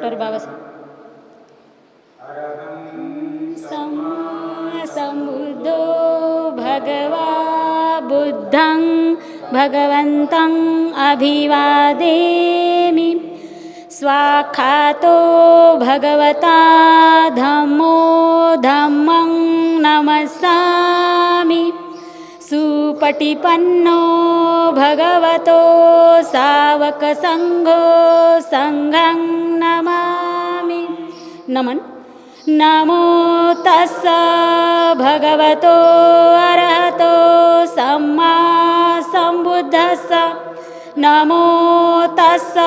Doctor Babasaheb. सम्मा सम्बुद्धो भगवा बुद्धं भगवन्तं अभिवादेमि. स्वाखातो भगवता धम्मो धम्मं नमस्सामि. सुपटिपन्नो भगवतो सावकसंघो संघं नमामि. नमन. नमो तस्स भगवतो अरहतो सम्मा सम्बुद्धस्स. नमो तस्स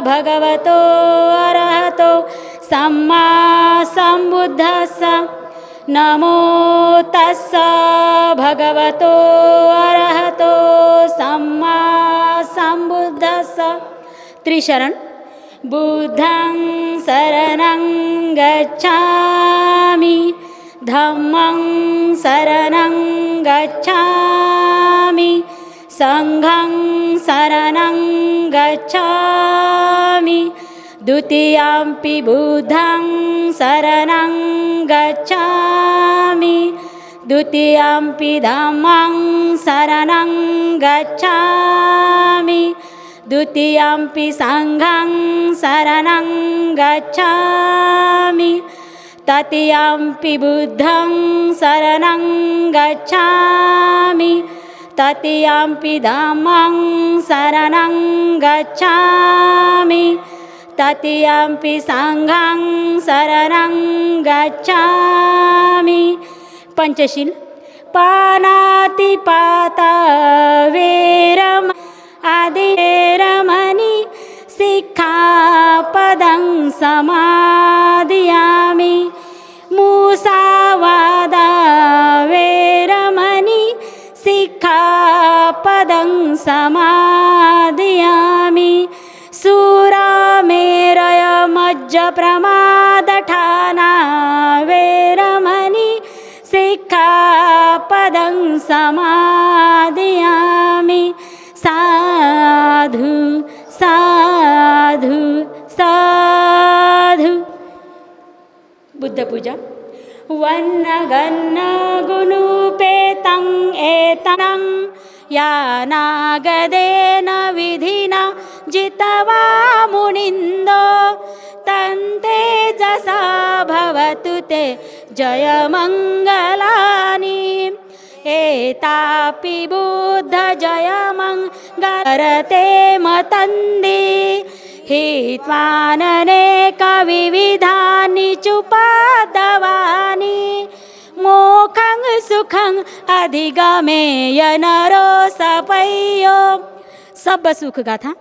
भगवतो अरहतो सम्मा सम्बुद्धस्स. नमो तस्स भगवतो अरहतो सम्मा सम्बुद्धस्स. त्रिशरण. बुद्धं शरणं गच्छामि. धम्मं शरणं गच्छामि. संघं शरणं गच्छामि. द्वितीयंपि बुद्धं शरणं गच्छामि. द्वितीयंपि धम्मं शरणं गच्छामि. द्वितीयंपि संघं शरणं गच्छामि. तृतीयंपि बुद्धं शरणं गच्छामि. तृतीयंपि धम्मं शरणं गच्छामि. तृतीयंपि संघं शरणं गच्छामि. पंचशील. पानातिपाता वेरम आदिरमणि सिक्खापदं समादयामि. मुसावादा वेरमणि सिक्खापदं समादयामि. सुरामेरय मज्जप्रमादठाना वेरमणि सिक्खापदं समादयामि. साधु साधु साधु. बुद्ध पूजा. वन्नगन्न गुणुपेतं एतनं यानागदेन विधिना जितवा मुनिन्दो. तन्तेजसा भवतु ते जयमङ्गलानि. एतापि बुद्ध जयमङ्गलरते मतन्ति. हित्वाननेकविविधानि चुपादवानि. मोखं सुखं अधिगमेय नरो सपय्यो. सब सुख गाथा.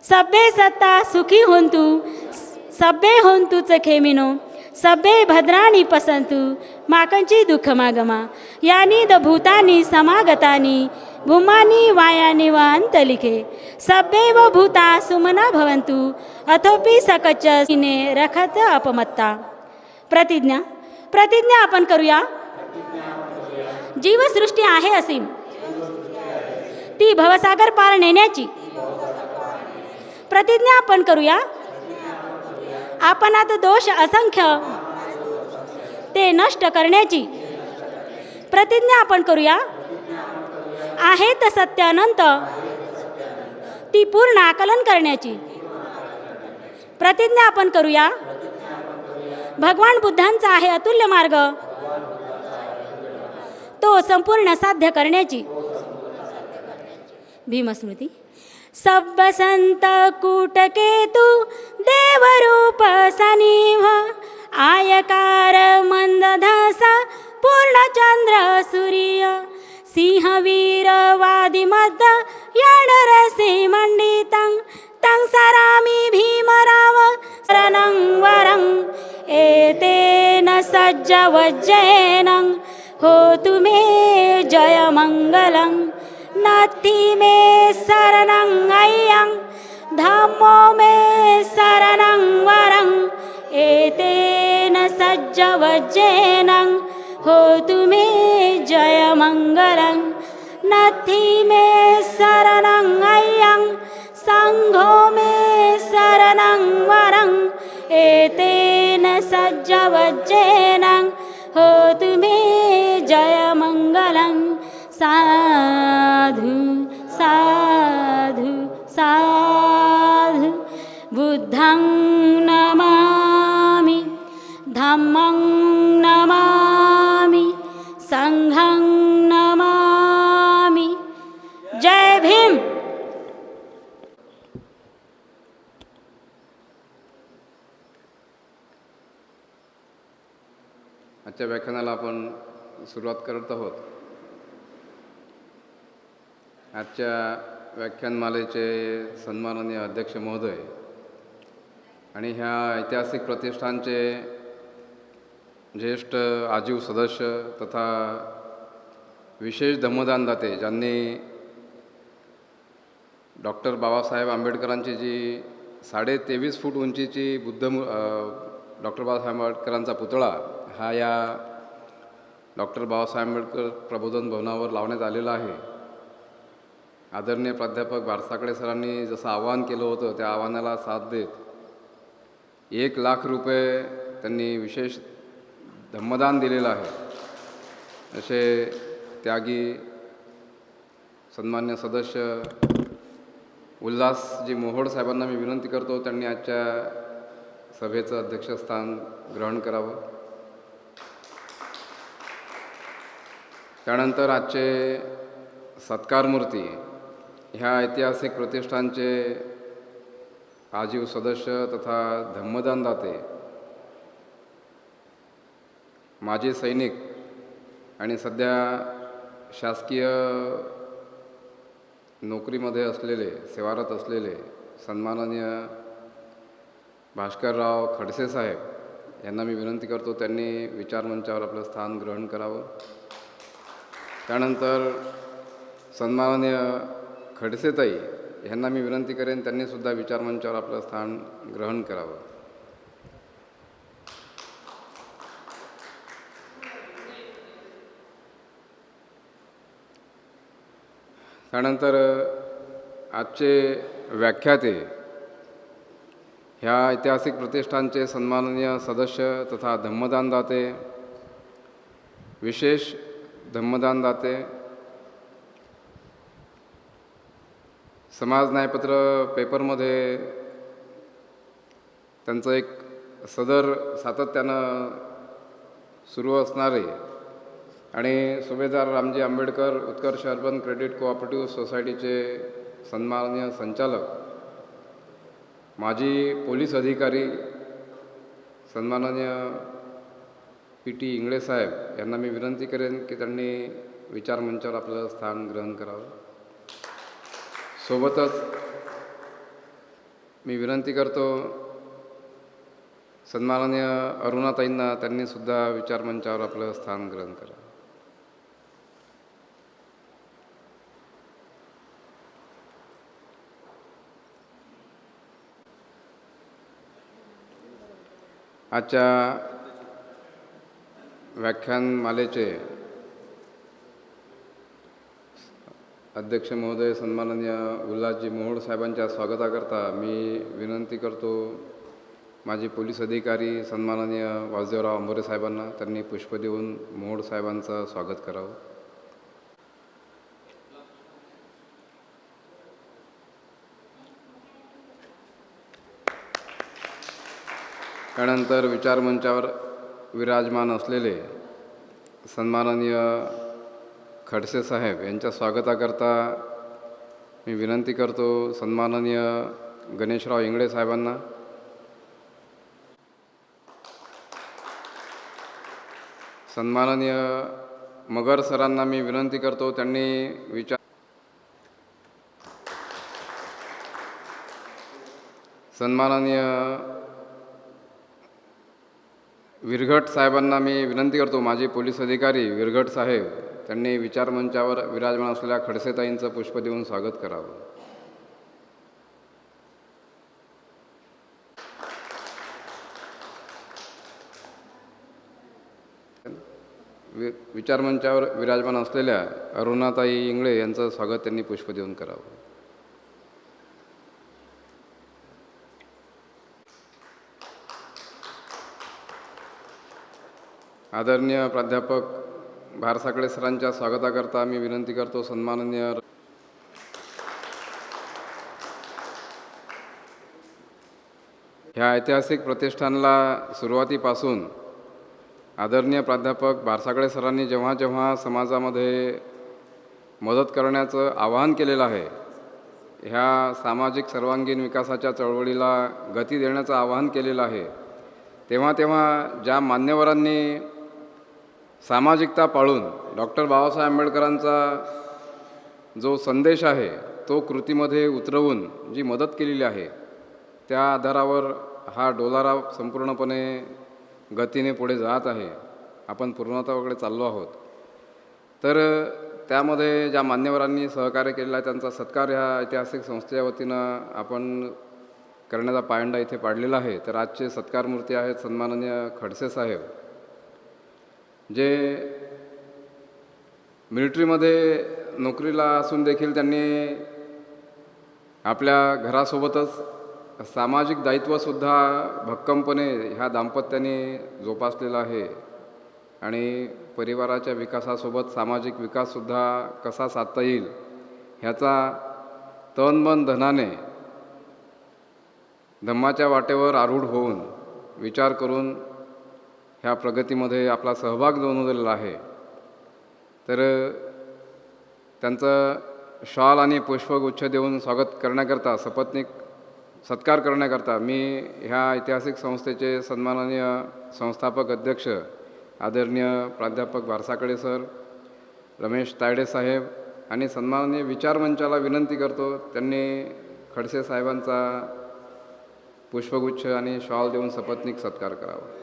सब्बे सत्ता सुखी होन्तु. सब्बे होन्तु च खेमिनो. सब्बे भद्राणी पसंतु. माकंची दुःख मागमा. यानी द भूतानी समागतानी. भूमानी वायानी व अंतलिखे. सब्बे व भूता सुमना भवन्तु. अथोपि सकच सिने रखत अपमत्ता. प्रतिज्ञा. प्रतिज्ञा आपण करूया. जीवसृष्टी आहे असीम. ती भवसागर पार नेण्याची प्रतिज्ञा आपण करूया. आपणात दोष असंख्य ते नष्ट करण्याची प्रतिज्ञा आपण करूया. आहेत सत्य अनंत ती पूर्ण आकलन करण्याची प्रतिज्ञा आपण करूया. भगवान बुद्धांचा आहे अतुल्य मार्ग तो संपूर्ण साध्य करण्याची. भीमस्मृती. सब संत कूटकेतु देवरूप सनीव. आयकार मंदधसा पूर्णचंद्र सूर्य. सिंहवीर वादिमद्द याणरसी मंडितं. तं सरामि भीमराव शरणं वरं. एतेन सज्जवज्जेन होतु मे जयमङ्गलं. नास्ति मे शरणं अय्यं धम्मो मे शरणं वरं. एतेन सज्जवज्जेन होतु मे जयमङ्गलं. नास्ति मे शरणं अय्यं संघो मे शरणं वरं. एतेन सज्जवज्जेन होतु मे जयमङ्गलं साधु साधु साधु बुद्धं नमामि धम्मं नमामि संघं नमामि जय भीम। आजच्या व्याख्यानाला आपण सुरुवात करत आहोत। आजच्या व्याख्यानमालेचे सन्माननीय अध्यक्ष महोदय आणि ह्या ऐतिहासिक प्रतिष्ठानचे ज्येष्ठ आजीव सदस्य तथा विशेष धम्मदानदाते ज्यांनी डॉक्टर बाबासाहेब आंबेडकरांची जी 23.5 फूट उंचीची डॉक्टर बाबासाहेब आंबेडकरांचा पुतळा हा या डॉक्टर बाबासाहेब आंबेडकर प्रबोधन भवनावर लावण्यात आलेला आहे। आदरणीय प्राध्यापक बारसाकडे सरांनी जसं आवाहन केलं होतं त्या आव्हानाला साथ देत 1 लाख रुपये त्यांनी विशेष धम्मदान दिलेलं आहे। असे त्यागी सन्मान्य सदस्य उल्हासजी मोहोड साहेबांना मी विनंती करतो त्यांनी आजच्या सभेचं अध्यक्षस्थान ग्रहण करावं। त्यानंतर आजचे सत्कारमूर्ती ह्या ऐतिहासिक प्रतिष्ठानचे आजीव सदस्य तथा धम्मदानदाते माजी सैनिक आणि सध्या शासकीय नोकरीमध्ये असलेले सेवारत असलेले सन्माननीय भास्करराव खडसे साहेब यांना मी विनंती करतो त्यांनी विचारमंचावर आपलं स्थान ग्रहण करावं। त्यानंतर सन्माननीय खडसेताई यांना मी विनंती करेन त्यांनीसुद्धा विचारमंचावर आपलं स्थान ग्रहण करावं। त्यानंतर आजचे व्याख्याते ह्या ऐतिहासिक प्रतिष्ठानचे सन्माननीय सदस्य तथा धम्मदानदाते विशेष धम्मदानदाते समाज न्यायपत्र पेपरमध्ये त्यांचं एक सदर सातत्यानं सुरू असणारे आणि सुभेदार Ramji Ambedkar Utkarsh urban credit cooperative सोसायटीचे सन्माननीय संचालक माजी पोलीस अधिकारी सन्माननीय PT इंगळे साहेब यांना मी विनंती करेन की त्यांनी विचारमंचावर आपलं स्थान ग्रहण करावं। सोबतच मी विनंती करतो सन्माननीय अरुणाताईंना त्यांनीसुद्धा विचारमंचावर आपलं स्थान ग्रहण करावं। आजच्या व्याख्यानमालेचे अध्यक्ष महोदय सन्माननीय उल्हासजी मोहोड साहेबांच्या स्वागताकरता मी विनंती करतो माजी पोलीस अधिकारी सन्माननीय वासुदेवराव अंभोरे साहेबांना त्यांनी पुष्प देऊन मोहोड साहेबांचं स्वागत करावं। त्यानंतर विचारमंचावर विराजमान असलेले सन्माननीय खडसे साहेब यांच्या स्वागताकरता मी विनंती करतो सन्माननीय गणेशराव इंगळे साहेबांना। सन्माननीय मगर सरांना मी विनंती करतो त्यांनी सन्माननीय विरघट साहेबांना मी विनंती करतो माजी पोलीस अधिकारी विरघट साहेब त्यांनी विचारमंचावर विराजमान असलेल्या खडसेताईंचं पुष्प देऊन स्वागत करावं। विचारमंचावर विराजमान असलेल्या अरुणाताई इंगळे यांचं स्वागत त्यांनी पुष्प देऊन करावं। आदरणीय प्राध्यापक भारसाकडे सरांच्या स्वागताकरता मी विनंती करतो सन्माननीय ह्या ऐतिहासिक प्रतिष्ठानला सुरुवातीपासून आदरणीय प्राध्यापक भारसाकडे सरांनी जेव्हा जेव्हा समाजामध्ये मदत करण्याचं आवाहन केलेलं आहे, ह्या सामाजिक सर्वांगीण विकासाच्या चळवळीला गती देण्याचं आवाहन केलेलं आहे, तेव्हा तेव्हा ज्या मान्यवरांनी सामाजिकता पाळून डॉक्टर बाबासाहेब आंबेडकरांचा जो संदेश आहे तो कृतीमध्ये उतरवून जी मदत केलेली आहे, त्या आधारावर हा डोलारा संपूर्णपणे गतीने पुढे जात आहे. आपण पूर्णत्वाकडे चाललो आहोत. तर त्यामध्ये ज्या मान्यवरांनी सहकार्य केलेलं आहे त्यांचा सत्कार ह्या ऐतिहासिक संस्थेच्या वतीनं आपण करण्याचा पायंडा इथे पाडलेला आहे. तर आजचे सत्कारमूर्ती आहेत सन्माननीय खडसे साहेब, जे मिलिटरीमध्ये नोकरीला असून देखील त्यांनी आपल्या घरासोबतच सामाजिक दायित्वसुद्धा भक्कमपणे ह्या दाम्पत्याने जोपासलेलं आहे आणि परिवाराच्या विकासासोबत सामाजिक विकाससुद्धा कसा साधता येईल ह्याचा तन मन धनाने धम्माच्या वाटेवर आरूढ होऊन विचार करून ह्या प्रगतीमध्ये आपला सहभाग नोंदवलेला आहे. तर त्यांचं शॉल आणि पुष्पगुच्छ देऊन स्वागत करण्याकरता सत्कार करण्याकरता मी ह्या ऐतिहासिक संस्थेचे सन्माननीय संस्थापक अध्यक्ष आदरणीय प्राध्यापक भारसाकडे सर, रमेश तायडे साहेब आणि सन्माननीय विचारमंचाला विनंती करतो त्यांनी खडसे साहेबांचा पुष्पगुच्छ आणि शॉल देऊन सपत्नीक सत्कार करावा.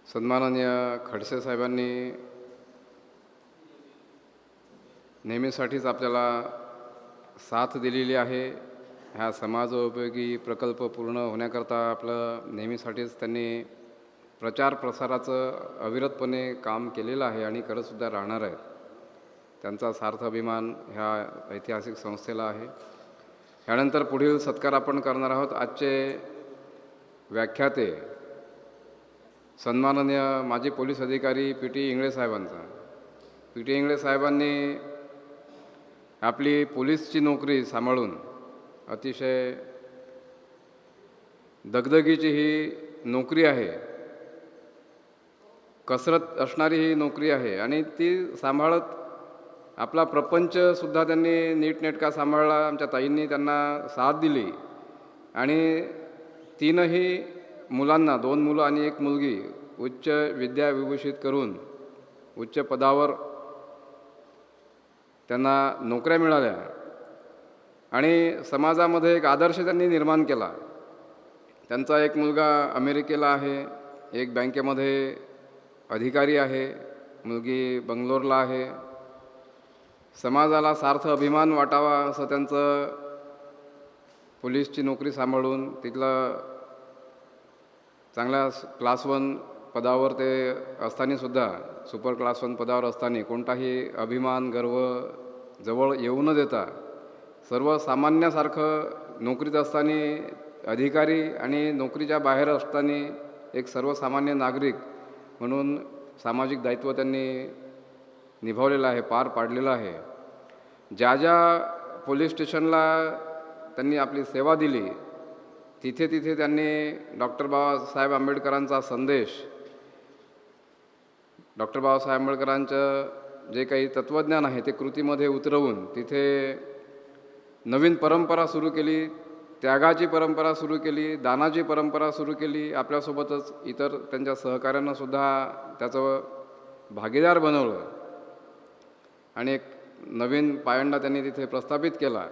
सन्माननीय खडसे साहेबांनी नेहमीसाठीच आपल्याला साथ दिलेली आहे. ह्या समाजोपयोगी प्रकल्प पूर्ण होण्याकरता आपलं नेहमीसाठीच त्यांनी प्रचार प्रसाराचं अविरतपणे काम केलेलं आहे आणि करतसुद्धा राहणार आहे. त्यांचा सार्थ अभिमान ह्या ऐतिहासिक संस्थेला आहे. ह्यानंतर पुढील सत्कार आपण करणार आहोत. आजचे व्याख्याते सन्माननीय माजी पोलीस अधिकारी पी.टी. इंगळे साहेबांचा. पी.टी. इंगळे साहेबांनी आपली पोलीसची नोकरी सांभाळून अतिशय दगदगीची ही नोकरी आहे, कसरत असणारी ही नोकरी आहे आणि ती सांभाळत आपला प्रपंचसुद्धा त्यांनी नीटनेटका सांभाळला. आमच्या ताईंनी त्यांना साथ दिली आणि तीनही मुलांना, 2 मुलं आणि 1 मुलगी उच्च विद्या विभूषित करून उच्च पदावर त्यांना नोकऱ्या मिळाल्या आणि समाजामध्ये एक आदर्श त्यांनी निर्माण केला. त्यांचा एक मुलगा अमेरिकेला आहे, एक बँकेमध्ये अधिकारी आहे, मुलगी बंगलोरला आहे. समाजाला सार्थ अभिमान वाटावा असं त्यांचं पोलीसची नोकरी सांभाळून तिथलं चांगल्या क्लास 1 पदावर ते असतानासुद्धा, सुपर क्लास 1 पदावर असताना कोणताही अभिमान गर्व जवळ येऊ न देता सर्वसामान्यासारखं नोकरीत असताना अधिकारी आणि नोकरीच्या बाहेर असताना एक सर्वसामान्य नागरिक म्हणून सामाजिक दायित्व त्यांनी निभावलेलं आहे, पार पाडलेलं आहे. ज्या ज्या पोलीस स्टेशनला त्यांनी आपली सेवा दिली तिथे तिथे त्यांनी डॉक्टर बाबासाहेब आंबेडकरांचा संदेश, डॉक्टर बाबासाहेब आंबेडकरांचं जे काही तत्त्वज्ञान आहे ते कृतीमध्ये उतरवून तिथे नवीन परंपरा सुरू केली, त्यागाची परंपरा सुरू केली, दानाची परंपरा सुरू केली. आपल्यासोबतच इतर त्यांच्या सहकाऱ्यांनासुद्धा त्याचं भागीदार बनवलं आणि एक नवीन पायंडा त्यांनी तिथे प्रस्थापित केला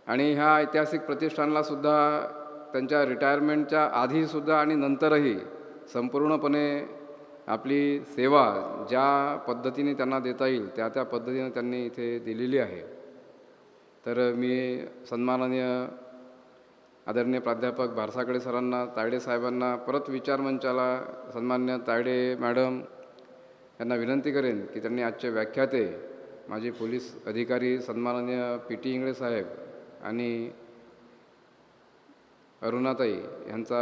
आणि ह्या ऐतिहासिक प्रतिष्ठानलासुद्धा त्यांच्या रिटायरमेंटच्या आधीसुद्धा आणि नंतरही संपूर्णपणे आपली सेवा ज्या पद्धतीने त्यांना देता येईल त्या पद्धतीने त्यांनी इथे दिलेली आहे. तर मी सन्माननीय आदरणीय प्राध्यापक भारसाकडे सरांना, तायडे साहेबांना, परत विचारमंचाला सन्मान्य तायडे मॅडम यांना विनंती करेन की त्यांनी आजचे व्याख्याते माजी पोलीस अधिकारी सन्माननीय पी.टी. इंगळे साहेब आणि अरुणाताई यांचा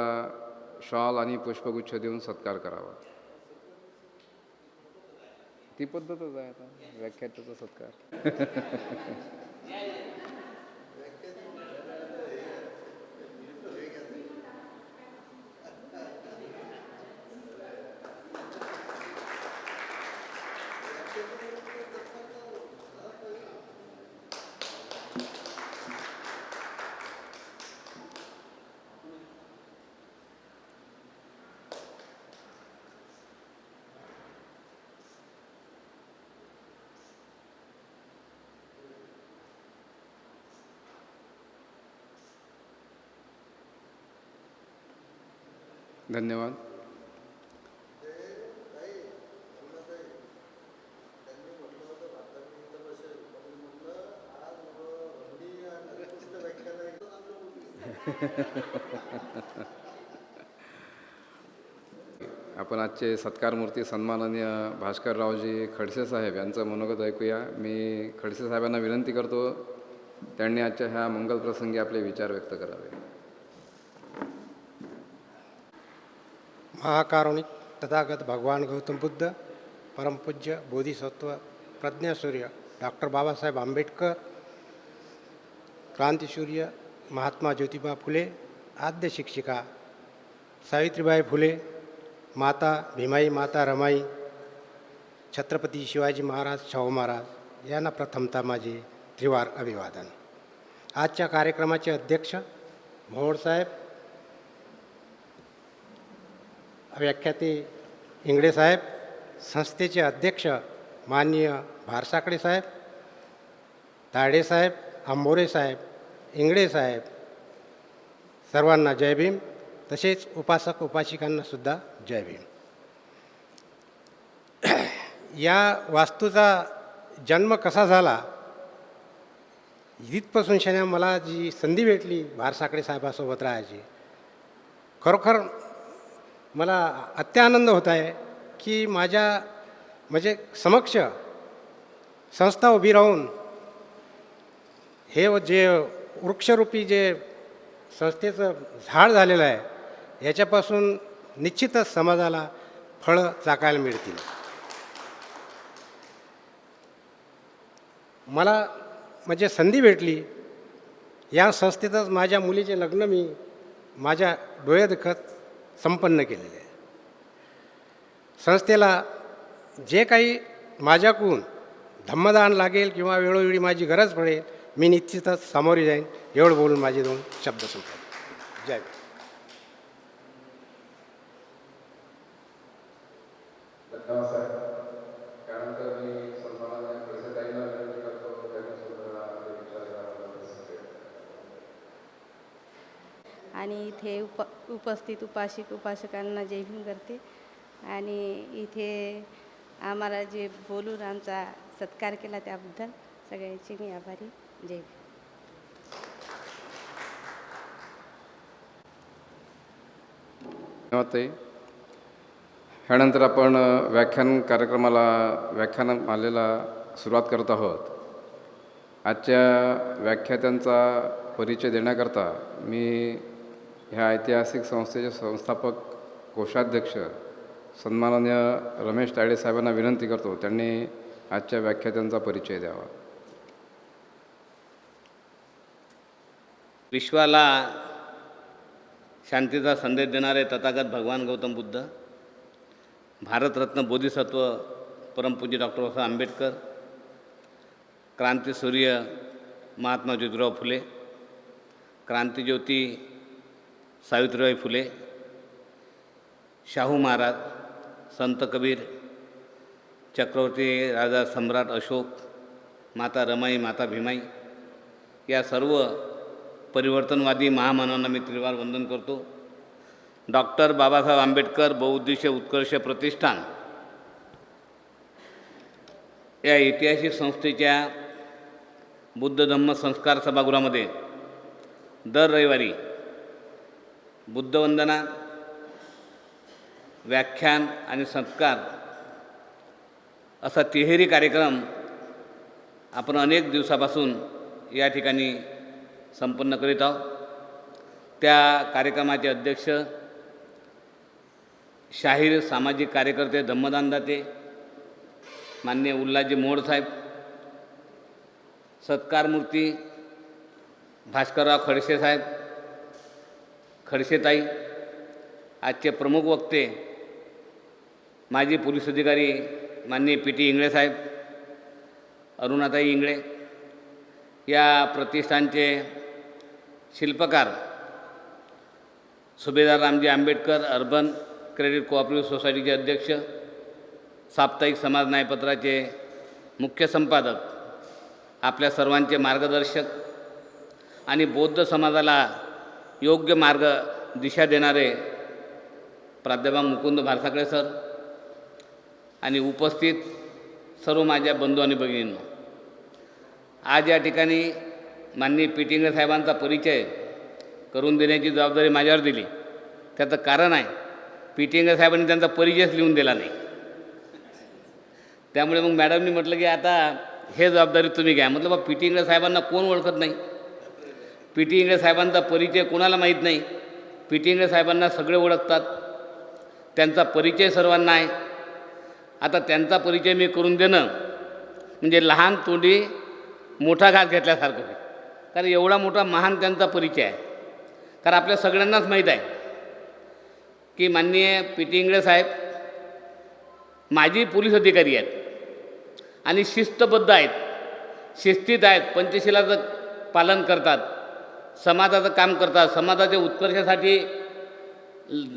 शॉल आणि पुष्पगुच्छ देऊन सत्कार करावा. ती पद्धतच आहे आता व्याख्यात्याचा सत्कार. धन्यवाद. आपण आजचे सत्कारमूर्ती सन्माननीय भास्कररावजी खडसे साहेब यांचं मनोगत ऐकूया. मी खडसे साहेबांना विनंती करतो त्यांनी आजच्या ह्या मंगल प्रसंगी आपले विचार व्यक्त करावे. महाकारुणिक तथागत भगवान गौतम बुद्ध, परमपूज्य बोधिसत्व प्रज्ञासूर्य डॉक्टर बाबासाहेब आंबेडकर, क्रांतिसूर्य महात्मा ज्योतिबा फुले, आद्य शिक्षिका सावित्रीबाई फुले, माता भीमाई, माता रमाई, छत्रपती शिवाजी महाराज, शाहू महाराज यांना प्रथमतः माझे त्रिवार अभिवादन. आजच्या कार्यक्रमाचे अध्यक्ष भोवडसाहेब, व्याख्याते इंगळे साहेब, संस्थेचे अध्यक्ष माननीय भारसाकडे साहेब, तायडे साहेब, आंबोरे साहेब, इंगळे साहेब, सर्वांना जय भीम. तसेच उपासक उपासिकांनासुद्धा जय भीम. या वास्तूचा जन्म कसा झाला इथपासून शन्या मला जी संधी भेटली भारसाकडे साहेबासोबत राहायची, खरोखर मला अत्यानंद होत आहे की माझ्या म्हणजे समक्ष संस्था उभी राहून हे जे वृक्षरूपी जे संस्थेचं झाड झालेलं आहे याच्यापासून निश्चितच समाजाला फळं चाकायला मिळतील. मला म्हणजे संधी भेटली या संस्थेतच माझ्या मुलीचे लग्न मी माझ्या डोळ्यादेखत संपन्न केलेले आहे. संस्थेला जे काही माझ्याकडून धम्मदान लागेल किंवा वेळोवेळी माझी गरज पडेल मी निश्चितच सामोरे जाईन. एवढं बोलून माझे दोन शब्द संपवतो. जय. आणि इथे उपस्थित उपासिक उपासकांना जय भीम करते. आणि इथे आम्हाला जे बोलून आमचा सत्कार केला त्याबद्दल सगळ्यांची मी आभारी. जय भीम. धन्यवाद ताई. ह्यानंतर आपण व्याख्यानमालेला सुरुवात करत आहोत. आजच्या व्याख्यात्यांचा परिचय देण्याकरता मी ह्या ऐतिहासिक संस्थेचे संस्थापक कोषाध्यक्ष सन्माननीय रमेश तायडे साहेबांना विनंती करतो त्यांनी आजच्या व्याख्यात्यांचा परिचय द्यावा. विश्वाला शांतीचा संदेश देणारे तथागत भगवान गौतम बुद्ध, भारतरत्न बोधिसत्व परमपूज्य डॉक्टर बाबासाहेब आंबेडकर, क्रांतिसूर्य महात्मा ज्योतिराव फुले, क्रांतिज्योती सावित्रीबाई फुले, शाहू महाराज, संत कबीर, चक्रवर्ती राजा सम्राट अशोक, माता रमाई, माता भीमाई या सर्व परिवर्तनवादी महामानवांना मी त्रिवार वंदन करतो. डॉक्टर बाबासाहेब आंबेडकर बहुउद्देशीय उत्कर्ष प्रतिष्ठान या ऐतिहासिक संस्थेच्या बुद्ध धम्म संस्कार सभागृहामध्ये दर रविवारी बुद्धवंदना, व्याख्यान आणि संस्कार असा तिहेरी कार्यक्रम आपण अनेक दिवसापासून या ठिकाणी संपन्न करीत आहोत. त्या कार्यक्रमाचे अध्यक्ष शाहीर सामाजिक कार्यकर्ते, धम्मदानदाते माननीय उल्हासजी मोहोळ साहेब, सत्कारमूर्ती भास्करराव खडसे साहेब, खडसेताई, आजचे प्रमुख वक्ते माजी पोलीस अधिकारी माननीय पी.टी. इंगळे साहेब, अरुणाताई इंगळे, या प्रतिष्ठानचे शिल्पकार सुभेदार Ramji Ambedkar urban credit cooperative सोसायटीचे अध्यक्ष, साप्ताहिक समाज न्यायपत्राचे मुख्य संपादक, आपल्या सर्वांचे मार्गदर्शक आणि बौद्ध समाजाला योग्य मार्ग दिशा देणारे प्राध्यापक मुकुंद भारसाकडे सर आणि उपस्थित सर्व माझ्या बंधू आणि भगिनींनो, आज या ठिकाणी माननीय पी.टी. इंगळे साहेबांचा परिचय करून देण्याची जबाबदारी माझ्यावर दिली. त्याचं कारण आहे, पी.टी. इंगळे साहेबांनी त्यांचा परिचयच लिहून दिला नाही. त्यामुळे मग मॅडमनी म्हटलं की आता हे जबाबदारी तुम्ही घ्या. म्हटलं बा, पी.टी. इंगळे साहेबांना कोण ओळखत नाही? पी.टी. इंगळे साहेबांचा परिचय कोणाला माहीत नाही? पी.टी. इंगळे साहेबांना सगळे ओळखतात, त्यांचा परिचय सर्वांना आहे. आता त्यांचा परिचय मी करून देणं म्हणजे लहान तोंडी मोठा घास घेतल्यासारखं होईल. कारण एवढा मोठा महान त्यांचा परिचय आहे. कारण आपल्या सगळ्यांनाच माहीत आहे की माननीय पी.टी. इंगळे साहेब माजी पोलीस अधिकारी आहेत आणि शिस्तबद्ध आहेत, शिस्तीत आहेत, पंचशिलाचं पालन करतात, समाजाचं काम करतात, समाजाच्या उत्कर्षासाठी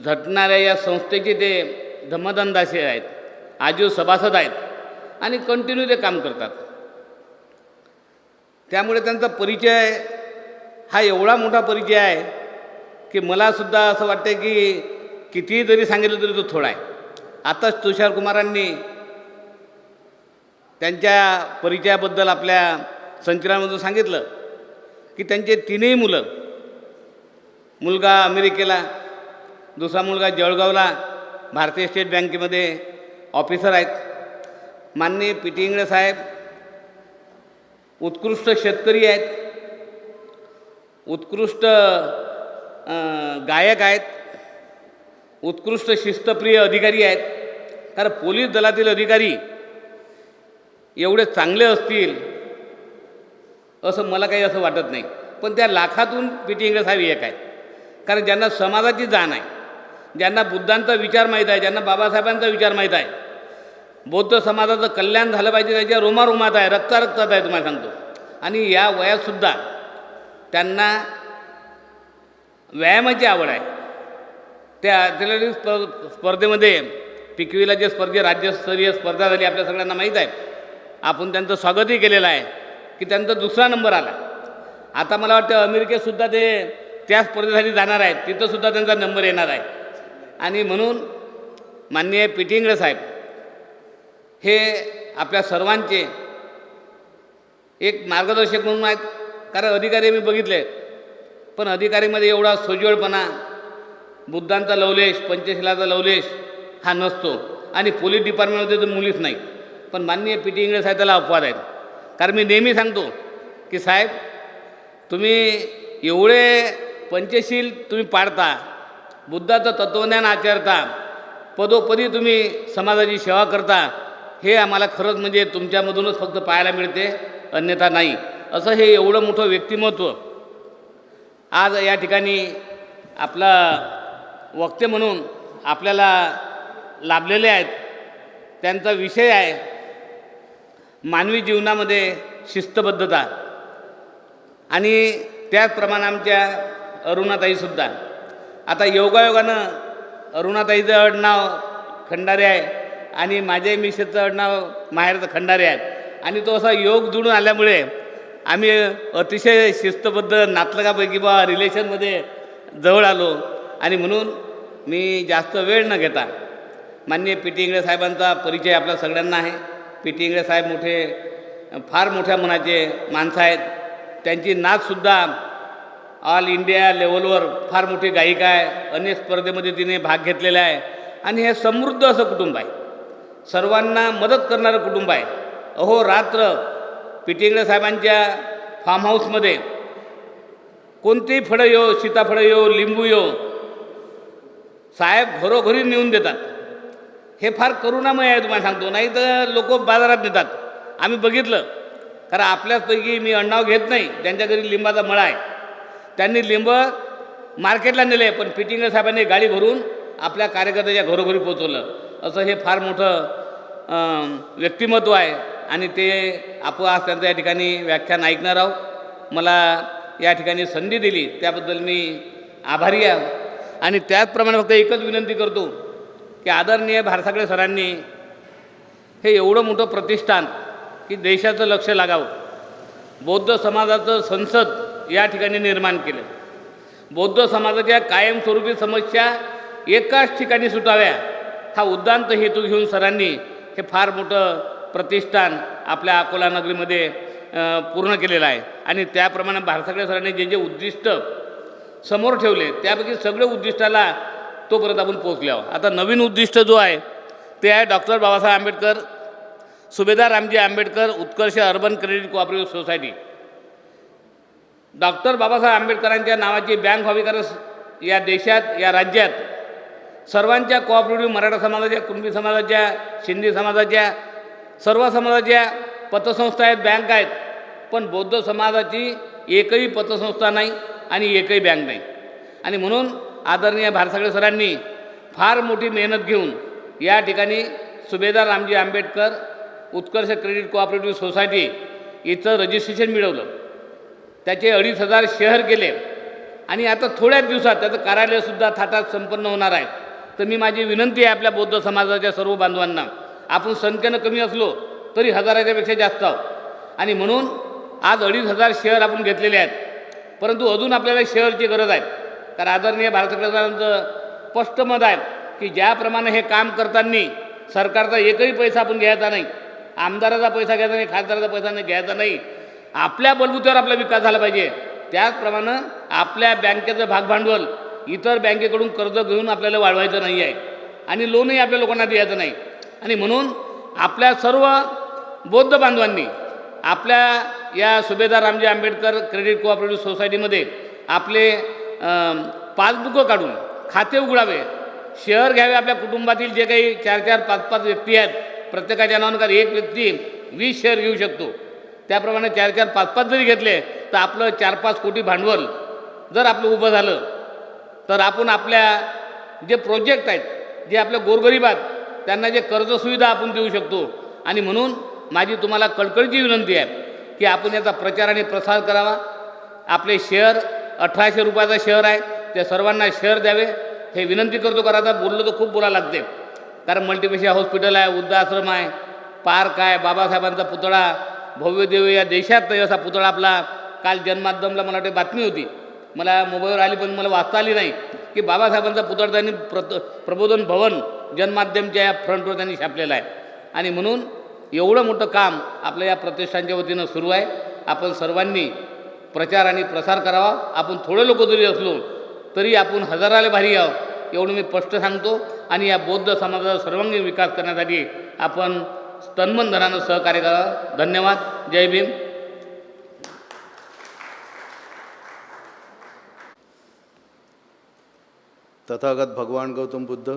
झटणाऱ्या या संस्थेचे ते धम्मदंडाशी आहेत, आजीव सभासद आहेत आणि कंटिन्यू ते काम करतात. त्यामुळे त्यांचा परिचय हा एवढा मोठा परिचय आहे की मलासुद्धा असं वाटतं की कितीही जरी सांगितलं तरी तो थोडा आहे. आताच तुषार कुमारांनी त्यांच्या परिचयाबद्दल आपल्या संचलनामधून सांगितलं की त्यांचे तीनही मुलं, मुलगा अमेरिकेला, दुसरा मुलगा जळगावला भारतीय स्टेट बँकेमध्ये ऑफिसर आहेत. माननीय पी.टी. इंगळे साहेब उत्कृष्ट शेतकरी आहेत, उत्कृष्ट गायक आहेत, उत्कृष्ट शिस्तप्रिय अधिकारी आहेत. कारण पोलीस दलातील अधिकारी एवढे चांगले असतील असं मला काही असं वाटत नाही. पण त्या लाखातून पी.टी. इंगळे साहेब एक आहेत. कारण ज्यांना समाजाची जाण आहे, ज्यांना बुद्धांचा विचार माहीत आहे, ज्यांना बाबासाहेबांचा विचार माहीत आहे, बौद्ध समाजाचं कल्याण झालं पाहिजे त्याच्या रोमारोमात आहे, रक्तारक्तात आहे तुम्हाला सांगतो. आणि या वयातसुद्धा त्यांना व्यायामाची आवड आहे. त्या ॲथलेटिक्स स्पर्धेमध्ये पिकवीला जे राज्यस्तरीय स्पर्धा झाली आपल्या सगळ्यांना माहीत आहे. आपण त्यांचं स्वागतही केलेलं आहे की त्यांचा दुसरा नंबर आला. आता मला वाटतं अमेरिकेतसुद्धा ते त्या स्पर्धेसाठी जाणार आहेत, तिथंसुद्धा त्यांचा नंबर येणार आहे. आणि म्हणून माननीय पी.टी. इंगळे साहेब हे आपल्या सर्वांचे एक मार्गदर्शक म्हणून आहेत. कारण अधिकारी मी बघितले, पण अधिकारीमध्ये एवढा सोज्वळपणा, बुद्धांचा लवलेश, पंचशिलाचा लवलेश हा नसतो. आणि पोलीस डिपार्टमेंटमध्ये तर मुलीच नाही. पण माननीय पी.टी. इंगळे साहेब त्याला अपवाद आहेत. कारण मी नेहमी सांगतो की साहेब, तुम्ही एवढे पंचशील तुम्ही पाळता, बुद्धाचं तत्त्वज्ञान आचरता, पदोपदी तुम्ही समाजाची सेवा करता, हे आम्हाला खरंच म्हणजे तुमच्यामधूनच फक्त पाहायला मिळते, अन्यथा नाही. असं हे एवढं मोठं व्यक्तिमत्व आज या ठिकाणी आपला वक्ते म्हणून आपल्याला लाभलेले आहेत. त्यांचा विषय आहे मानवी जीवनामध्ये शिस्तबद्धता. आणि त्याचप्रमाणे आमच्या अरुणाताईसुद्धा, आता योगायोगानं अरुणाताईचं आडनाव खंडारे आहे आणि माझ्या मिसेसचं आडनाव माहेरचं खंडारे आहे. आणि तो असा योग जुळून आल्यामुळे आम्ही अतिशय शिस्तबद्ध नातलगापैकी बा रिलेशनमध्ये जवळ आलो. आणि म्हणून मी जास्त वेळ न घेता माननीय पी टी इंगळे साहेबांचा परिचय आपल्या सगळ्यांना आहे. पी टी इंगळे साहेब फार मोठ्या मनाचे माणसं आहेत. त्यांची नाचसुद्धा ऑल इंडिया लेवलवर फार मोठी गायिका आहे. अनेक स्पर्धेमध्ये तिने भाग घेतलेला आहे. आणि हे समृद्ध असं कुटुंब आहे, सर्वांना मदत करणारं कुटुंब आहे. अहोरात्र पी टी इंगळे साहेबांच्या फार्म हाऊसमध्ये कोणतेही फळं येऊ, सीताफळं येऊ, लिंबू येऊ, साहेब घरोघरी नेऊन देतात. हे फार करुणामय आहे तुम्हाला सांगतो. नाही तर लोक बाजारात नेतात. आम्ही बघितलं, कारण आपल्याचपैकी मी अण्णाव घेत नाही, त्यांच्या घरी लिंबाचा मळा आहे. त्यांनी लिंब मार्केटला नेले, पण पी टी इंगळे साहेबांनी गाडी भरून आपल्या कार्यकर्त्याच्या घरोघरी पोचवलं. असं हे फार मोठं व्यक्तिमत्व आहे. आणि ते आपण आज त्यांचं या ठिकाणी व्याख्यान ऐकणार आहोत. मला या ठिकाणी संधी दिली त्याबद्दल मी आभारी आहे. आणि त्याचप्रमाणे फक्त एकच विनंती करतो की आदरणीय भारसागळे सरांनी हे एवढं मोठं प्रतिष्ठान की देशाचं लक्ष लागावं, बौद्ध समाजाचं संसद या ठिकाणी निर्माण केलं, बौद्ध समाजाच्या कायमस्वरूपी समस्या एकाच ठिकाणी सुटाव्या, हा उद्दांत हेतू घेऊन सरांनी हे फार मोठं प्रतिष्ठान आपल्या अकोला नगरीमध्ये पूर्ण केलेलं आहे. आणि त्याप्रमाणे भारसागळे सरांनी जे जे उद्दिष्ट समोर ठेवले त्यापैकी सगळे उद्दिष्टाला तोपर्यंत आपण पोचले आहोत. आता नवीन उद्दिष्ट जो आहे ते आहे doctor Babasaheb Ambedkar, Subhedar Ramji Ambedkar Utkarsh urban credit cooperative society. Doctor Babasaheb आंबेडकरांच्या नावाची बँक व्हावी, कारण या देशात, या राज्यात सर्वांच्या कोऑपरेटिव्ह, मराठा समाजाच्या, कुणबी समाजाच्या, शिंदे समाजाच्या, सर्व समाजाच्या पतसंस्था आहेत, बँक आहेत. पण बौद्ध समाजाची एकही पतसंस्था नाही आणि एकही बँक नाही. आणि म्हणून आदरणीय भारसागळे सरांनी फार मोठी मेहनत घेऊन या ठिकाणी सुभेदार रामजी आंबेडकर उत्कर्ष क्रेडिट कोऑपरेटिव्ह सोसायटी इथं रजिस्ट्रेशन मिळवलं, त्याचे 2,500 शेअर केले आणि आता थोड्याच दिवसात त्याचं कार्यालयसुद्धा थाटात संपन्न होणार आहे. तर मी माझी विनंती आहे आपल्या बौद्ध समाजाच्या सर्व बांधवांना, आपण संख्येनं कमी असलो तरी 1000च्यापेक्षा जास्त आहोत. आणि म्हणून आज 2,500 शेअर आपण घेतलेले आहेत. परंतु अजून आपल्याला शेअरची गरज आहे, कारण आदरणीय भारतसरकारांचं स्पष्ट मत आहे की ज्याप्रमाणे हे काम करताना सरकारचा एकही पैसा आपण घ्यायचा नाही, आमदाराचा पैसा घ्यायचा नाही, खासदाराचा पैसा नाही घ्यायचा नाही, आपल्या बलबुत्यावर आपला विकास झाला पाहिजे. त्याचप्रमाणे आपल्या बँकेचं भागभांडवल इतर बँकेकडून कर्ज घेऊन आपल्याला वाढवायचं नाही आहे आणि लोनही आपल्या लोकांना द्यायचं नाही. आणि म्हणून आपल्या सर्व बौद्ध बांधवांनी आपल्या या सुभेदार रामजी आंबेडकर क्रेडिट कोऑपरेटिव्ह सोसायटीमध्ये आपले पासबुकं काढून खाते उघडावे, शेअर घ्यावे. आपल्या कुटुंबातील जे काही 4-4, 5-5 व्यक्ती आहेत, प्रत्येकाच्या नावानुसार एक व्यक्ती 20 शेअर घेऊ शकतो. त्याप्रमाणे 4-4, 5-5 जरी घेतले तर आपलं 4-5 कोटी भांडवल जर आपलं उभं झालं तर आपण आपल्या जे प्रोजेक्ट आहेत, जे आपल्या गोरगरीब आहेत, त्यांना जे कर्जसुविधा आपण देऊ शकतो. आणि म्हणून माझी तुम्हाला कळकळीची विनंती आहे की आपण याचा प्रचार आणि प्रसार करावा. आपले शेअर 1800 रुपयाचा शेअर आहे, त्या सर्वांना शेअर द्यावे हे विनंती करतो. कारण आता बोललो तर खूप बोलायला लागते, कारण मल्टीपेशिया हॉस्पिटल आहे, वृद्धाश्रम आहे, पार्क आहे, बाबासाहेबांचा पुतळा, भव्य देव या देशात नाही असा पुतळा आपला. काल जनमाध्यमला मला वाटते बातमी होती, मला मोबाईलवर आली पण मला वाचता आली नाही, की बाबासाहेबांचा पुतळा त्यांनी प्रबोधन भवन जनमाध्यमच्या या फ्रंटवर त्यांनी छापलेला आहे. आणि म्हणून एवढं मोठं काम आपल्या या प्रतिष्ठानच्या वतीनं सुरू आहे. आपण सर्वांनी प्रचार आणि प्रसार करावा. आपण थोडे लोक जरी असलो तरी आपण हजाराला भारी आहोत एवढं मी स्पष्ट सांगतो. आणि या बौद्ध समाजाचा सर्वांगीण विकास करण्यासाठी आपण तन्मन धनानं सहकार्य करावं. धन्यवाद. जय भीम. तथागत भगवान गौतम बुद्ध,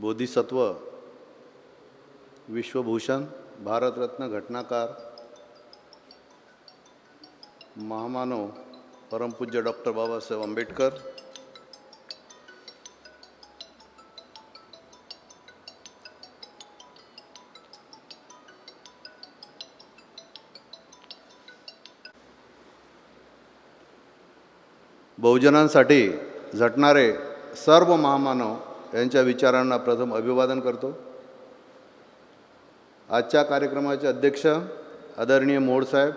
बोधिसत्व, विश्वभूषण, भारतरत्न, घटनाकार, महामानव, परमपूज्य डॉक्टर बाबासाहेब आंबेडकर, बहुजनांसाठी झटणारे सर्व महामानव यांच्या विचारांना प्रथम अभिवादन करतो. आजच्या कार्यक्रमाचे अध्यक्ष आदरणीय मोडसाहेब,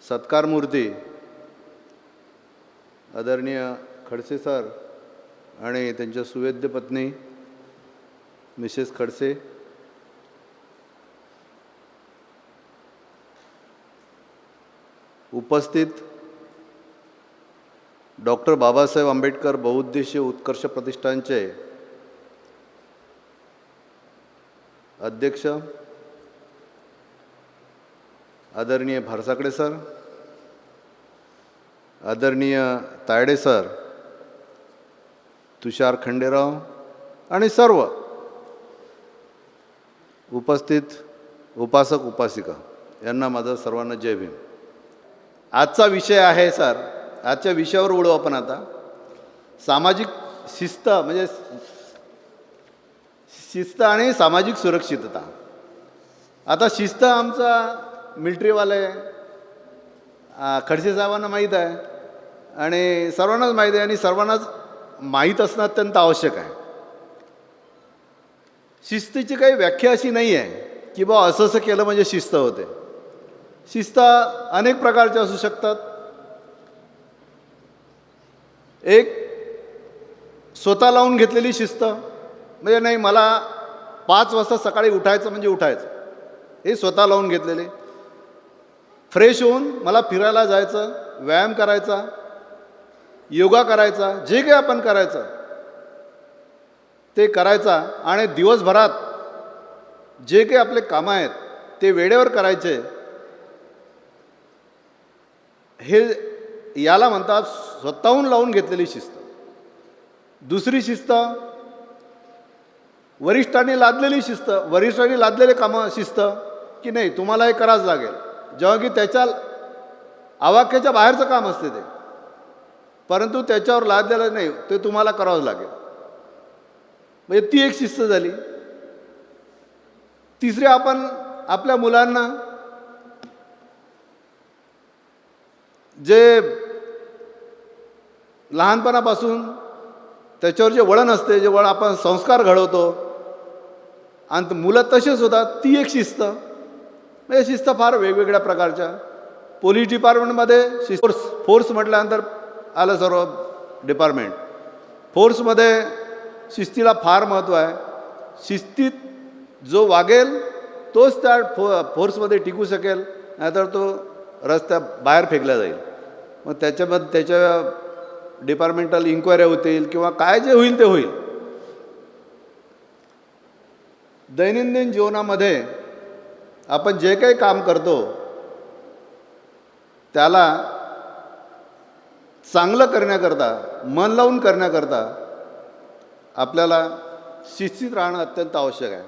सत्कारमूर्ती आदरणीय खडसे सर आणि त्यांच्या सुवेद्य पत्नी मिसेस खडसे, उपस्थित डॉक्टर बाबासाहेब आंबेडकर बहुउद्देशीय उत्कर्ष प्रतिष्ठानचे अध्यक्ष आदरणीय भारसाकडे सर, आदरणीय तायडे सर, तुषार खंडेराव आणि सर्व उपस्थित उपासक उपासिका यांना माझा सर्वांना जय भीम. आजचा विषय आहे सर, आजच्या विषयावर वळू आपण आता. सामाजिक शिस्त म्हणजे शिस्त आणि सामाजिक सुरक्षितता. आता शिस्त आमचा मिलिटरीवाले खडसे साहेबांना माहीत आहे आणि सर्वांनाच माहीत आहे आणि सर्वांनाच माहीत असणं अत्यंत आवश्यक आहे. शिस्तीची काही व्याख्या अशी नाही आहे की बा असं असं केलं म्हणजे शिस्त होते. शिस्त अनेक प्रकारचे असू शकतात. एक स्वतः लावून घेतलेली शिस्त म्हणजे नाही मला 5 वाजता सकाळी उठायचं म्हणजे उठायचं, हे स्वतः लावून घेतलेले. फ्रेश होऊन मला फिरायला जायचं, व्यायाम करायचा, योगा करायचा, जे काही आपण करायचं ते करायचा आणि दिवसभरात जे काही आपले कामं आहेत ते वेळेवर करायचे. हे याला म्हणतात स्वतःहून लावून घेतलेली शिस्त. दुसरी शिस्त वरिष्ठांनी लादलेली शिस्त, वरिष्ठांनी लादलेले कामं शिस्त की नाही तुम्हाला हे करावंच लागेल, जेव्हा की त्याच्या आवाक्याच्या बाहेरचं काम असते ते, परंतु त्याच्यावर लादलेलं नाही ते तुम्हाला करावंच लागेल. म्हणजे ती एक शिस्त झाली. तिसरी आपण आपल्या मुलांना जे लहानपणापासून त्याच्यावर जे वळण असते, जे वळण आपण संस्कार घडवतो आणि मुलं तसेच होतात, ती एक शिस्त. म्हणजे शिस्त फार वेगवेगळ्या प्रकारच्या. पोलीस डिपार्टमेंटमध्ये फोर्स म्हटल्यानंतर आलं सर्व डिपार्टमेंट. फोर्समध्ये शिस्तीला फार महत्त्व आहे. शिस्तीत जो वागेल तोच त्या फोर्समध्ये टिकू शकेल, नाहीतर तो रस्त्या बाहेर फेकला जाईल. मग त्याच्यामध्ये त्याच्या डिपार्टमेंटल इन्क्वायरी होतील किंवा काय जे होईल ते होईल. दैनंदिन जीवनामध्ये आपण जे काही काम करतो त्याला चांगलं करण्याकरता, मन लावून करण्याकरता आपल्याला शिस्तीत राहणं अत्यंत आवश्यक आहे.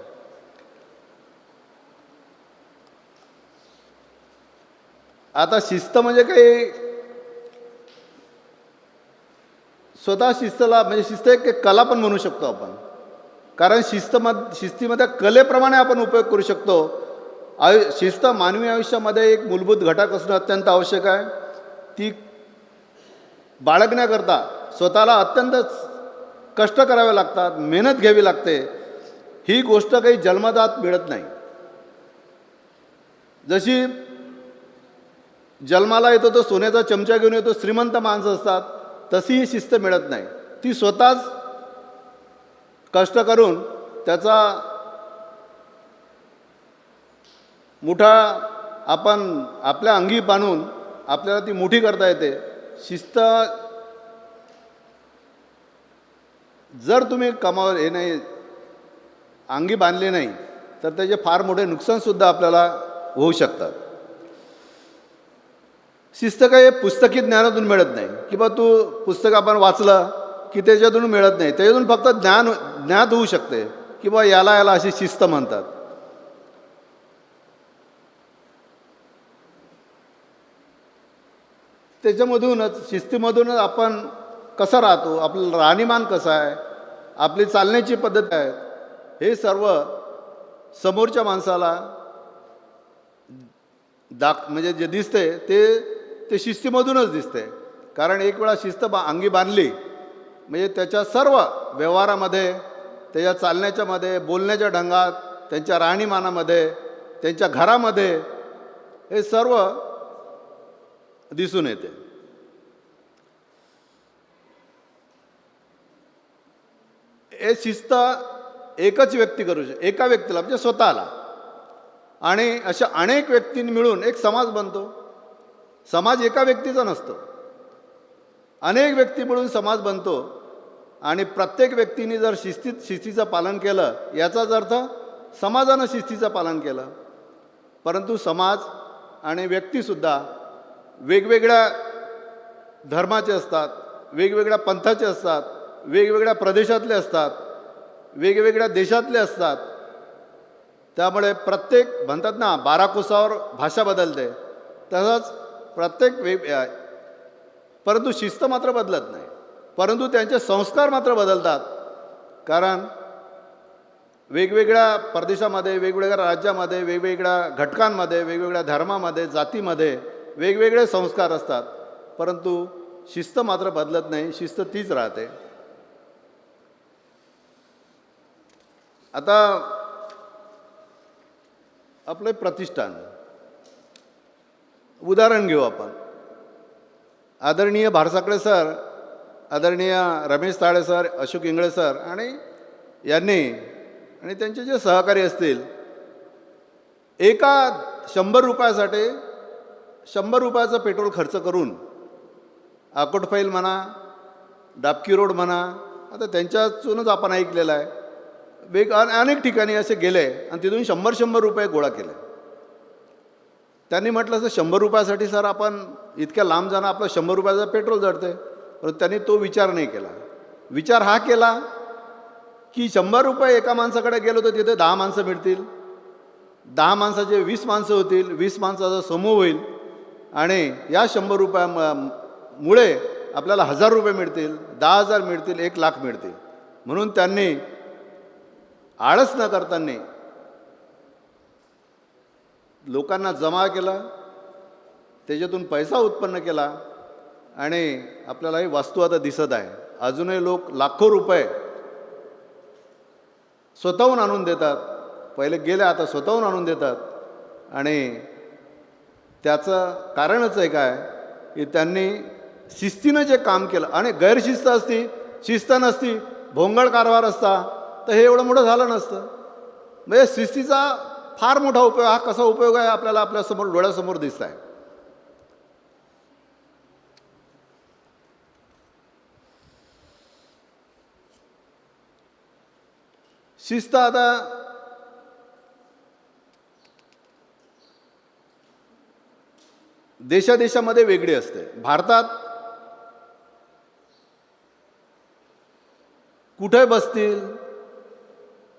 आता शिस्त म्हणजे काही स्वतः शिस्तला म्हणजे शिस्त एक कला पण म्हणू शकतो आपण, कारण शिस्तीमध्ये कलेप्रमाणे आपण उपयोग करू शकतो. शिस्त मानवी आयुष्यामध्ये एक मूलभूत घटक असणं अत्यंत आवश्यक आहे. ती बाळगण्याकरता स्वतःला अत्यंत कष्ट करावे लागतात, मेहनत घ्यावी लागते. ही गोष्ट काही जन्मजात मिळत नाही. जशी जन्माला येतो तो सोन्याचा चमचा घेऊन येतो, श्रीमंत माणसं असतात, तशी ही शिस्त मिळत नाही. ती स्वतःच कष्ट करून त्याचा मुठा आपण आपल्या अंगी बांधून आपल्याला ती मोठी करता येते. शिस्त जर तुम्ही हे नाही अंगी बांधले नाही तर त्याचे फार मोठे नुकसानसुद्धा आपल्याला होऊ शकतात. शिस्त काही पुस्तकी ज्ञानातून मिळत नाही की बा तू पुस्तक आपण वाचलं की त्याच्यातून मिळत नाही. त्याच्यातून फक्त ज्ञात होऊ शकते की बा याला अशी शिस्त म्हणतात. त्याच्यामधूनच शिस्तीमधूनच आपण कसं राहतो, आपलं राहणीमान कसं आहे, आपली चालण्याची पद्धत आहे, हे सर्व समोरच्या माणसाला म्हणजे जे दिसते ते शिस्तीमधूनच दिसते. कारण एक वेळा शिस्त अंगी बांधली म्हणजे त्याच्या सर्व व्यवहारामध्ये त्याच्या चालण्याच्यामध्ये, बोलण्याच्या ढंगात, त्यांच्या राहणीमानामध्ये, त्यांच्या घरामध्ये हे सर्व दिसून येते. हे शिस्त एकच व्यक्ती करू शकते, एका व्यक्तीला म्हणजे स्वतःला, आणि अशा अनेक व्यक्तींनी मिळून एक समाज बनतो. समाज एका व्यक्तीचा नसतो, अनेक व्यक्ती मिळून समाज बनतो. आणि प्रत्येक व्यक्तीने जर शिस्तीचं पालन केलं याचाच अर्थ समाजानं शिस्तीचं पालन केलं. परंतु समाज आणि व्यक्तीसुद्धा वेगवेगळ्या धर्माचे असतात, वेगवेगळ्या पंथाचे असतात, वेगवेगळ्या प्रदेशातले असतात, वेगवेगळ्या देशातले असतात. त्यामुळे प्रत्येक म्हणतात ना 12 कोसावर भाषा बदलते, तसंच प्रत्येक परंतु शिस्त मात्र बदलत नाही, परंतु त्यांचे संस्कार मात्र बदलतात. कारण वेगवेगळ्या प्रदेशामध्ये, वेगवेगळ्या राज्यामध्ये, वेगवेगळ्या घटकांमध्ये, वेगवेगळ्या धर्मामध्ये, जातीमध्ये वेगवेगळे संस्कार असतात, परंतु शिस्त मात्र बदलत नाही, शिस्त तीच राहते. आता आपले प्रतिष्ठान उदाहरण घेऊ आपण. आदरणीय भारसाकडे सर, आदरणीय रमेश ताळे सर, अशोक इंगळे सर आणि यांनी आणि त्यांचे जे सहकारी असतील, एका 100 रुपयासाठी 100 रुपयाचं पेट्रोल खर्च करून आकोटफैल म्हणा, डाबकी रोड म्हणा, आता त्यांच्यातूनच आपण ऐकलेलं आहे, अनेक ठिकाणी असे गेले आणि तिथून 100 रुपये गोळा केले. त्यांनी म्हटलं असं 100 रुपयासाठी सर आपण इतक्या लांब जाणं, आपलं 100 रुपयाचं पेट्रोल जडते. परंतु त्यांनी तो विचार नाही केला. विचार हा केला की 100 रुपये एका माणसाकडे गेलो तर तिथे 10 माणसं मिळतील, 10 माणसाचे 20 माणसं होतील, 20 माणसाचा समूह होईल आणि या 100 रुपयामुळे आपल्याला 1000 रुपये मिळतील, 10,000 मिळतील, 1,00,000 मिळतील. म्हणून त्यांनी आळस न करताना लोकांना जमा केला, त्याच्यातून पैसा उत्पन्न केला आणि आपल्याला ही वास्तू आता दिसत आहे. अजूनही लोक लाखो रुपये स्वतःहून आणून देतात. पहिले गेले, आता स्वतःहून आणून देतात. आणि त्याचं कारणच आहे काय की त्यांनी शिस्तीनं जे काम केलं. आणि गैरशिस्त असती, शिस्त नसती, भोंगळ कारभार असता तर हे एवढं मोठं झालं नसतं. म्हणजे शिस्तीचा फार मोठा उपयोग. हा कसा उपयोग आहे आपल्याला आपल्यासमोर डोळ्यासमोर दिसत आहे. शिस्त आता देशादेशामध्ये वेगळी असते. भारतात कुठे बसतील,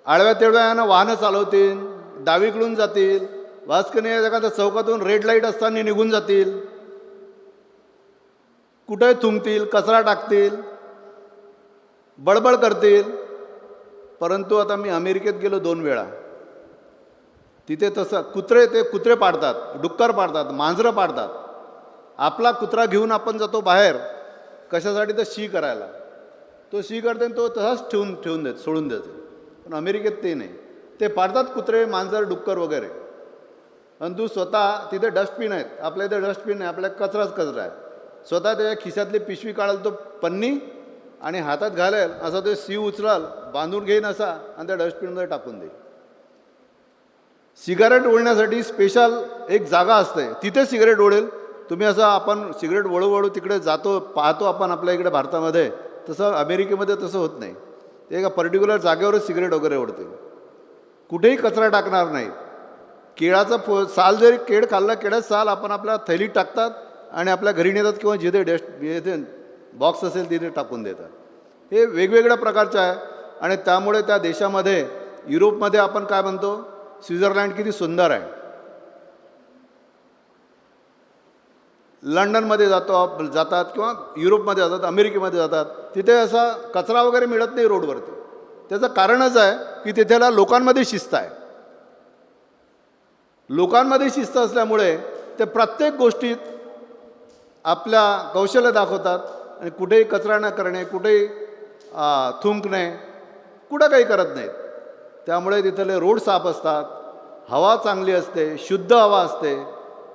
आडव्या तेडव्यानं वाहनं चालवतील, डावीकडून जातील, वाचकने एखाद्या चौकातून रेड लाईट असताना निघून जातील, कुठे थुंकतील, कचरा टाकतील, बडबड करतील. परंतु आता मी अमेरिकेत गेलो 2 वेळा. तिथे तसं कुत्रे पाडतात, डुक्कर पाडतात, मांजरं पाडतात. आपला कुत्रा घेऊन आपण जातो बाहेर कशासाठी, तर शी करायला. तो शी करते तो तसाच ठेवून सोडून देतो. पण अमेरिकेत ते नाही, ते पाडतात कुत्रे, मांजर, डुक्कर वगैरे. आणि तू स्वतः तिथे डस्टबिन आहेत, आपल्या इथे डस्टबिन नाही, आपल्या कचरा आहे. स्वतः त्याच्या खिशातली पिशवी काढाल तो पन्नी आणि हातात घालेल, असा तो शी उचलाल, बांधून घेईन असा आणि त्या डस्टबिनमध्ये टाकून देईल. सिगारेट ओढण्यासाठी स्पेशल एक जागा असते, तिथे सिगारेट ओढेल. तुम्ही असं आपण सिगारेट वळू तिकडे जातो, पाहतो आपण आपल्या इकडे भारतामध्ये, तसं अमेरिकेमध्ये तसं होत नाही. ते एका पर्टिक्युलर जागेवरच सिगरेट वगैरे ओढतील. कुठेही कचरा टाकणार नाहीत. केळाचा साल जरी केळ खाल्ला, केळाचं साल आपण आपल्या थैलीत टाकतात आणि आपल्या घरी नेतात किंवा जिथे येथे बॉक्स असेल तिथे टाकून देतात. हे वेगवेगळ्या प्रकारचं आहे. आणि त्यामुळे त्या देशामध्ये, युरोपमध्ये आपण काय म्हणतो, स्वित्झर्लंड किती सुंदर आहे. लंडनमध्ये जातात किंवा युरोपमध्ये जातात, अमेरिकेमध्ये जातात, तिथे असा कचरा वगैरे मिळत नाही रोडवरती. त्याचं कारणच आहे की तिथेला लोकांमध्ये शिस्त आहे. लोकांमध्ये शिस्त असल्यामुळे ते प्रत्येक गोष्टीत आपल्या कौशल्य दाखवतात. आणि कुठेही कचरा न करणे, कुठेही थुंकणे, कुठं काही करत नाहीत. त्यामुळे तिथले रोड साफ असतात, हवा चांगली असते, शुद्ध हवा असते.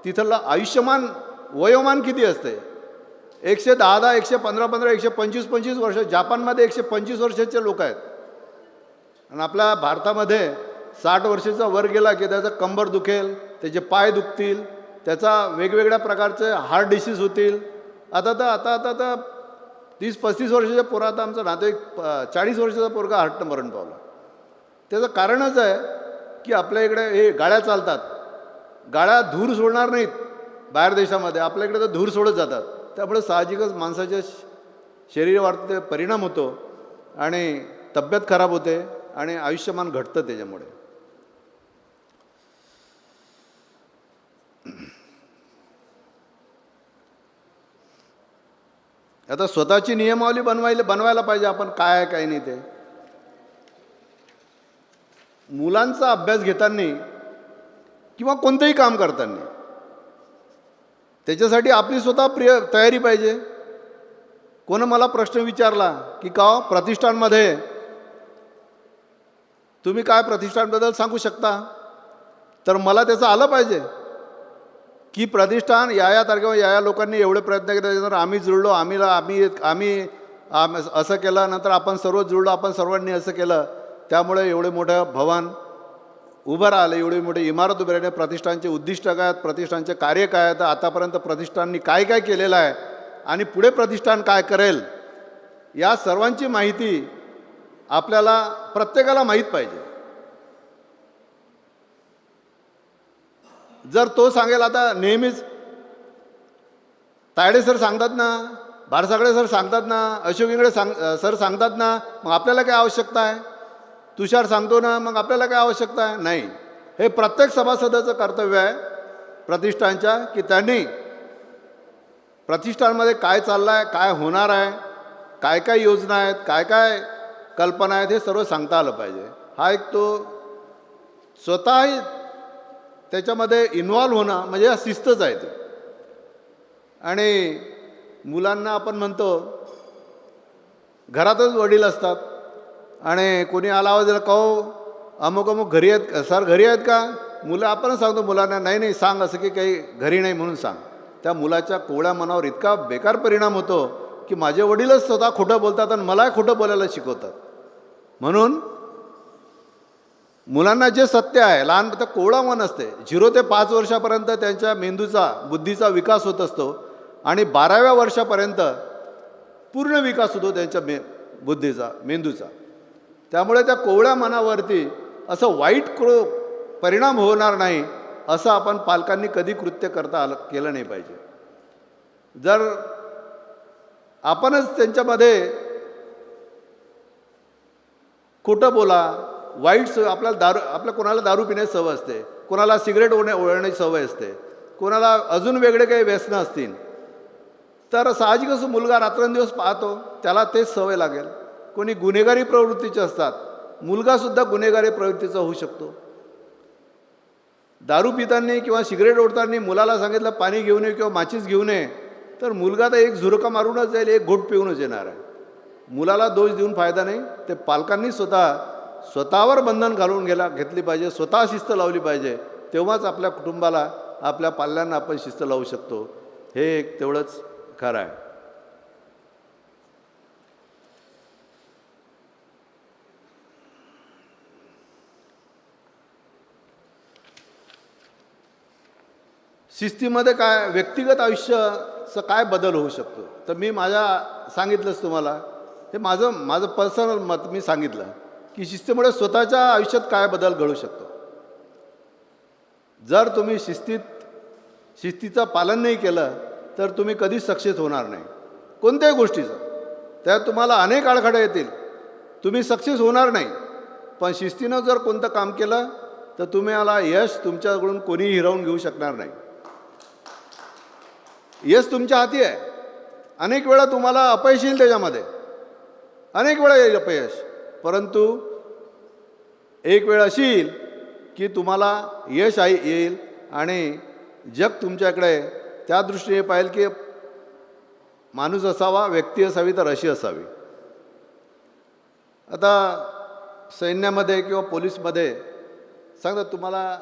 तिथलं आयुष्यमान वयोमान किती असते? 110, 115, 125 वर्ष. जापानमध्ये 125 वर्षाचे लोक आहेत. आणि आपल्या भारतामध्ये 60 वर्षाचा वर गेला की त्याचा कंबर दुखेल, त्याचे पाय दुखतील, त्याचा वेगवेगळ्या प्रकारचे हार्ट डिसीज होतील. आता 30-35 वर्षाच्या पोरा, आता आमचा नातेवाईक 40 वर्षाचा पोरगा हार्टनं मरण पावला. त्याचं कारणच आहे की आपल्या इकडे हे गाड्या चालतात, गाड्या धूर सोडणार नाहीत. बाहेर देशामध्ये आपल्या इकडे तर धूर सोडत जातात. त्यामुळे साहजिकच माणसाच्या शरीरावरती परिणाम होतो आणि तब्येत खराब होते आणि आयुष्यमान घटतं त्याच्यामुळे. आता स्वतःची नियमावली बनवायला पाहिजे आपण, काय आहे काय नाही ते. मुलांचा अभ्यास घेताना किंवा कोणतंही काम करताना त्याच्यासाठी आपली स्वतः तयारी पाहिजे. कोण मला प्रश्न विचारला की का प्रतिष्ठानमध्ये तुम्ही काय प्रतिष्ठानबद्दल सांगू शकता, तर मला त्याचं आलं पाहिजे की प्रतिष्ठान या तारखेवर या लोकांनी एवढे प्रयत्न केले, त्याच्यानंतर आम्ही जुळलो, आम्ही असं केलं, नंतर आपण सर्व जुळलो, आपण सर्वांनी असं केलं, त्यामुळे एवढे मोठं भवन उभं राहिलं, एवढी मोठी इमारत उभी राहिली. प्रतिष्ठानचे उद्दिष्ट काय आहेत, प्रतिष्ठानचे कार्य काय आहेत, आतापर्यंत प्रतिष्ठाननी काय काय केलेलं आहे आणि पुढे प्रतिष्ठान काय करेल, या सर्वांची माहिती आपल्याला प्रत्येकाला माहीत पाहिजे. जर तो सांगेल, आता नेहमीच तायडे सर सांगतात ना, भारसागळे सर सांगतात ना, अशोक इंगळे सर सांगतात ना, मग आपल्याला काय आवश्यकता आहे? तुषार सांगतो ना, मग आपल्याला काय आवश्यकता आहे? नाही. हे प्रत्येक सभासदाचं कर्तव्य आहे प्रतिष्ठानच्या की त्यांनी प्रतिष्ठानमध्ये काय चाललं आहे, काय होणार आहे, काय काय योजना आहेत, काय काय कल्पना आहेत, हे सर्व सांगता आलं पाहिजे. हा एक तो स्वतःही त्याच्यामध्ये इन्व्हॉल्व होणं म्हणजे हा शिस्तच आहे ते. आणि मुलांना आपण म्हणतो घरातच वडील असतात आणि कोणी आला आवाज दिला, कहो अमुक घरी आहेत, सर घरी आहेत का? मुलं आपणच सांगतो मुलांना, नाही सांग असं की काही घरी नाही म्हणून सांग. त्या मुलाच्या कोवळ्या मनावर इतका बेकार परिणाम होतो की माझे वडीलच स्वतः खोटं बोलतात आणि मलाही खोटं बोलायला शिकवतात. म्हणून मुलांना जे सत्य आहे, लहान तर कोवळा मन असते, 0 ते 5 वर्षापर्यंत त्यांच्या मेंदूचा बुद्धीचा विकास होत असतो आणि 12व्या वर्षापर्यंत पूर्ण विकास होतो त्यांच्या बुद्धीचा, मेंदूचा. त्यामुळे त्या कोवळ्या मनावरती असं वाईट परिणाम होणार नाही असं आपण पालकांनी कधी कृत्य केलं नाही पाहिजे. जर आपणच त्यांच्यामध्ये खोटं बोला, वाईट आपल्या कोणाला दारू पिण्याची सवय असते, कोणाला सिगरेट ओढण्याची सवय असते, कोणाला अजून वेगळे काही व्यसनं असतील, तर साहजिकच मुलगा रात्रंदिवस पाहतो, त्याला तेच सवय लागेल. कोणी गुन्हेगारी प्रवृत्तीचे असतात, मुलगासुद्धा गुन्हेगारी प्रवृत्तीचा होऊ शकतो. दारू पितांनी किंवा सिगरेट ओढताना मुलाला सांगितलं पाणी घेऊन ये किंवा माचीस घेऊन ये, तर मुलगा तर एक झुरका मारूनच जाईल, एक घोट पिऊनच येणार आहे. मुलाला दोष देऊन फायदा नाही. ते पालकांनी स्वतःवर बंधन घालून घेतली पाहिजे, स्वतः शिस्त लावली पाहिजे. तेव्हाच आपल्या कुटुंबाला, आपल्या पाल्यांना आपण शिस्त लावू शकतो. हे एक तेवढंच खरं आहे. शिस्तीमध्ये काय व्यक्तिगत आयुष्याचं काय बदल होऊ शकतो, तर मी सांगितलंच तुम्हाला, हे माझं पर्सनल मत मी सांगितलं की शिस्तीमुळे स्वतःच्या आयुष्यात काय बदल घडू शकतो. जर तुम्ही शिस्तीचं पालन नाही केलं तर तुम्ही कधीच सक्सेस होणार नाही कोणत्याही गोष्टीचं. त्यात तुम्हाला अनेक अडथळे येतील, तुम्ही सक्सेस होणार नाही. पण शिस्तीनं जर कोणतं काम केलं तर तुम्हाला यश तुमच्याकडून कोणीही हिरावून घेऊ शकणार नाही. यश तुमच्या हाती आहे. अनेक वेळा तुम्हाला अपयश येईल, त्याच्यामध्ये अनेक वेळा येईल अपयश, परंतु एक वेळ अशी येईल की तुम्हाला यश येईल आणि जग तुमच्याकडे त्या दृष्टीने पाहिल की माणूस असावा, व्यक्ती असावी तर अशी असावी. आता सैन्यामध्ये किंवा पोलीसमध्ये सांगतात तुम्हाला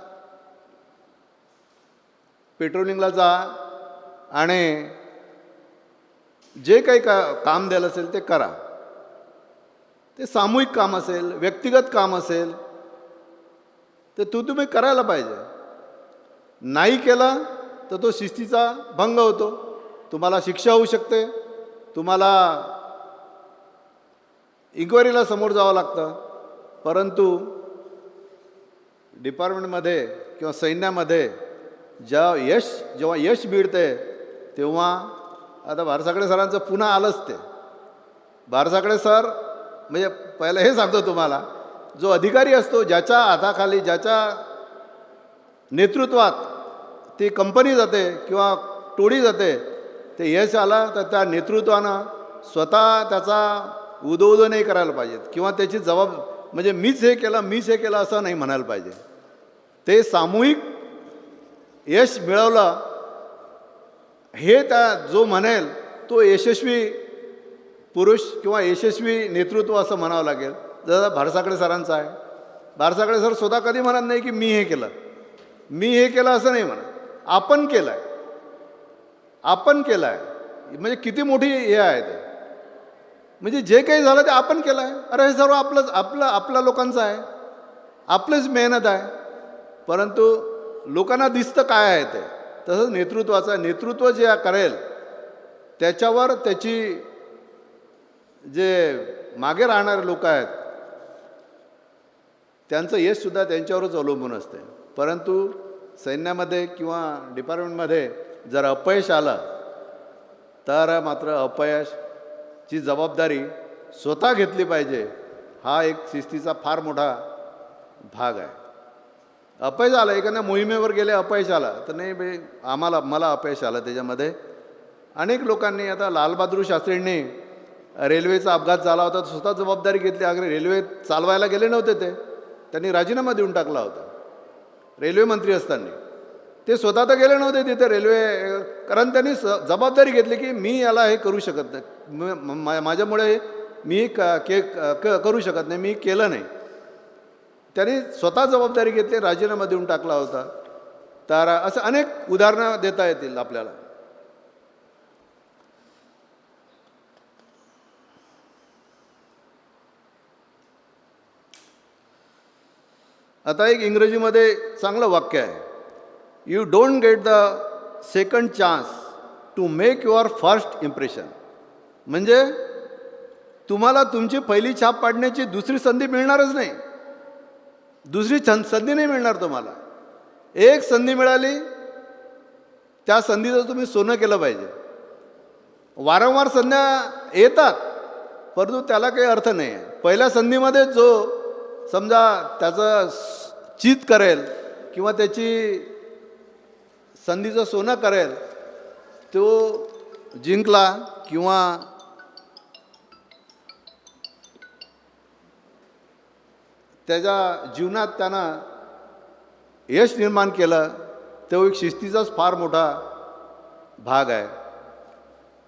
पेट्रोलिंगला जा आणि जे काही काम द्यायला असेल ते करा. ते सामूहिक काम असेल, व्यक्तिगत काम असेल, ते तुम्ही करायला पाहिजे. नाही केला तर तो शिस्तीचा भंग होतो, तुम्हाला शिक्षा होऊ शकते, तुम्हाला इन्क्वायरीला समोर जावं लागतं. परंतु डिपार्टमेंटमध्ये किंवा सैन्यामध्ये जेव्हा यश मिळते तेव्हा आता भारसाकडे सरांचं पुन्हा आलंच ते. भारसाकडे सर म्हणजे पहिलं हे सांगतो तुम्हाला, जो अधिकारी असतो ज्याच्या हाताखाली ज्याच्या नेतृत्वात ती कंपनी जाते किंवा टोळी जाते, ते यश आला तर त्या नेतृत्वानं स्वतः त्याचा उदो नाही करायला पाहिजेत किंवा त्याची म्हणजे मीच हे केलं असं नाही म्हणायला पाहिजे. ते सामूहिक यश मिळवलं हे त्या जो म्हणेल तो यशस्वी पुरुष किंवा यशस्वी नेतृत्व असं म्हणावं लागेल. जसं भारसाकडे सरांचं आहे. भारसाकडे सर स्वतः कधी म्हणत नाही की मी हे केलं असं नाही म्हणत. आपण केलं आहे म्हणजे किती मोठी हे आहे ते. म्हणजे जे काही झालं ते आपण केलं आहे. अरे हे सर्व आपल्या लोकांचं आहे, आपलीच मेहनत आहे. परंतु लोकांना दिसतं काय आहे ते. तसंच नेतृत्व जे करेल त्याच्यावर त्याची जे मागे राहणारे लोक आहेत त्यांचं यशसुद्धा त्यांच्यावरच अवलंबून असते. परंतु सैन्यामध्ये किंवा डिपार्टमेंटमध्ये जर अपयश आलं तर मात्र अपयशची जबाबदारी स्वतः घेतली पाहिजे. हा एक शिस्तीचा फार मोठा भाग आहे. अपयश आलं, एखाद्या मोहिमेवर गेले अपयश आलं तर नाही बे मला अपयश आलं त्याच्यामध्ये. अनेक लोकांनी आता लालबहादूर शास्त्रींनी रेल्वेचा अपघात झाला होता, स्वतः जबाबदारी घेतली. अगदी रेल्वे चालवायला गेले नव्हते त्यांनी राजीनामा देऊन टाकला होता रेल्वे मंत्री असताना. ते स्वतः तर गेले नव्हते तिथे रेल्वे, कारण त्यांनी जबाबदारी घेतली की मी याला हे करू शकत नाही, माझ्यामुळे मी करू शकत नाही, मी केलं नाही. त्यांनी स्वतः जबाबदारी घेतली, राजीनामा देऊन टाकला होता. तर असं अनेक उदाहरणं देता येतील आपल्याला. आता एक इंग्रजीमध्ये चांगलं वाक्य आहे, you don't get the second chance to make your first impression. म्हणजे तुम्हाला तुमची पहिली छाप पाडण्याची दुसरी संधी मिळणारच नाही, दुसरी संधी नाही मिळणार तुम्हाला. एक संधी मिळाली त्या संधीचं तुम्ही सोनं केलं पाहिजे. वारंवार संध्या येतात परंतु त्याला काही अर्थ नाही आहे. पहिल्या संधीमध्ये जो समजा त्याचं चित करेल किंवा त्याची संधीचं सोनं करेल तो जिंकला किंवा त्याच्या जीवनात त्यानं यश निर्माण केलं, तो एक शिस्तीचाच फार मोठा भाग आहे.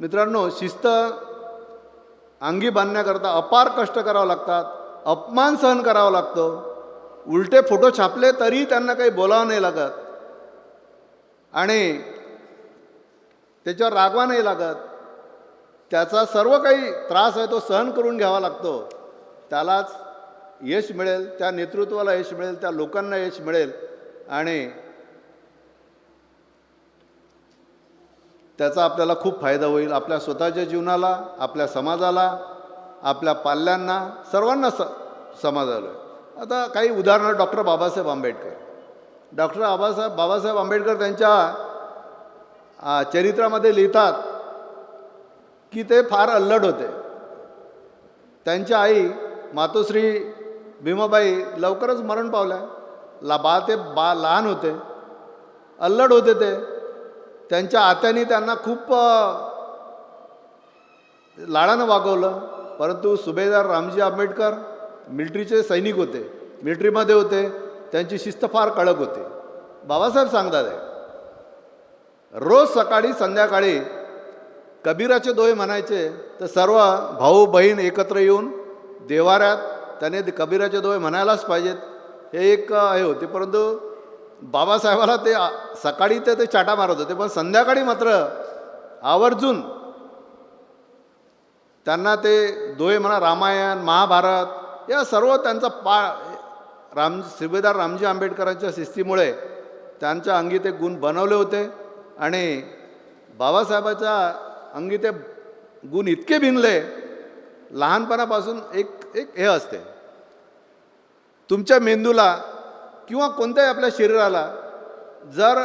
मित्रांनो, शिस्त अंगी बांधण्याकरता अपार कष्ट करावं लागतात, अपमान सहन करावा लागतो. उलटे फोटो छापले तरी त्यांना काही बोलावं नाही लागत आणि त्याच्यावर रागवा नाही लागत. त्याचा सर्व काही त्रास आहे तो सहन करून घ्यावा लागतो. त्यालाच यश मिळेल, त्या नेतृत्वाला यश मिळेल, त्या लोकांना यश मिळेल आणि त्याचा आपल्याला खूप फायदा होईल. आपल्या स्वतःच्या जीवनाला, आपल्या समाजाला, आपल्या पाल्यांना, सर्वांना समाजाला. आता काही उदाहरणं डॉक्टर बाबासाहेब आंबेडकर त्यांच्या चरित्रामध्ये लिहितात की ते फार अल्लड होते. त्यांच्या आई मातोश्री भीमाबाई लवकरच मरण पावल्या. ते लहान होते, अल्लड होते ते. त्यांच्या आत्याने त्यांना खूप लाडानं वागवलं. परंतु सुभेदार रामजी आंबेडकर मिलिटरीचे सैनिक होते, मिलिटरीमध्ये होते, त्यांची शिस्त फार कडक होती. बाबासाहेब सांगतात आहे, रोज सकाळी संध्याकाळी कबीराचे दोहे म्हणायचे तर सर्व भाऊ बहीण एकत्र येऊन देवाऱ्यात त्याने ते कबीराचे दोहे म्हणायलाच पाहिजेत, हे एक हे होते. परंतु बाबासाहेबाला ते सकाळी ते चाटा मारत होते, पण संध्याकाळी मात्र आवर्जून त्यांना ते दोहे म्हणा, रामायण, महाभारत या सर्व त्यांचा सुभेदार रामजी आंबेडकरांच्या शिस्तीमुळे त्यांच्या अंगी ते गुण बनवले होते. आणि बाबासाहेबाच्या अंगी ते गुण इतके भिनले, लहानपणापासून एक एक हे असते, तुमच्या मेंदूला किंवा कोणत्याही आपल्या शरीराला जर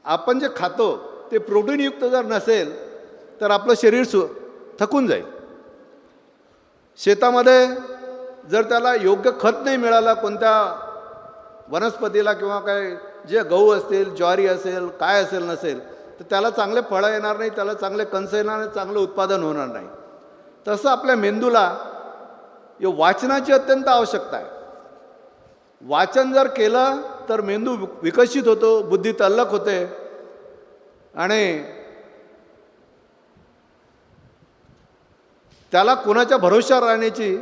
आपण जे खातो ते प्रोटीनयुक्त जर नसेल तर आपलं शरीर थकून जाईल. शेतामध्ये जर त्याला योग्य खत नाही मिळालं कोणत्या वनस्पतीला किंवा काय जे गहू असतील, ज्वारी असेल, काय असेल नसेल, तर त्याला चांगले फळं येणार नाही, त्याला चांगले कणसं येणार नाही, चांगलं उत्पादन होणार नाही. तसं आपल्या मेंदूला वाचनाची अत्यंत आवश्यकता आहे. वाचन जर केलं तर मेंदू विकसित होतो, बुद्धी तल्लख होते आणि त्याला कोणाच्या भरोश्यावर राहण्याची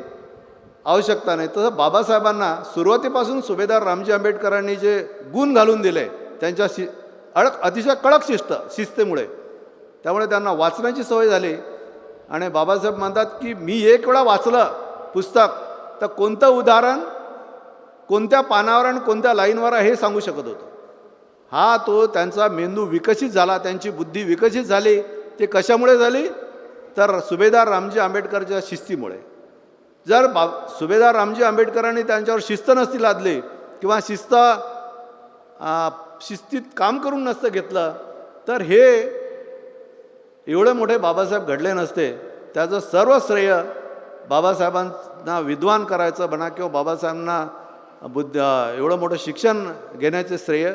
आवश्यकता नाही. तसं बाबासाहेबांना सुरुवातीपासून सुभेदार रामजी आंबेडकरांनी जे गुण घालून दिले त्यांच्या अतिशय कडक शिस्तीमुळे, त्यामुळे त्यांना वाचण्याची सवय झाली. आणि बाबासाहेब म्हणतात की मी एक वेळा वाचलं पुस्तक तर कोणतं उदाहरण कोणत्या पानावर आणि कोणत्या लाईनवर हे सांगू शकत होतो. हा तो त्यांचा मेंदू विकसित झाला, त्यांची बुद्धी विकसित झाली. ते कशामुळे झाली तर सुभेदार रामजी आंबेडकरच्या शिस्तीमुळे. जर सुभेदार रामजी आंबेडकरांनी त्यांच्यावर शिस्त नसती लादली किंवा शिस्तीत काम करून नसतं घेतलं तर हे एवढे मोठे बाबासाहेब घडले नसते. त्याचं सर्व श्रेय बाबासाहेबांना विद्वान करायचं म्हणा किंवा बाबासाहेबांना एवढं मोठं शिक्षण घेण्याचे श्रेय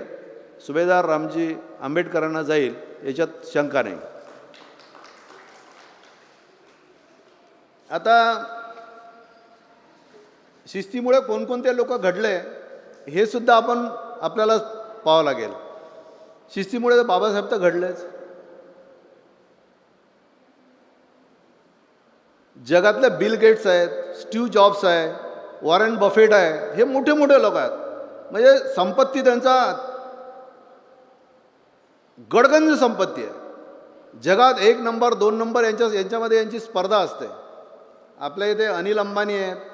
सुभेदार रामजी आंबेडकरांना जाईल याच्यात शंका नाही. आता शिस्तीमुळे कोणकोणते लोक घडले हे सुद्धा आपल्याला पाहावं लागेल. शिस्तीमुळे तर बाबासाहेब तर घडलेच. जगातले बिल गेट्स आहेत, स्टीव्ह जॉब्स आहे, वॉरेन बफेट आहे, हे मोठे मोठे लोक आहेत. म्हणजे संपत्ती त्यांचा गडगंज संपत्ती आहे. जगात 1 नंबर 2 नंबर यांच्यामध्ये यांची स्पर्धा असते. आपल्या इथे अनिल अंबानी आहेत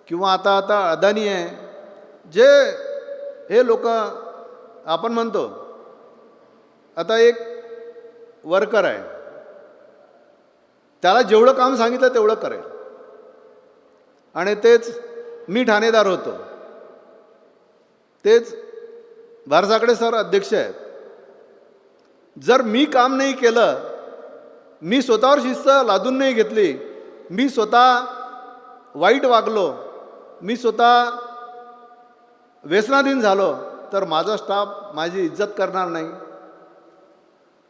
किंवा आता अदानी आहे, जे हे लोक आपण म्हणतो. आता एक वर्कर आहे, त्याला जेवढं काम सांगितलं तेवढं करेल आणि तेच मी ठाणेदार होतो, तेच भारसाकडे सर अध्यक्ष आहेत. जर मी काम नाही केलं, मी स्वतःवर शिस्त लादून नाही घेतली, मी स्वतः वाईट वागलो, मी स्वतः व्यसनाधीन झालो तर माझा स्टाफ माझी इज्जत करणार नाही,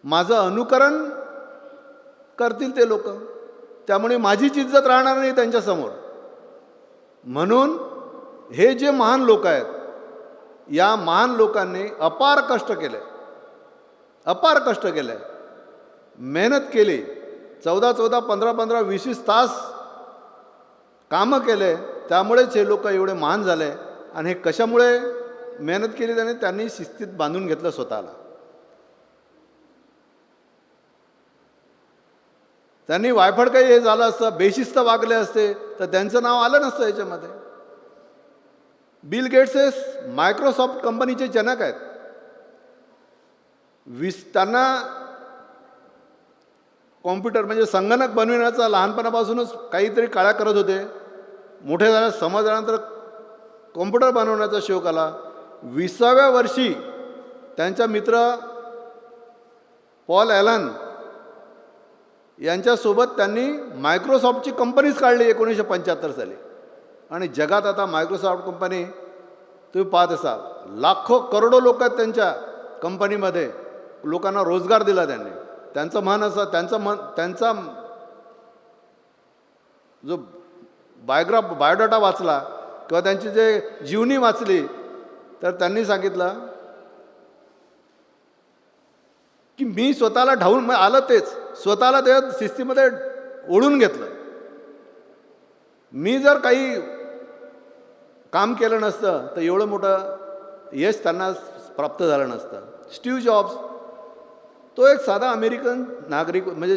माझं अनुकरण करतील ते लोक, त्यामुळे माझीच इज्जत राहणार नाही त्यांच्यासमोर. म्हणून हे जे महान लोक आहेत, या महान लोकांनी अपार कष्ट केले, अपार कष्ट केले, मेहनत केली, 14-14, 15-15, 20 तास कामं केले. त्यामुळेच हे लोक एवढे महान झाले. आणि हे कशामुळे मेहनत केली त्यांनी शिस्तीत बांधून घेतलं स्वतःला. त्यांनी वायफळ काही हे झालं असतं, बेशिस्त वागले असते तर त्यांचं नाव आलं नसतं याच्यामध्ये. बिल गेट्स हे मायक्रोसॉफ्ट कंपनीचे जनक आहेत. त्यांना कॉम्प्युटर म्हणजे संगणक बनविण्याचा लहानपणापासूनच काहीतरी काळा करत होते. मोठे झाल्या समजल्यानंतर कॉम्प्युटर बनवण्याचा शौक आला. 20व्या वर्षी त्यांचा मित्र पॉल ॲलन यांच्यासोबत त्यांनी मायक्रोसॉफ्टची कंपनीच काढली 1975 साली. आणि जगात आता मायक्रोसॉफ्ट कंपनी तुम्ही पाहत असाल, लाखो करोडो लोक आहेत त्यांच्या कंपनीमध्ये. लोकांना रोजगार दिला त्यांनी. त्यांचं मन असं, त्यांचा जो बायोडाटा वाचला किंवा त्यांची जे जीवनी वाचली तर त्यांनी सांगितलं की मी स्वतःला ढावून आलं, तेच स्वतःला त्या शिस्तीमध्ये ओढून घेतलं. मी जर काही काम केलं नसतं तर एवढं मोठं यश त्यांना प्राप्त झालं नसतं. स्टीव्ह जॉब्स तो एक साधा अमेरिकन नागरिक, म्हणजे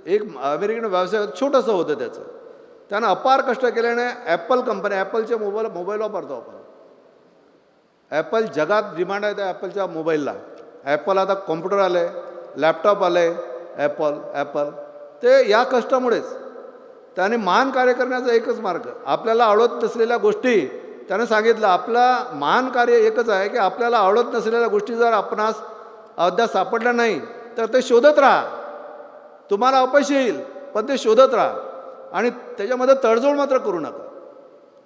एक अमेरिकन व्यवसाय छोटंसं होतं त्याचं. त्यानं अपार कष्ट केल्याने ॲपल कंपनी, ॲपलचे मोबाईल वापरतो आपण. ॲपल जगात डिमांड आहे त्या ॲपलच्या मोबाईलला. ॲपल आता कॉम्प्युटर आले, लॅपटॉप आले, ॲपल ते या कष्टामुळेच. त्याने महान कार्य करण्याचा एकच मार्ग, आपल्याला आवडत नसलेल्या गोष्टी त्यानं सांगितलं. आपला महान कार्य एकच आहे की आपल्याला आवडत नसलेल्या गोष्टी जर आपणास अद्याप सापडल्या नाही तर ते शोधत राहा. तुम्हाला अपयश येईल पण ते शोधत राहा आणि त्याच्यामध्ये तडजोड मात्र करू नका.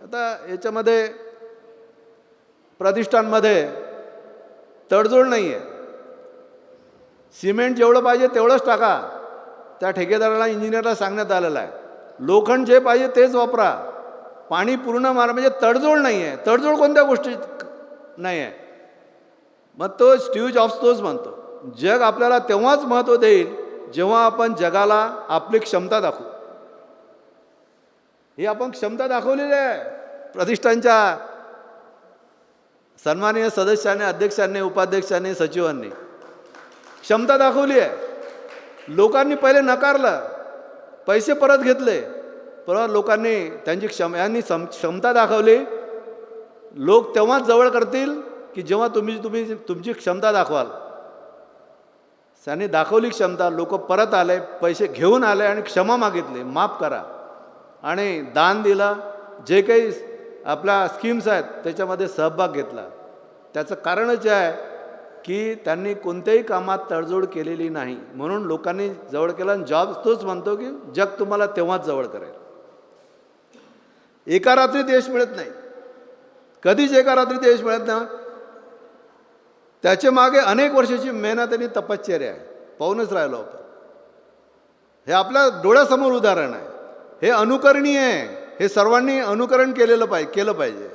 आता याच्यामध्ये प्रतिष्ठानमध्ये तडजोड नाही आहे. सिमेंट जेवढं पाहिजे तेवढंच टाका, त्या ठेकेदाराला इंजिनियरला सांगण्यात आलेलं आहे. लोखंड जे पाहिजे तेच वापरा, पाणी पूर्ण मारा, म्हणजे तडजोड नाही आहे. तडजोड कोणत्या गोष्टीत नाही आहे. मग तो स्टीव्ह जॉब्स तोच म्हणतो, जग आपल्याला तेव्हाच महत्त्व देईल जेव्हा आपण जगाला आपली क्षमता दाखवू. ही आपण क्षमता दाखवलेली आहे. प्रतिष्ठानच्या सन्माननीय सदस्यांनी, अध्यक्षांनी, उपाध्यक्षांनी, सचिवांनी क्षमता दाखवली आहे. लोकांनी पहिले नकारलं, पैसे परत घेतले, परत लोकांनी त्यांची क्षमता दाखवली. लोक तेव्हाच जवळ करतील की जेव्हा तुम्ही तुमची क्षमता दाखवाल. त्यांनी दाखवली क्षमता, लोक परत आले, पैसे घेऊन आले आणि क्षमा मागितली, माफ करा, आणि दान दिलं. जे काही आपल्या स्कीम्स आहेत त्याच्यामध्ये सहभाग घेतला. त्याचं कारणच आहे की त्यांनी कोणत्याही कामात तडजोड केलेली नाही, म्हणून लोकांनी जवळ केलं. आणि जॉब तोच म्हणतो की जग तुम्हाला तेव्हाच जवळ करेल. एका रात्रीत यश मिळत नाही, कधीच एका रात्रीत यश मिळत नाही. त्याच्या मागे अनेक वर्षाची मेहनत आणि तपश्चर्या आहे. पाहूनच राहिलो आपण. हे आपल्या डोळ्यासमोर उदाहरण आहे. हे अनुकरणीय आहे. हे सर्वांनी अनुकरण केलं पाहिजे.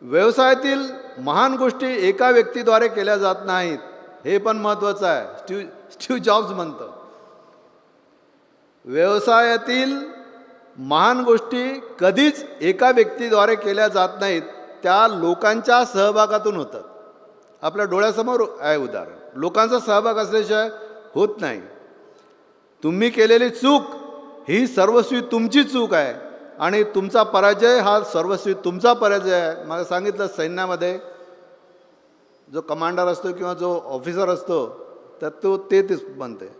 व्यवसायातील महान गोष्टी एका व्यक्तीद्वारे केल्या जात नाहीत, हे पण महत्त्वाचं आहे. स्टीव्ह जॉब्स म्हणतो, व्यवसायातील महान गोष्टी कधीच एका व्यक्तीद्वारे केल्या जात नाहीत, त्या लोकांच्या सहभागातून होतात. आपल्या डोळ्यासमोर आहे उदाहरण. लोकांचा सहभाग असल्याशिवाय होत नाही. तुम्ही केलेली चूक ही सर्वस्वी तुमची चूक आहे आणि तुमचा पराजय हा सर्वस्वी तुमचा पराजय आहे. मला सांगितलं, सैन्यामध्ये जो कमांडर असतो किंवा जो ऑफिसर असतो तर तो तेच बनते.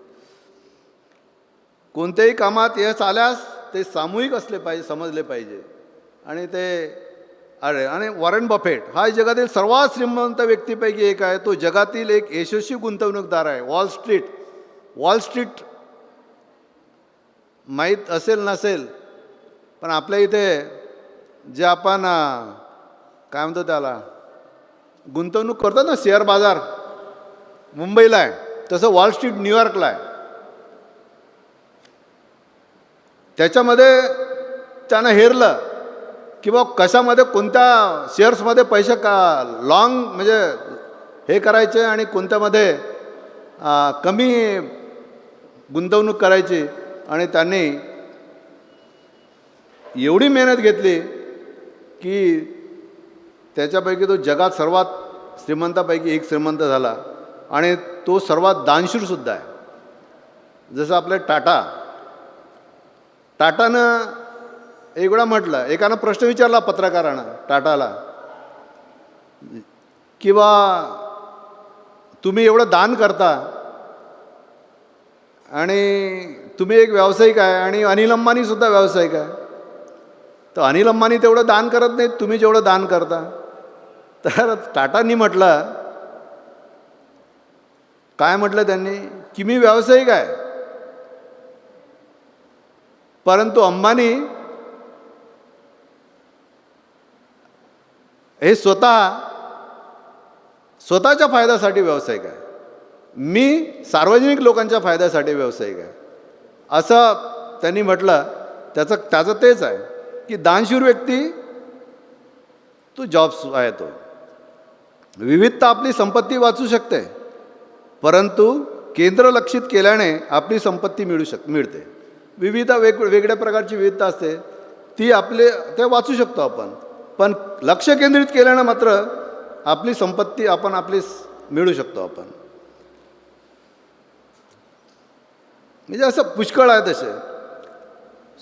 कोणत्याही कामात यश आल्यास ते सामूहिक असले पाहिजे, समजले पाहिजे. आणि ते आणि वॉरेन बफेट हा जगातील सर्वात श्रीमंत व्यक्तीपैकी एक आहे. तो जगातील एक यशस्वी गुंतवणूकदार आहे. वॉल स्ट्रीट माहीत असेल नसेल, पण आपल्या इथे जे आपण काय म्हणतो त्याला गुंतवणूक करतो ना, शेअर बाजार मुंबईला आहे, तसं वॉल स्ट्रीट न्यूयॉर्कला आहे. त्याच्यामध्ये त्यानं हेरलं की बा कशामध्ये, कोणत्या शेअर्समध्ये पैसे लॉंग म्हणजे हे करायचे आणि कोणत्यामध्ये कमी गुंतवणूक करायची. आणि त्यांनी एवढी मेहनत घेतली की त्याच्यापैकी तो जगात सर्वात श्रीमंतापैकी एक श्रीमंत झाला. आणि तो सर्वात दानशूरसुद्धा आहे. जसं आपलं टाटानं एक वेळा म्हटलं, एकानं प्रश्न विचारला पत्रकारानं टाटाला की बा तुम्ही एवढं दान करता आणि तुम्ही एक व्यावसायिक आहे आणि अनिल अंबानीसुद्धा व्यावसायिक आहे, तर अनिल अंबानी तेवढं दान करत नाहीत, तुम्ही जेवढं दान करता. तर टाटांनी म्हटलं, काय म्हटलं त्यांनी की मी व्यावसायिक आहे, परंतु अंबानी हे स्वतःच्या फायद्यासाठी व्यावसायिक आहे, मी सार्वजनिक लोकांच्या फायद्यासाठी व्यावसायिक आहे, असं त्यांनी म्हटलं. त्याचं तेच आहे की दानशूर व्यक्ती तो जॉब्स आहे. तो विविधता आपली संपत्ती वाचू शकते, परंतु केंद्र लक्षित केल्याने आपली संपत्ती मिळते. वेगवेगळ्या प्रकारची विविधता असते. ते वाचू शकतो आपण. पण लक्ष केंद्रित केल्यानं मात्र आपली संपत्ती आपली मिळू शकतो आपण. म्हणजे असं पुष्कळ आहे तसे.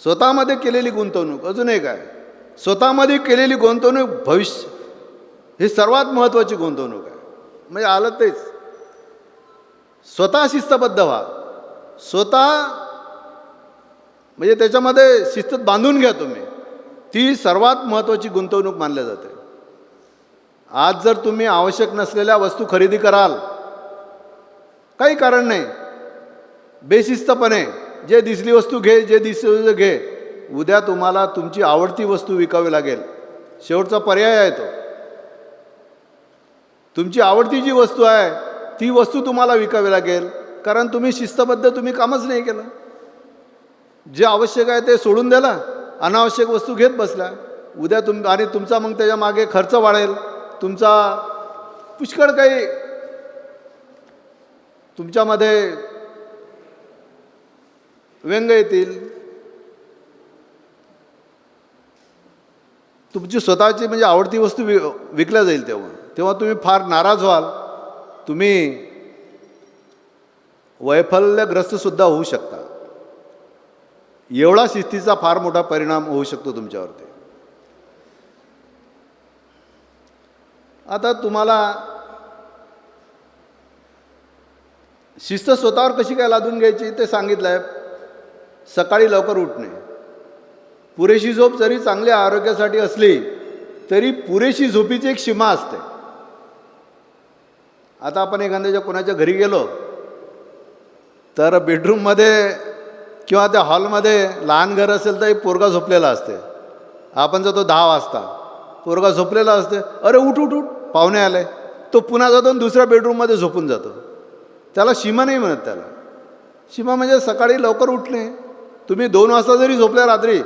स्वतःमध्ये केलेली गुंतवणूक, अजून एक आहे, स्वतःमध्ये केलेली गुंतवणूक भविष्य ही सर्वात महत्त्वाची गुंतवणूक आहे. म्हणजे आलं तेच, स्वतः शिस्तबद्ध व्हा, स्वतः म्हणजे त्याच्यामध्ये शिस्त बांधून घ्या तुम्ही. ती सर्वात महत्त्वाची गुंतवणूक मानली जाते. आज जर तुम्ही आवश्यक नसलेल्या वस्तू खरेदी कराल, काही कारण नाही, बेशिस्तपणे जे दिसली वस्तू घे, जे दिसली घे, उद्या तुम्हाला तुमची आवडती वस्तू विकावी लागेल. शेवटचा पर्याय आहे तो. तुमची आवडती जी वस्तू आहे ती वस्तू तुम्हाला विकावी लागेल, कारण तुम्ही शिस्तबद्ध तुम्ही कामच नाही केलं. जे आवश्यक आहे ते सोडून द्याला, अनावश्यक वस्तू घेत बसला. उद्या आणि तुमचा मग त्याच्या मागे खर्च वाढेल, तुमचा पुष्कळ काही तुमच्यामध्ये व्यंग येतील. तुमची स्वतःची म्हणजे आवडती वस्तू विकल्या जाईल तेव्हा तुम्ही फार नाराज व्हाल. तुम्ही वैफल्यग्रस्तसुद्धा होऊ शकता. एवढा शिस्तीचा फार मोठा परिणाम होऊ शकतो तुमच्यावरती. आता तुम्हाला शिस्त स्वतःवर कशी काय लादून घ्यायची ते सांगितलं आहे. सकाळी लवकर उठणे, पुरेशी झोप जरी चांगल्या आरोग्यासाठी असली तरी पुरेशी झोपीची एक सीमा असते. आता आपण एखाद्याच्या कोणाच्या घरी गेलो तर बेडरूममध्ये किंवा त्या हॉलमध्ये लहान घर असेल तर एक पोरगा झोपलेला असते. आपण जातो 10 वाजता, पोरगा झोपलेला असते, अरे उठ उठ उठ पाहुणे आले, तो पुन्हा जातो आणि दुसऱ्या बेडरूममध्ये झोपून जातो. त्याला सीमा नाही म्हणत. त्याला सीमा म्हणजे सकाळी लवकर उठणे. तुम्ही 2 वाजता जरी झोपल्या रात्री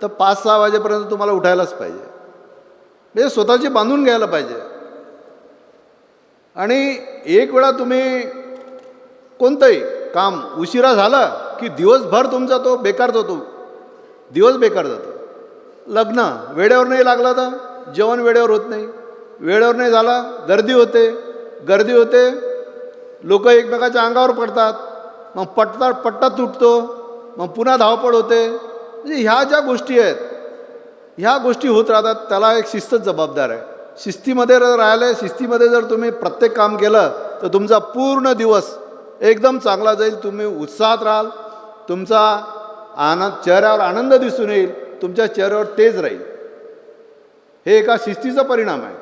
तर 5-6 वाजेपर्यंत तुम्हाला उठायलाच पाहिजे. म्हणजे स्वतःची बांधून घ्यायला पाहिजे. आणि एक वेळा तुम्ही कोणतंही काम उशिरा झालं की दिवसभर तुमचा तो बेकार जातो, दिवस बेकार जातो. लग्न वेळेवर नाही लागलं तर जेवण वेळेवर होत नाही, वेळेवर नाही झाला गर्दी होते, लोक एकमेकाच्या अंगावर पडतात, मग पट्टा तुटतो, मग पुन्हा धावपळ होते. म्हणजे ह्या ज्या गोष्टी आहेत ह्या गोष्टी होत राहतात. त्याला एक शिस्तच जबाबदार आहे. शिस्तीमध्ये राहिले, शिस्तीमध्ये जर तुम्ही प्रत्येक काम केलं तर तुमचा पूर्ण दिवस एकदम चांगला जाईल. तुम्ही उत्साहात राहाल, तुमचा चेहऱ्यावर आनंद दिसून येईल, तुमच्या चेहऱ्यावर तेज राहील. हे एका शिस्तीचा परिणाम आहे.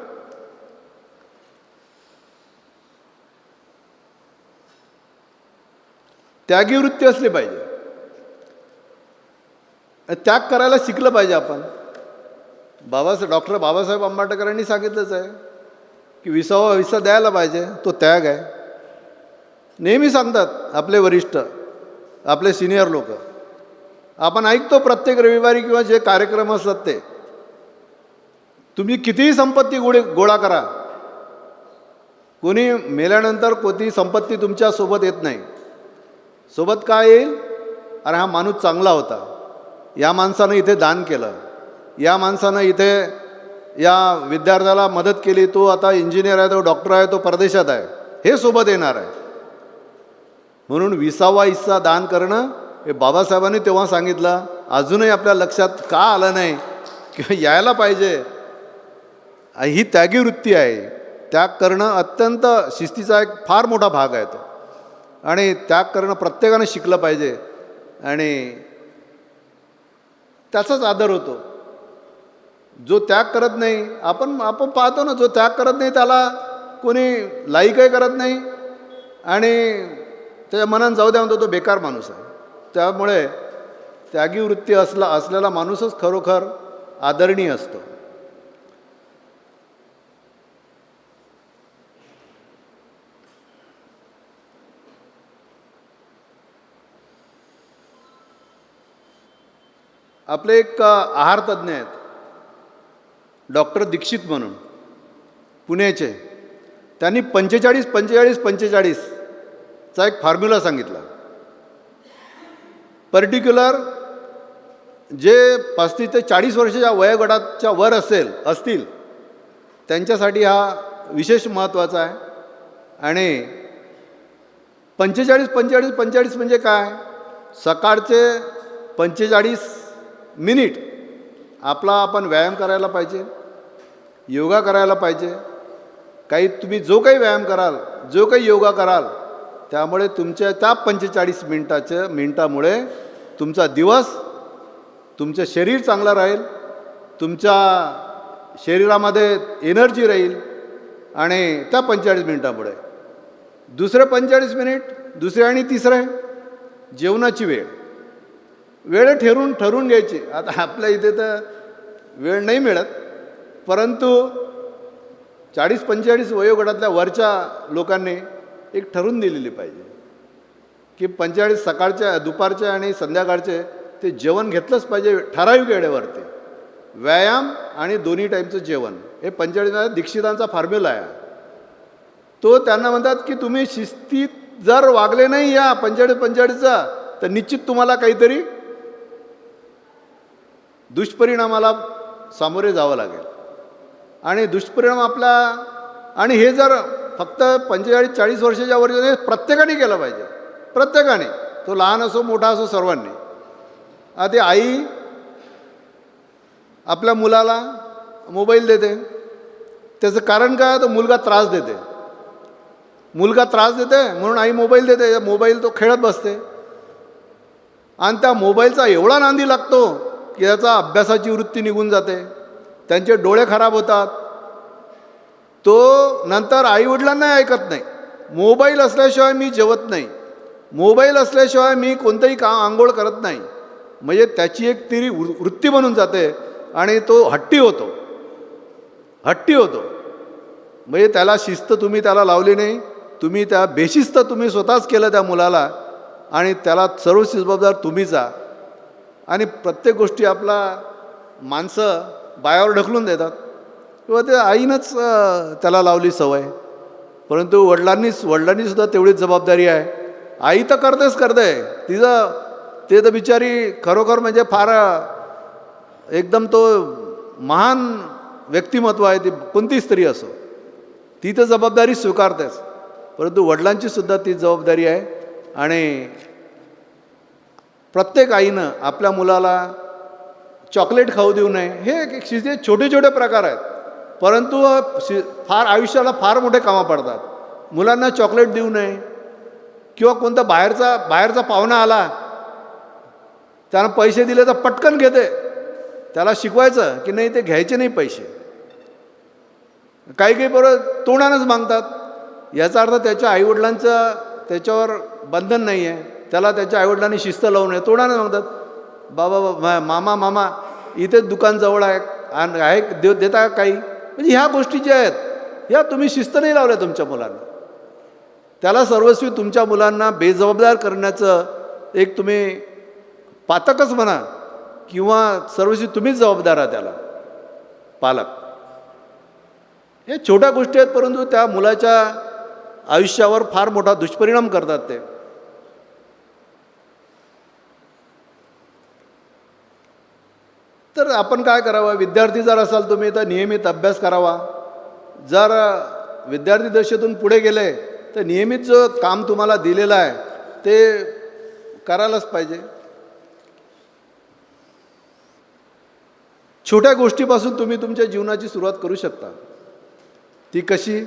त्यागी वृत्ती असली पाहिजे. त्याग करायला शिकलं पाहिजे आपण. डॉक्टर बाबासाहेब आंबेडकरांनी सांगितलंच आहे की 20वा हिस्सा द्यायला पाहिजे, तो त्याग आहे. नेहमी सांगतात आपले वरिष्ठ, आपले सिनियर लोक. आपण ऐकतो प्रत्येक रविवारी किंवा जे कार्यक्रम असतात ते, तुम्ही कितीही संपत्ती गोळा करा, कोणी मेल्यानंतर कोणतीही संपत्ती तुमच्यासोबत येत नाही. सोबत काय येईल, अरे हा माणूस चांगला होता, या माणसानं इथे दान केलं, या माणसानं इथे या विद्यार्थ्याला मदत केली, तो आता इंजिनियर आहे, तो डॉक्टर आहे, तो परदेशात आहे, हे सोबत येणार आहे. म्हणून 20वा हिस्सा दान करणं हे बाबासाहेबांनी तेव्हा सांगितलं. अजूनही आपल्या लक्षात का आलं नाही किंवा यायला पाहिजे. ही त्यागी वृत्ती आहे. त्याग करणं अत्यंत शिस्तीचा एक फार मोठा भाग आहे तो. आणि त्याग करणं प्रत्येकानं शिकलं पाहिजे आणि त्याचाच आदर होतो. जो त्याग करत नाही, आपण पाहतो ना, जो त्याग करत नाही त्याला कोणी लाईकही करत नाही आणि त्याच्या मनात जाऊ द्या म्हणतो तो बेकार माणूस आहे. त्यामुळे त्यागी वृत्ती असलेला माणूसच खरोखर आदरणीय असतो. आपले एक आहार तज्ज्ञ आहेत डॉक्टर दीक्षित म्हणून, पुण्याचे. त्यांनी 45-45-45 चा एक फॉर्म्युला सांगितला. पर्टिक्युलर जे 35 ते 40 वर्षाच्या वयोगटाच्या वर असतील त्यांच्यासाठी हा विशेष महत्त्वाचा आहे. आणि 45 म्हणजे काय? सकाळचे 45 मिनिट आपण व्यायाम करायला पाहिजे, योगा करायला पाहिजे. तुम्ही जो काही व्यायाम कराल, जो काही योगा कराल, त्यामुळे तुमच्या त्या 45 मिनिटामुळे तुमचा दिवस, तुमचं शरीर चांगलं राहील, तुमच्या शरीरामध्ये एनर्जी राहील. आणि त्या 45 मिनिटामुळे दुसरे 45 मिनिट, दुसरे आणि तिसरे जेवणाची वेळ ठरवून घ्यायची. आता आपल्या इथे तर वेळ नाही मिळत, परंतु 40-45 वयोगटातल्या वरच्या लोकांनी एक ठरवून दिलेली पाहिजे की 45 सकाळच्या, दुपारच्या आणि संध्याकाळचे ते जेवण घेतलंच पाहिजे ठराविक वेळेवरती. व्यायाम आणि दोन्ही टाईमचं जेवण हे 45 दीक्षितांचा फॉर्म्युला आहे. तो त्यांना म्हणतात की तुम्ही शिस्तीत जर वागले नाही या 45चा, तर निश्चित तुम्हाला काहीतरी दुष्परिणामाला सामोरे जावं लागेल. आणि दुष्परिणाम आणि हे जर फक्त 45-40 वर्षाच्या वरचे प्रत्येकाने केलं पाहिजे. प्रत्येकाने, तो लहान असो मोठा असो, सर्वांनी. आता आई आपल्या मुलाला मोबाईल देते, त्याचं कारण काय? तर मुलगा त्रास देते म्हणून आई मोबाईल देते. मोबाईल तो खेळत बसते आणि त्या मोबाईलचा एवढा नांदी लागतो की त्याचा अभ्यासाची वृत्ती निघून जाते, त्यांचे डोळे खराब होतात. तो नंतर आईवडिलांना ऐकत नाही. मोबाईल असल्याशिवाय मी जेवत नाही, मोबाईल असल्याशिवाय मी कोणतंही आंघोळ करत नाही. म्हणजे त्याची एक तरी वृत्ती बनून जाते आणि तो हट्टी होतो. म्हणजे त्याला शिस्त तुम्ही त्याला लावली नाही, तुम्ही त्या बेशिस्त तुम्ही स्वतःच केलं त्या मुलाला, आणि त्याला सर्व जबाबदार तुम्हीच आहात. आणि प्रत्येक गोष्टी माणसं बायावर ढकलून देतात किंवा ते आईनंच त्याला लावली सवय. परंतु वडिलांनी सुद्धा तेवढीच जबाबदारी आहे. आई तर करते ते तर बिचारी खरोखर म्हणजे फार एकदम तो महान व्यक्तिमत्व आहे. ती कोणती स्त्री असो, ती तर जबाबदारी स्वीकारतेच, परंतु वडिलांची सुद्धा ती जबाबदारी आहे. आणि प्रत्येक आईनं आपल्या मुलाला चॉकलेट खाऊ देऊ नये. हे छोटे प्रकार आहेत, परंतु फार आयुष्याला फार मोठे कामं पडतात. मुलांना चॉकलेट देऊ नये किंवा कोणता बाहेरचा पाहुणा आला, त्यानं पैसे दिले तर पटकन घेते. त्याला शिकवायचं की नाही, ते घ्यायचे नाही पैसे. काही बरोबर तोंडानंच मागतात. याचा अर्थ त्याच्या आईवडिलांचं त्याच्यावर बंधन नाही आहे. त्याला त्याच्या आईवडिलांनी शिस्त लावू नये. तोंडानं मागतात, बाबा मामा इथेच दुकान जवळ आहे देता काही. म्हणजे ह्या गोष्टी ज्या आहेत, ह्या तुम्ही शिस्त नाही लावल्या तुमच्या मुलांना. त्याला सर्वस्वी तुमच्या मुलांना बेजबाबदार करण्याचं एक तुम्ही पातकच म्हणा किंवा सर्वस्वी तुम्हीच जबाबदार आहात त्याला, पालक. हे छोट्या गोष्टी आहेत, परंतु त्या मुलाच्या आयुष्यावर फार मोठा दुष्परिणाम करतात ते. तर आपण काय करावं? विद्यार्थी जर असाल तुम्ही तर नियमित अभ्यास करावा. जर विद्यार्थी दशेतून पुढे गेले तर नियमित जो काम तुम्हाला दिलेलं आहे ते करायलाच पाहिजे. छोट्या गोष्टीपासून तुम्ही तुमच्या जीवनाची सुरुवात करू शकता. ती कशी?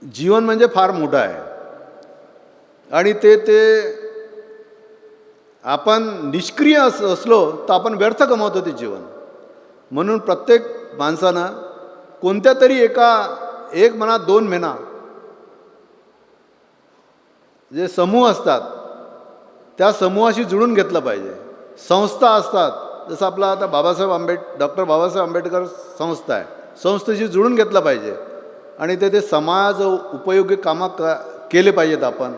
जीवन म्हणजे फार मोठं आहे आणि ते आपण निष्क्रिय असलो तर आपण व्यर्थ गमावतो ते जीवन. म्हणून प्रत्येक माणसानं कोणत्या तरी एक म्हणा 2 म्हणा जे समूह असतात त्या समूहाशी जुळून घेतलं पाहिजे. संस्था असतात, जसं आपला आता डॉक्टर बाबासाहेब आंबेडकर संस्था आहे, संस्थेशी जुळून घेतलं पाहिजे आणि ते समाज उपयोगी कामं केले पाहिजेत. आपण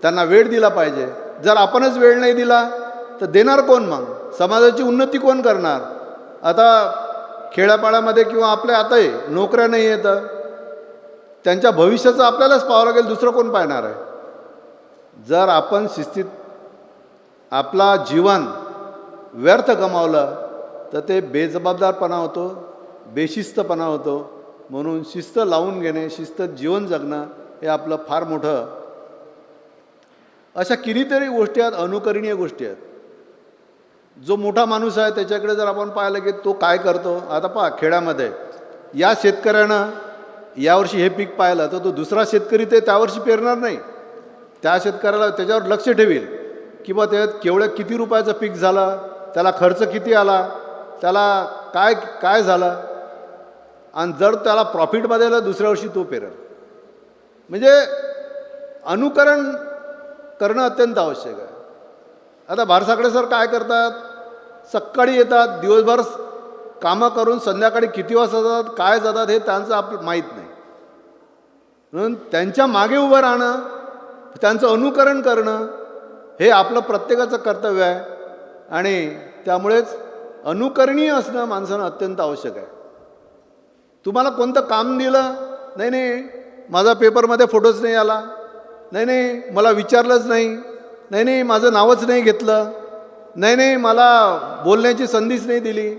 त्यांना वेळ दिला पाहिजे. जर आपणच वेळ नाही दिला तर देणार कोण? मग समाजाची उन्नती कोण करणार? आता खेड्यापाड्यामध्ये किंवा आपल्या आताही नोकऱ्या नाही येतं, त्यांच्या भविष्याचं आपल्यालाच पाहावं लागेल, दुसरं कोण पाहणार आहे? जर आपण शिस्तीत आपला जीवन व्यर्थ गमावलं तर ते बेजबाबदारपणा होतो, बेशिस्तपणा होतो. म्हणून शिस्त लावून घेणे, शिस्त जीवन जगणं हे आपलं फार मोठं. अशा कितीतरी गोष्टी आहेत, अनुकरणीय गोष्टी आहेत. जो मोठा माणूस आहे त्याच्याकडे जर आपण पाहिलं की तो काय करतो, आता पहा खेड्यामध्ये या शेतकऱ्यानं यावर्षी हे पीक पाहिलं तर तो दुसरा शेतकरी ते त्यावर्षी पेरणार नाही. त्या शेतकऱ्याला त्याच्यावर लक्ष ठेवील की बा त्यात किती रुपयाचं पीक झालं, त्याला खर्च किती आला, त्याला काय काय झालं, आणि जर त्याला प्रॉफिटमध्ये आलं दुसऱ्या वर्षी तो पेरेल. म्हणजे अनुकरण करणं अत्यंत आवश्यक आहे. आता भारसाकडे सर काय करतात, सकाळी येतात, दिवसभर कामं करून संध्याकाळी किती वाजता जातात, काय जातात हे त्यांचं आपलं माहीत नाही. म्हणून त्यांच्या मागे उभं राहणं, त्यांचं अनुकरण करणं हे आपलं प्रत्येकाचं कर्तव्य आहे. आणि त्यामुळेच अनुकरणीय असणं माणसानं अत्यंत आवश्यक आहे. तुम्हाला कोणतं काम दिलं, नाही नाही माझा पेपरमध्ये फोटोच नाही आला, नाही नाही मला विचारलंच नाही, नाही नाही माझं नावच नाही घेतलं, नाही नाही मला बोलण्याची संधीच नाही दिली,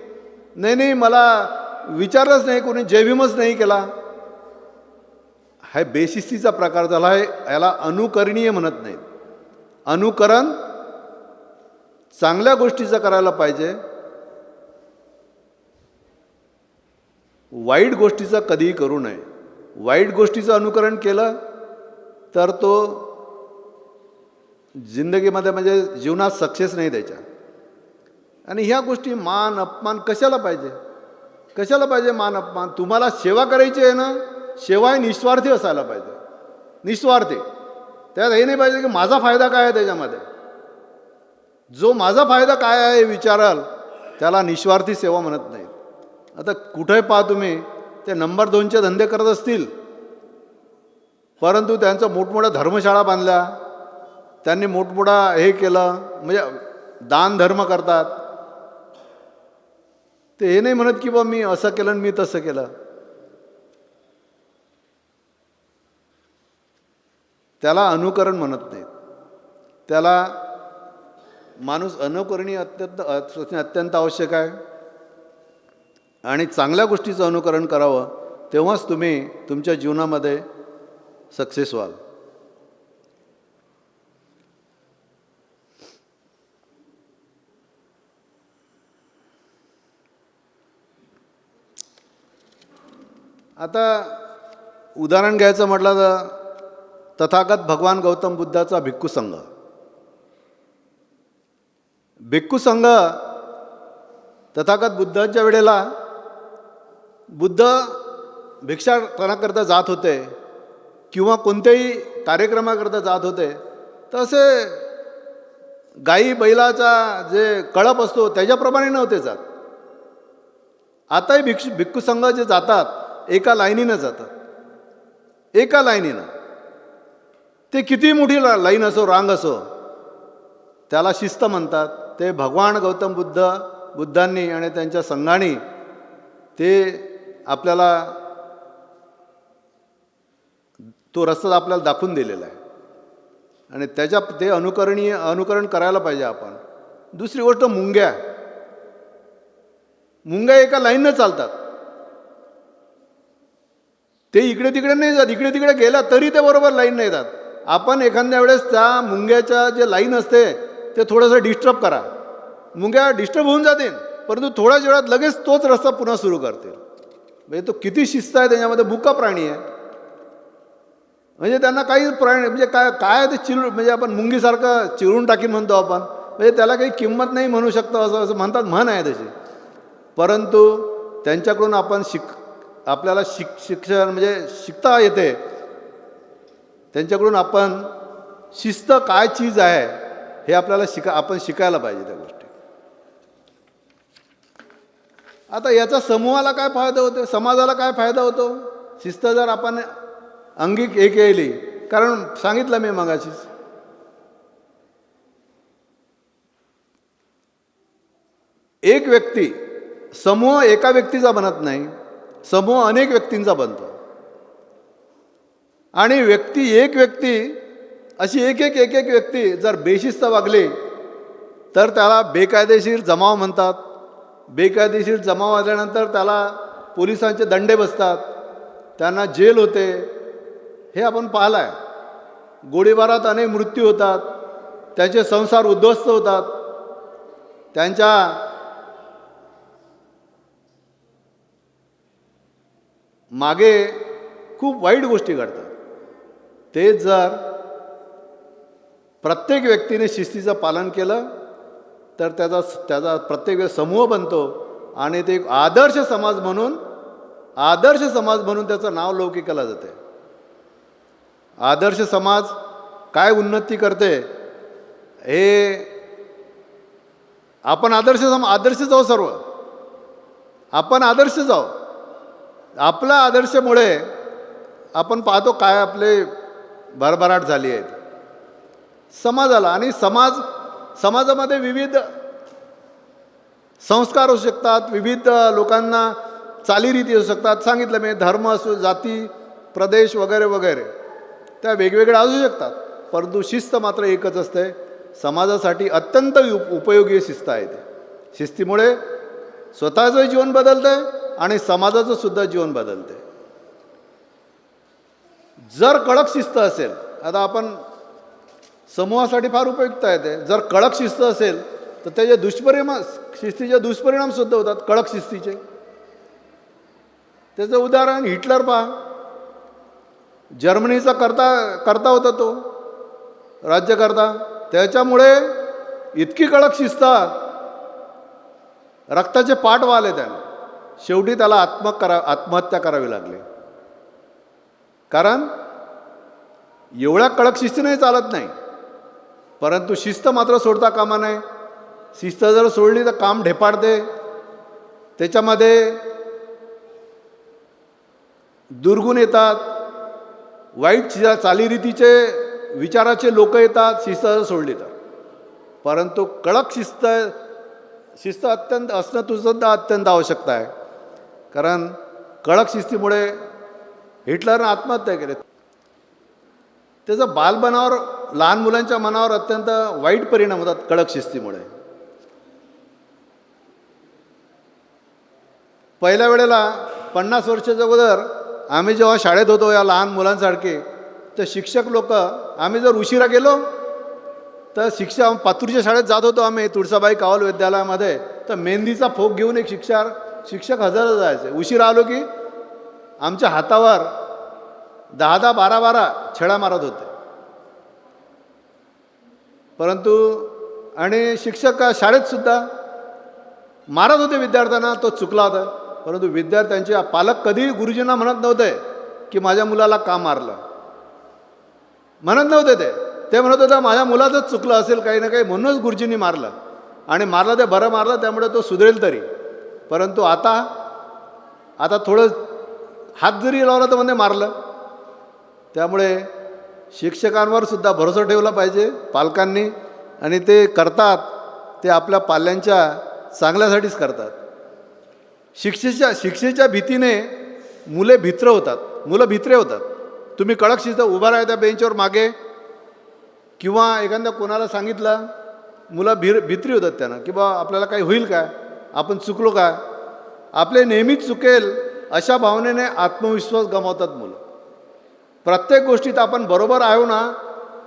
नाही नाही मला विचारलंच नाही, कोणी जयभीमच नाही केला, हा बेशिस्तीचा प्रकार झाला आहे. याला अनुकरणीय म्हणत नाहीत. अनुकरण चांगल्या गोष्टीचं करायला पाहिजे, वाईट गोष्टीचं कधीही करू नये. वाईट गोष्टीचं अनुकरण केलं तर तो जिंदगीमध्ये म्हणजे जीवनात सक्सेस नाही त्याच्या. आणि ह्या गोष्टी मान अपमान कशाला पाहिजे, कशाला पाहिजे मान अपमान. तुम्हाला सेवा करायची आहे ना, सेवा ही निस्वार्थी असायला पाहिजे, निस्वार्थी. त्यात हे नाही पाहिजे की माझा फायदा काय आहे त्याच्यामध्ये. जो माझा फायदा काय आहे विचाराल त्याला निस्वार्थी सेवा म्हणत नाहीत. आता कुठे पहा तुम्ही, ते नंबर 2चे धंदे करत असतील, परंतु त्यांचं मोठमोठ्या धर्मशाळा बांधल्या, त्यांनी मोठमोठा हे केलं, म्हणजे दान धर्म करतात. ते हे नाही म्हणत की बा मी असं केलं आणि मी तसं केलं. त्याला अनुकरण म्हणत नाहीत. त्याला माणूस अनुकरणीय अत्यंत आवश्यक आहे. आणि चांगल्या गोष्टीचं अनुकरण करावं, तेव्हाच तुम्ही तुमच्या जीवनामध्ये सक्सेस व्हाल. आता उदाहरण घ्यायचं म्हटलं तर तथागत भगवान गौतम बुद्धाचा भिक्खू संघ. भिक्खू संघ तथागत बुद्धांच्या वेळेला बुद्ध भिक्षाटनाकरता जात होते किंवा कोणत्याही कार्यक्रमाकरता जात होते, तर असे गाई बैलाचा जे कळप असतो त्याच्याप्रमाणे नव्हते जात. आताही भिक्खू संघ जे जातात एका लाईनीनं जातात, एका लाईनीनं. ते किती मोठी लाईन असो, रांग असो, त्याला शिस्त म्हणतात. ते भगवान गौतम बुद्धांनी आणि त्यांच्या संघाने ते आपल्याला तो रस्ता आपल्याला दाखवून दिलेला आहे. आणि ते अनुकरण करायला पाहिजे आपण. दुसरी गोष्ट, मुंग्या एका लाईननं चालतात. ते इकडे तिकडे नाही जात, इकडे तिकडे गेला तरी ते बरोबर लाईन नाही जात. आपण एखाद्या वेळेस त्या मुंग्याच्या जे लाईन असते ते थोडंसं डिस्टर्ब करा, मुंग्या डिस्टर्ब होऊन जातील, परंतु थोड्याच वेळात लगेच तोच रस्ता पुन्हा सुरू करतील. म्हणजे तो किती शिस्त आहे त्याच्यामध्ये. मुका प्राणी आहे, म्हणजे त्यांना काही प्राणी म्हणजे काय ते म्हणजे आपण मुंगीसारखं चिरून टाकीन म्हणतो आपण, म्हणजे त्याला काही किंमत नाही म्हणू शकतो असं म्हणतात, म्हण आहे तशी. परंतु त्यांच्याकडून आपण आपल्याला शिक्षण म्हणजे शिकता येते. त्यांच्याकडून आपण शिस्त काय चीज आहे हे आपल्याला आपण शिकायला पाहिजे त्या गोष्टी. आता याचा समूहाला काय फायदा होतो, समाजाला काय फायदा होतो शिस्त जर आपण अंगी हे केली. कारण सांगितलं मी मगाशीच, एक व्यक्ती, समूह एका व्यक्तीचा बनत नाही, समूह अनेक व्यक्तींचा बनतो. आणि एक व्यक्ती अशी एक एक व्यक्ती जर बेशिस्त वागली तर त्याला बेकायदेशीर जमाव म्हणतात. बेकायदेशीर जमाव आल्यानंतर त्याला पोलिसांचे दंडे बसतात, त्यांना जेल होते. हे आपण पाहिलं आहे. गोळीबारात अनेक मृत्यू होतात, त्यांचे संसार उद्ध्वस्त होतात, त्यांच्या मागे खूप वाईट गोष्टी घडतात. ते जर प्रत्येक व्यक्तीने शिस्तीचं पालन केलं तर त्याचा प्रत्येक वेळ समूह बनतो आणि ते एक आदर्श समाज म्हणून त्याचं नाव लौकिकाला जाते. आदर्श समाज काय उन्नती करते हे आपण आदर्श जाऊ. सर्व आपण आदर्श जाऊ. आपल्या आदर्शामुळे आपण पाहतो काय आपले भरभराट झाली आहे समाजाला. आणि समाजामध्ये विविध संस्कार असू शकतात, विविध लोकांना चालीरीती असू शकतात. सांगितलं मी, धर्म असो, जाती, प्रदेश वगैरे वगैरे त्या वेगवेगळ्या असू शकतात, परंतु शिस्त मात्र एकच असते. समाजासाठी अत्यंत उपयोगी शिस्त आहे. ती शिस्तीमुळे स्वतःचं जीवन बदलतं आणि समाजाचं सुद्धा जीवन बदलते. जर कडक शिस्त असेल, आता आपण समूहासाठी फार उपयुक्त आहे ते, जर कडक शिस्त असेल तर त्याचे शिस्तीचे दुष्परिणाम सुद्धा होतात. कडक शिस्तीचे त्याचं उदाहरण हिटलर पहा. जर्मनीचा करता होता तो राज्यकर्ता. त्याच्यामुळे इतकी कडक शिस्त, रक्ताचे पाट वाहले त्याने. शेवटी त्याला आत्महत्या करावी लागली. कारण एवढ्या कडक शिस्तीने चालत नाही, परंतु शिस्त मात्र सोडता कामा नये. शिस्त जर सोडली तर काम ढेपाडते. त्याच्यामध्ये दुर्गुण येतात, वाईट चालीरीतीचे विचाराचे लोक येतात शिस्त जर सोडली तर. परंतु कडक शिस्त असणं सुद्धा अत्यंत आवश्यकता आहे. कारण कडक शिस्तीमुळे हिटलरनं आत्महत्या केली. त्याचं बालपणावर, लहान मुलांच्या मनावर अत्यंत वाईट परिणाम होतात कडक शिस्तीमुळे. पहिल्या वेळेला 50 वर्षाच्या अगोदर आम्ही जेव्हा शाळेत होतो या लहान मुलांसारखे, तर शिक्षक लोक, आम्ही जर उशिरा गेलो तर पातूरच्या शाळेत जात होतो आम्ही, तुळसाबाई कावल विद्यालयामध्ये, तर मेहंदीचा फोक घेऊन एक शिक्षक हजर जायचे. उशिरा आलो की आमच्या हातावर 10 12 छळा मारत होते. परंतु आणि शिक्षक शाळेत सुद्धा मारत होते विद्यार्थ्यांना, तो चुकला होता. परंतु विद्यार्थ्यांचे पालक कधी गुरुजींना म्हणत नव्हते की माझ्या मुलाला का मारलं, म्हणत नव्हते. ते म्हणत होते माझ्या मुलाचंच चुकलं असेल काही ना काही, म्हणूनच गुरुजींनी मारलं, आणि मारलं ते बरं मारलं, त्यामुळे तो सुधरेल तरी. परंतु आता थोडं हात जरी लावला तर म्हणजे मारलं. त्यामुळे शिक्षकांवर सुद्धा भरोसा ठेवला पाहिजे पालकांनी, आणि ते करतात ते आपल्या पाल्यांच्या चांगल्यासाठीच करतात. शिक्षेच्या भीतीने मुलं भित्रे होतात. तुम्ही कडक शिस्त उभा राहा त्या बेंचवर मागे, किंवा एखाद्या कोणाला सांगितलं, मुलं भित्री होतात त्यांना की बा आपल्याला काही होईल काय, आपण चुकलो काय, आपले नेहमीच चुकेल अशा भावनेने आत्मविश्वास गमावतात मुलं. प्रत्येक गोष्टीत आपण बरोबर आहो ना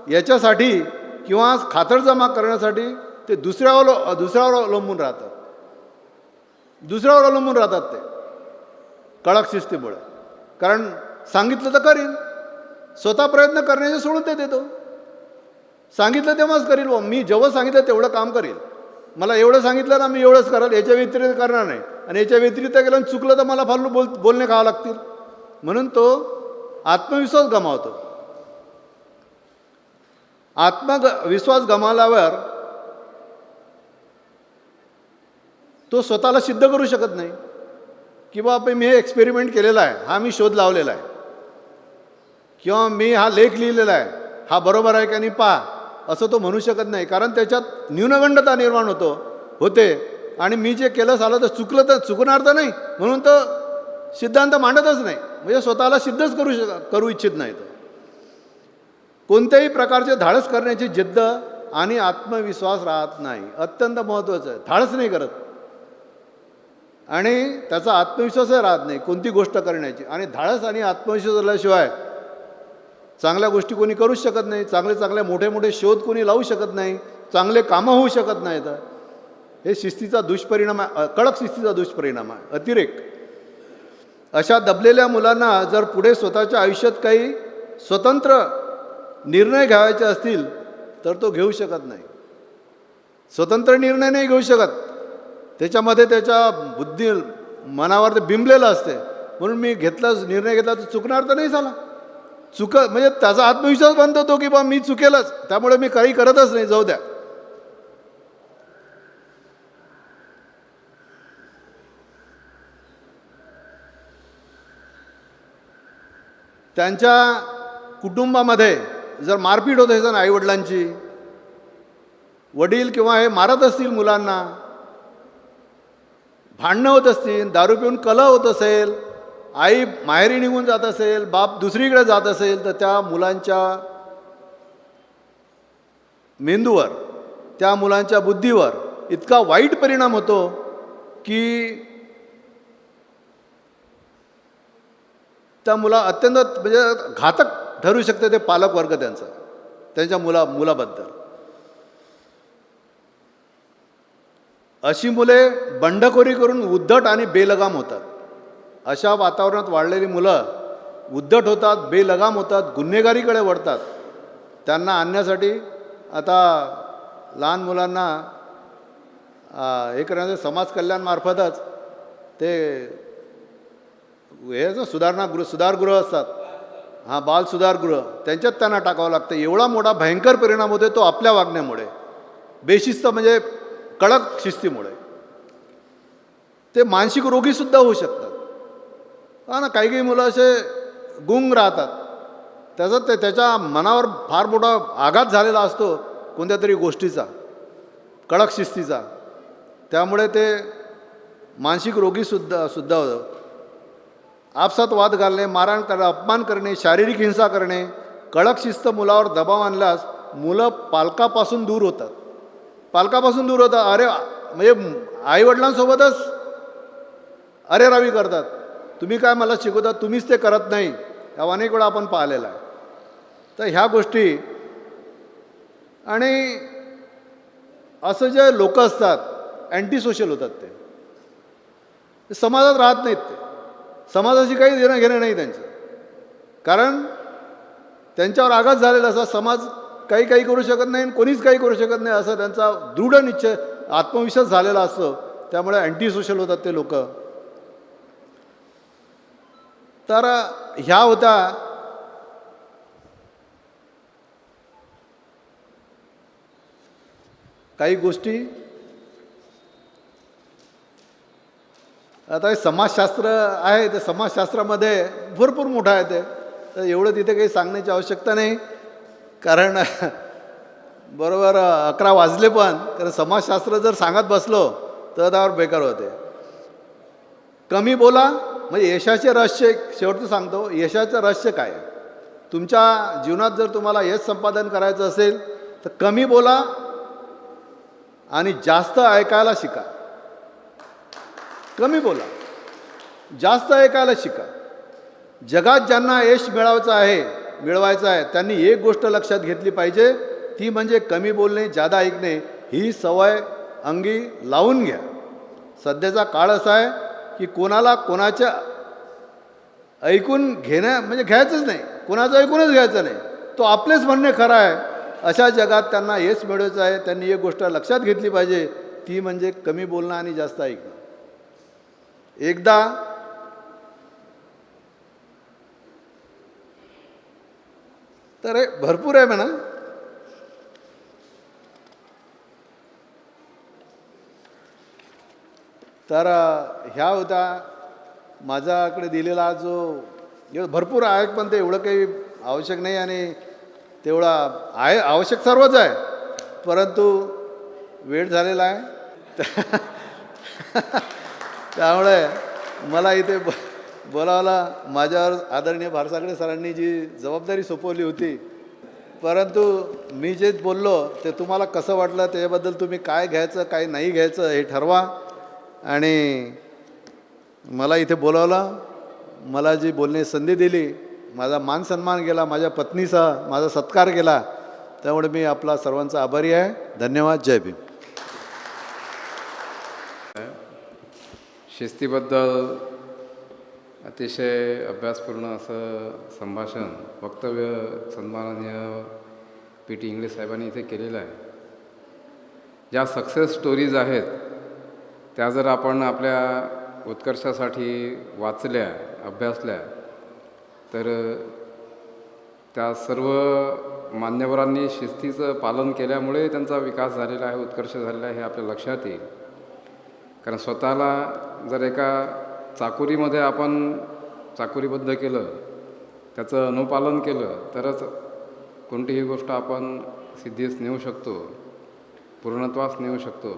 याच्यासाठी किंवा खातरजमा करण्यासाठी ते दुसऱ्यावर अवलंबून राहतात ते कडक शिस्तीमुळे. कारण सांगितलं तर करीन, स्वतः प्रयत्न करण्याचे सोडून ते देतो. सांगितलं तेव्हाच करील, मी जेव्हा सांगितलं तेवढं काम करील, मला एवढं सांगितलं ना मी एवढंच कराल, याच्या व्यतिरिक्त करणार नाही, आणि याच्या व्यतिरिक्त केलं चुकलं तर मला फालतू बोलणे खावं लागतील. म्हणून तो आत्मविश्वास गमावतो. आत्मविश्वास गमावल्यावर तो स्वतःला सिद्ध करू शकत नाही की बाबा मी हे एक्सपेरिमेंट केलेला आहे, हा मी शोध लावलेला आहे, किंवा मी हा लेख लिहिलेला आहे, हा बरोबर आहे का नाही पहा, असं तो म्हणू शकत नाही. कारण त्याच्यात न्यूनगंडता निर्माण होते, आणि मी जे केलं झालं तर चुकणार तर नाही, म्हणून तो सिद्धांत मांडतच नाही, म्हणजे स्वतःला सिद्धच करू इच्छित नाही. कोणत्याही प्रकारचे धाडस करण्याची जिद्द आणि आत्मविश्वास राहत नाही. अत्यंत महत्त्वाचं आहे. धाडस नाही करत आणि त्याचा आत्मविश्वासही राहत नाही कोणती गोष्ट करण्याची. आणि धाडस आणि आत्मविश्वास असल्याशिवाय चांगल्या गोष्टी कोणी करूच शकत नाही. चांगले मोठे मोठे शोध कोणी लावू शकत नाही. चांगले कामं होऊ शकत नाहीत. हे शिस्तीचा दुष्परिणाम आहे. कडक शिस्तीचा दुष्परिणाम आहे. अतिरेक. अशा दबलेल्या मुलांना जर पुढे स्वतःच्या आयुष्यात काही स्वतंत्र निर्णय घ्यायचे असतील तर तो घेऊ शकत नाही. स्वतंत्र निर्णय नाही घेऊ शकत. त्याच्यामध्ये त्याच्या बुद्धी मनावर ते बिंबलेलं असते. म्हणून मी निर्णय घेतला तर चुकणार तर नाही झाला. म्हणजे त्याचा आत्मविश्वास बनतो तो की बा मी चुकेलच, त्यामुळे मी काही करतच नाही, जाऊ द्या. त्यांच्या कुटुंबामध्ये जर मारपीट होत असेल आईवडिलांची, वडील किंवा हे मारत असतील मुलांना, भांडणं होत असतील, दारू पिऊन कलह होत असेल, आई माहेरी निघून जात असेल, बाप दुसरीकडे जात असेल, तर त्या मुलांच्या मेंदूवर, त्या मुलांच्या बुद्धीवर इतका वाईट परिणाम होतो की त्या अत्यंत म्हणजे घातक ठरू शकते ते पालक वर्ग त्यांच्या मुलाबद्दल. अशी मुले बंडखोरी करून उद्धट आणि बेलगाम होतात. अशा वातावरणात वाढलेली मुलं उद्धट होतात, बेलगाम होतात, गुन्हेगारीकडे वळतात. त्यांना आणण्यासाठी आता लहान मुलांना हे करण्याचं समाज कल्याणमार्फतच ते हे जो सुधारगृह असतात, बाल सुधारगृह, त्यांच्यात त्यांना टाकावं लागतं. एवढा मोठा भयंकर परिणाम होतो तो आपल्या वागण्यामुळे, बेशिस्त म्हणजे कडक शिस्तीमुळे. ते मानसिक रोगीसुद्धा होऊ शकतात. ना काही मुलं असे गुंग राहतात. त्याच्या मनावर फार मोठा आघात झालेला असतो कोणत्या तरी गोष्टीचा, कडक शिस्तीचा. त्यामुळे ते मानसिक रोगीसुद्धा होतं. आपसात वाद घालणे, मारहाण करणे, अपमान करणे, शारीरिक हिंसा करणे, कडक शिस्त मुलावर दबाव आणल्यास मुलं पालकापासून दूर होतात. अरे म्हणजे आईवडिलांसोबतच अरेरावी करतात. तुम्ही काय मला शिकवता, तुम्हीच ते करत नाही. या अनेक वेळा आपण पाहिलेला आहे. तर ह्या गोष्टी आणि असं जे लोक असतात अँटी सोशल होतात. ते समाजात राहत नाहीत. ते समाजाशी काही देणं घेणं नाही त्यांचं. कारण त्यांच्यावर आघात झालेला असा समाज काही करू शकत नाही, कोणीच काही करू शकत नाही असं त्यांचा दृढ निश्चय, आत्मविश्वास झालेला असतो. त्यामुळे अँटी सोशल होतात ते लोक. तर ह्या होत्या काही गोष्टी. आता हे समाजशास्त्र आहे, ते समाजशास्त्रामध्ये भरपूर मोठं आहे ते. तर एवढं तिथे काही सांगण्याची आवश्यकता नाही, कारण बरोबर 11 वाजले पण. कारण समाजशास्त्र जर सांगत बसलो तर त्यावर बेकार होते. कमी बोला म्हणजे यशाचे रहस्य. शेवटचं सांगतो, यशाचं रहस्य काय आहे. तुमच्या जीवनात जर तुम्हाला यश संपादन करायचं असेल तर कमी बोला आणि जास्त ऐकायला शिका. कमी बोला, जास्त ऐकायला शिका. जगात ज्यांना यश मिळवायचं आहे त्यांनी एक गोष्ट लक्षात घेतली पाहिजे, ती म्हणजे कमी बोलणे, जादा ऐकणे. ही सवय अंगी लावून घ्या. सध्याचा काळ असा आहे की कोणाच्या ऐकून म्हणजे घ्यायचंच नाही, कोणाचं ऐकूनच घ्यायचं नाही. तो आपलेच म्हणणे खरं आहे. अशा जगात त्यांना यश मिळवायचं आहे, त्यांनी एक गोष्ट लक्षात घेतली पाहिजे, ती म्हणजे कमी बोलणं आणि जास्त ऐकणं. एकदा तर भरपूर आहे म्हणा. तर ह्या होता माझ्याकडे दिलेला जो भरपूर आहे, पण ते एवढं काही आवश्यक नाही. आणि तेवढा आहे आवश्यक सर्वच आहे, परंतु वेळ झालेला आहे. त्यामुळे मला इथे बोलावला. माझ्यावर आदरणीय भारसागडे सरांनी जी जबाबदारी सोपवली होती, परंतु मी जे बोललो ते तुम्हाला कसं वाटलं त्याच्याबद्दल तुम्ही काय घ्यायचं काय नाही घ्यायचं हे ठरवा. आणि मला इथे बोलावलं, मला जी बोलण्याची संधी दिली, माझा मान सन्मान केला, माझ्या पत्नीचा माझा सत्कार केला, त्यामुळे मी आपला सर्वांचा आभारी आहे. धन्यवाद. जय भीम. शिस्तीबद्दल अतिशय अभ्यासपूर्ण असं संभाषण वक्तव्य सन्माननीय पी.टी. इंगळे साहेबांनी इथे केलेलं आहे. ज्या सक्सेस स्टोरीज आहेत त्या जर आपण आपल्या उत्कर्षासाठी वाचल्या, अभ्यासल्या, तर त्या सर्व मान्यवरांनी शिस्तीचं पालन केल्यामुळे त्यांचा विकास झालेला आहे, उत्कर्ष झालेला आहे हे आपल्या लक्षात येईल. कारण स्वतःला जर एका चाकोरीमध्ये आपण चाकोरीबद्ध केलं, त्याचं अनुपालन केलं, तरच कोणतीही गोष्ट आपण सिद्धीस नेऊ शकतो, पूर्णत्वास नेऊ शकतो.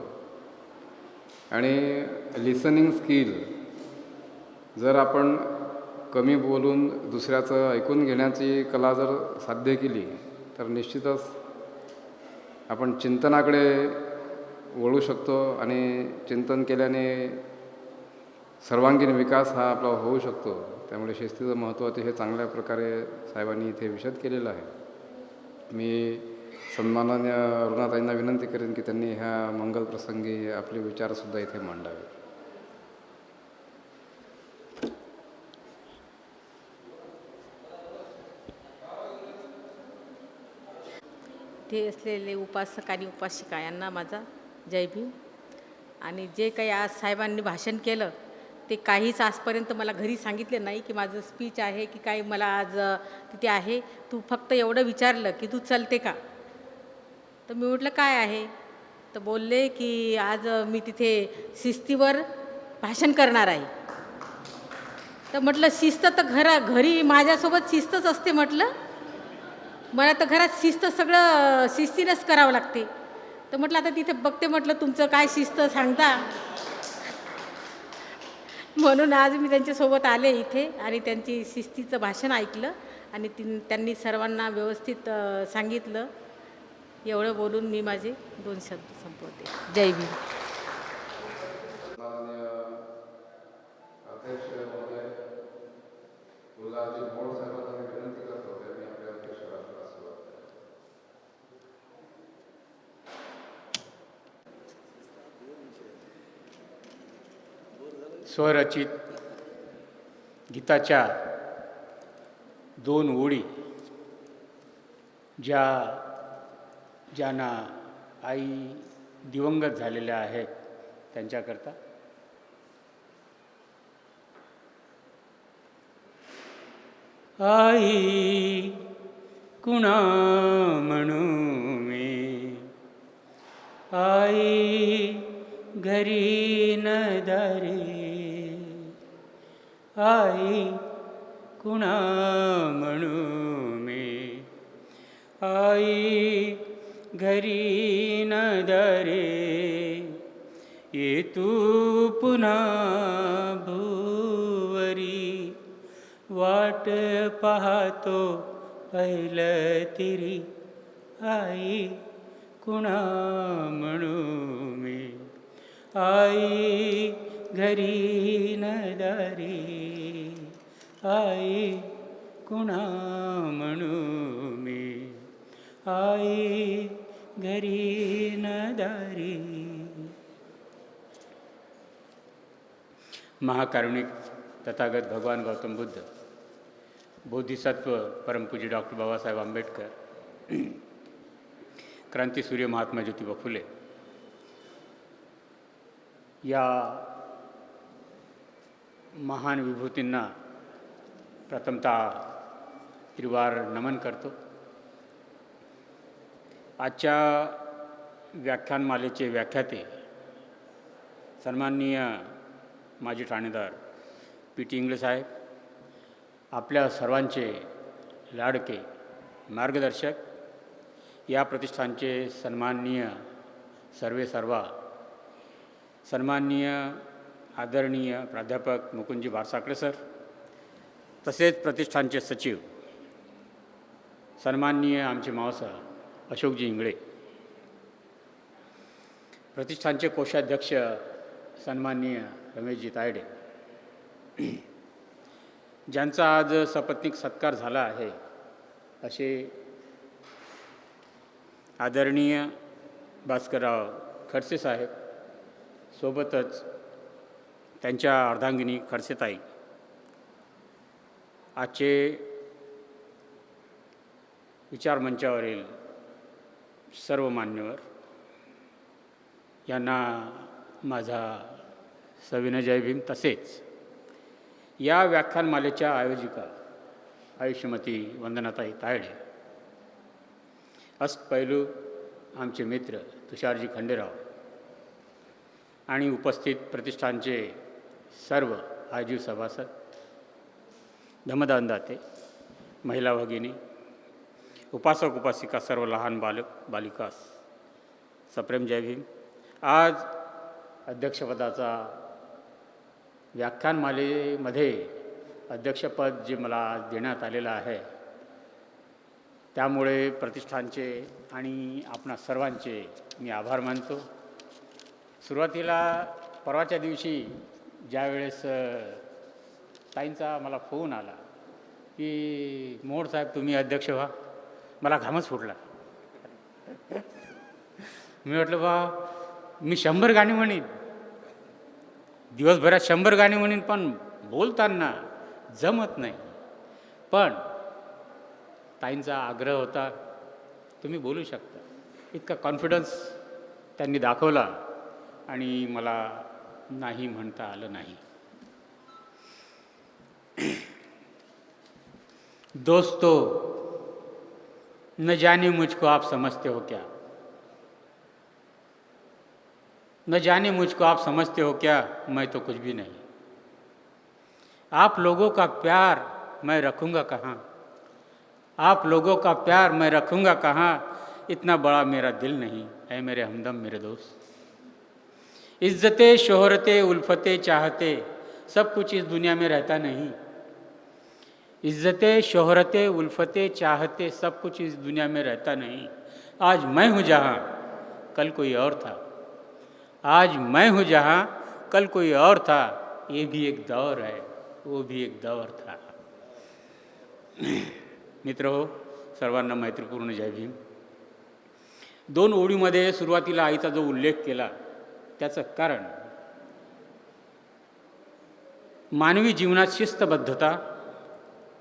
आणि लिसनिंग स्किल जर आपण कमी बोलून दुसऱ्याचं ऐकून घेण्याची कला जर साध्य केली तर निश्चितच आपण चिंतनाकडे वळू शकतो आणि चिंतन केल्याने सर्वांगीण विकास हा आपला होऊ शकतो. त्यामुळे शिस्तीचं महत्त्व अतिशय चांगल्या प्रकारे साहेबांनी इथे विशद केलेलं आहे. मी सन्माननीय अरुणाताईंना विनंती करेन की त्यांनी ह्या मंगल प्रसंगी आपले विचारसुद्धा इथे मांडावे. इथे असलेले उपासक आणि उपासिका यांना माझा जय भीम. आणि जे काही आज साहेबांनी भाषण केलं ते काहीच आजपर्यंत मला घरी सांगितले नाही की माझं स्पीच आहे की काही मला आज तिथे आहे. तू फक्त एवढं विचारलं की तू चलते का, तर मी म्हटलं काय आहे, तर बोलले की आज मी तिथे शिस्तीवर भाषण करणार आहे. तर म्हटलं शिस्त तर घरी माझ्यासोबत शिस्तच असते. म्हटलं मला तर घरात शिस्त सगळं शिस्तीनंच करावं लागते. तर म्हटलं आता तिथे बघते, म्हटलं तुमचं काय शिस्त सांगता. म्हणून आज मी त्यांच्यासोबत आले इथे आणि त्यांची शिस्तीचं भाषण ऐकलं आणि त्यांनी सर्वांना व्यवस्थित सांगितलं. एवढं बोलून मी माझे 2 शब्द संपवते. जय भीम. स्वरचित गीताच्या 2 ओळी ज्यांना आई दिवंगत झालेल्या आहेत त्यांच्याकरता. आई कुणा म्हणू मी, आई घरी न दारी, आई कुणा म्हणू मी, आई घरी न दारे, ये तू पुन्हा भुवरी, वाट पाहतो पहिलं तिरी, आई कुणा म्हणू मी, आई घरी न दारी, आई कुणा म्हणू मी, आई घरी न दारी. महाकारुणिक तथागत भगवान गौतम बुद्ध, बोधिसत्व परमपूज्य डॉक्टर बाबासाहेब आंबेडकर, क्रांतीसूर्य महात्मा ज्योतिबा फुले या महान विभूतींना प्रथमतः त्रिवार नमन करतो. आजच्या व्याख्यानमालेचे व्याख्याते सन्माननीय माजी ठाणेदार पी.टी. इंगळे साहेब, आपल्या सर्वांचे लाडके मार्गदर्शक, या प्रतिष्ठानचे सन्माननीय सर्वेसर्वा, सन्माननीय आदरणीय प्राध्यापक मुकुंदजी बारसाकडे सर, तसेच प्रतिष्ठानचे सचिव सन्माननीय आमचे मावसा अशोकजी इंगळे, प्रतिष्ठानचे कोषाध्यक्ष सन्माननीय रमेशजी तायडे, ज्यांचा आज सपत्नीक सत्कार झाला आहे असे आदरणीय भास्करराव खडसे साहेब, सोबतच त्यांच्या अर्धांगिनी खडसेताई, आजचे विचारमंचावरील सर्व मान्यवर यांना माझा सविनय जय भीम. तसेच या व्याख्यानमालेच्या आयोजिका आयुष्यमती वंदनाताई तायडे, अष्टपैलू आमचे मित्र तुषारजी खंडेराव आणि उपस्थित प्रतिष्ठानचे सर्व आजीव सभासद, धमदानदाते, महिला भगिनी, उपासक उपासिका, सर्व लहान बालक बालिकास सप्रेम जय भीम. आज अध्यक्षपदाचा व्याख्यानमालेमध्ये अध्यक्षपद जे मला आज देण्यात आलेलं आहे, त्यामुळे प्रतिष्ठानचे आणि आपणा सर्वांचे मी आभार मानतो. सुरुवातीला परवाच्या दिवशी ज्यावेळेस ताईंचा मला फोन आला की मोड साहेब तुम्ही अध्यक्ष व्हा, मला घामच फुटला. मी म्हटलं मी 100 गाणी म्हणीन, दिवसभरात 100 गाणी म्हणीन, पण बोलताना जमत नाही. पण ताईंचा आग्रह होता तुम्ही बोलू शकता, इतका कॉन्फिडन्स त्यांनी दाखवला आणि मला नाही म्हणता आलं नाही. दोस्तों, न जाने मुझको आप समझते हो क्या, न जाने मुझको आप समझते हो क्या, मैं तो कुछ भी नहीं. आप लोगों का प्यार मैं रखूँगा कहाँ, आप लोगों का प्यार मैं रखूँगा कहाँ, इतना बड़ा मेरा दिल नहीं है मेरे हमदम मेरे दोस्त. इज्जतें शोहरतें उल्फतें चाहते सब कुछ इस दुनिया में रहता नहीं. इज्जतें शोहरतें उल्फतें चाहते सब कुछ इस दुनिया में रहता नहीं. आज मैं हूँ जहाँ कल कोई और था, आज मैं हूँ जहाँ कल कोई और था. ये भी एक दौर है, वो भी एक दौर था. मित्र हो, सर्वांना मैत्रीपूर्ण जय भीम. 2 ओळीमध्ये सुरुवातीला आईचा जो उल्लेख केला त्याचं कारण, मानवी जीवनात शिस्तबद्धता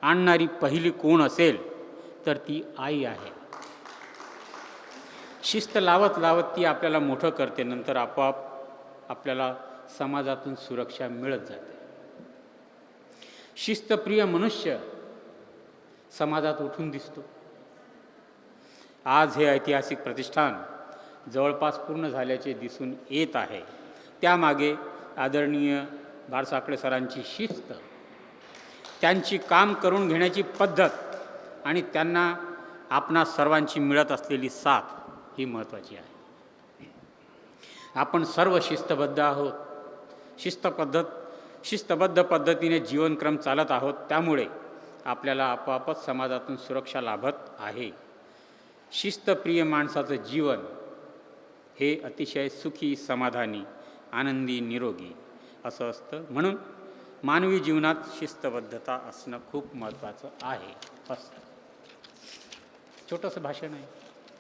आणणारी पहिली कोण असेल तर ती आई आहे. शिस्त लावत लावत ती आपल्याला मोठं करते, नंतर आपोआप आपल्याला समाजातून सुरक्षा मिळत जाते. शिस्तप्रिय मनुष्य समाजात उठून दिसतो. आज हे ऐतिहासिक प्रतिष्ठान जवळपास पूर्ण झाल्याचे दिसून येत आहे. त्यामागे आदरणीय बारसाकडे सरांची शिस्त, त्यांची काम करून घेण्याची पद्धत आणि त्यांना आपणा सर्वांची मिळत असलेली साथ ही महत्त्वाची आहे. आपण सर्व शिस्तबद्ध आहोत, शिस्तबद्ध पद्धतीने जीवनक्रम चालत आहोत. त्यामुळे आपल्याला आपोआपच समाजातून सुरक्षा लाभत आहे. शिस्तप्रिय माणसाचं जीवन हे अतिशय सुखी, समाधानी, आनंदी, निरोगी असं असतं. म्हणून मानवी जीवनात शिस्तबद्धता असणं खूप महत्त्वाचं आहे असतं. छोटंसं भाषण आहे,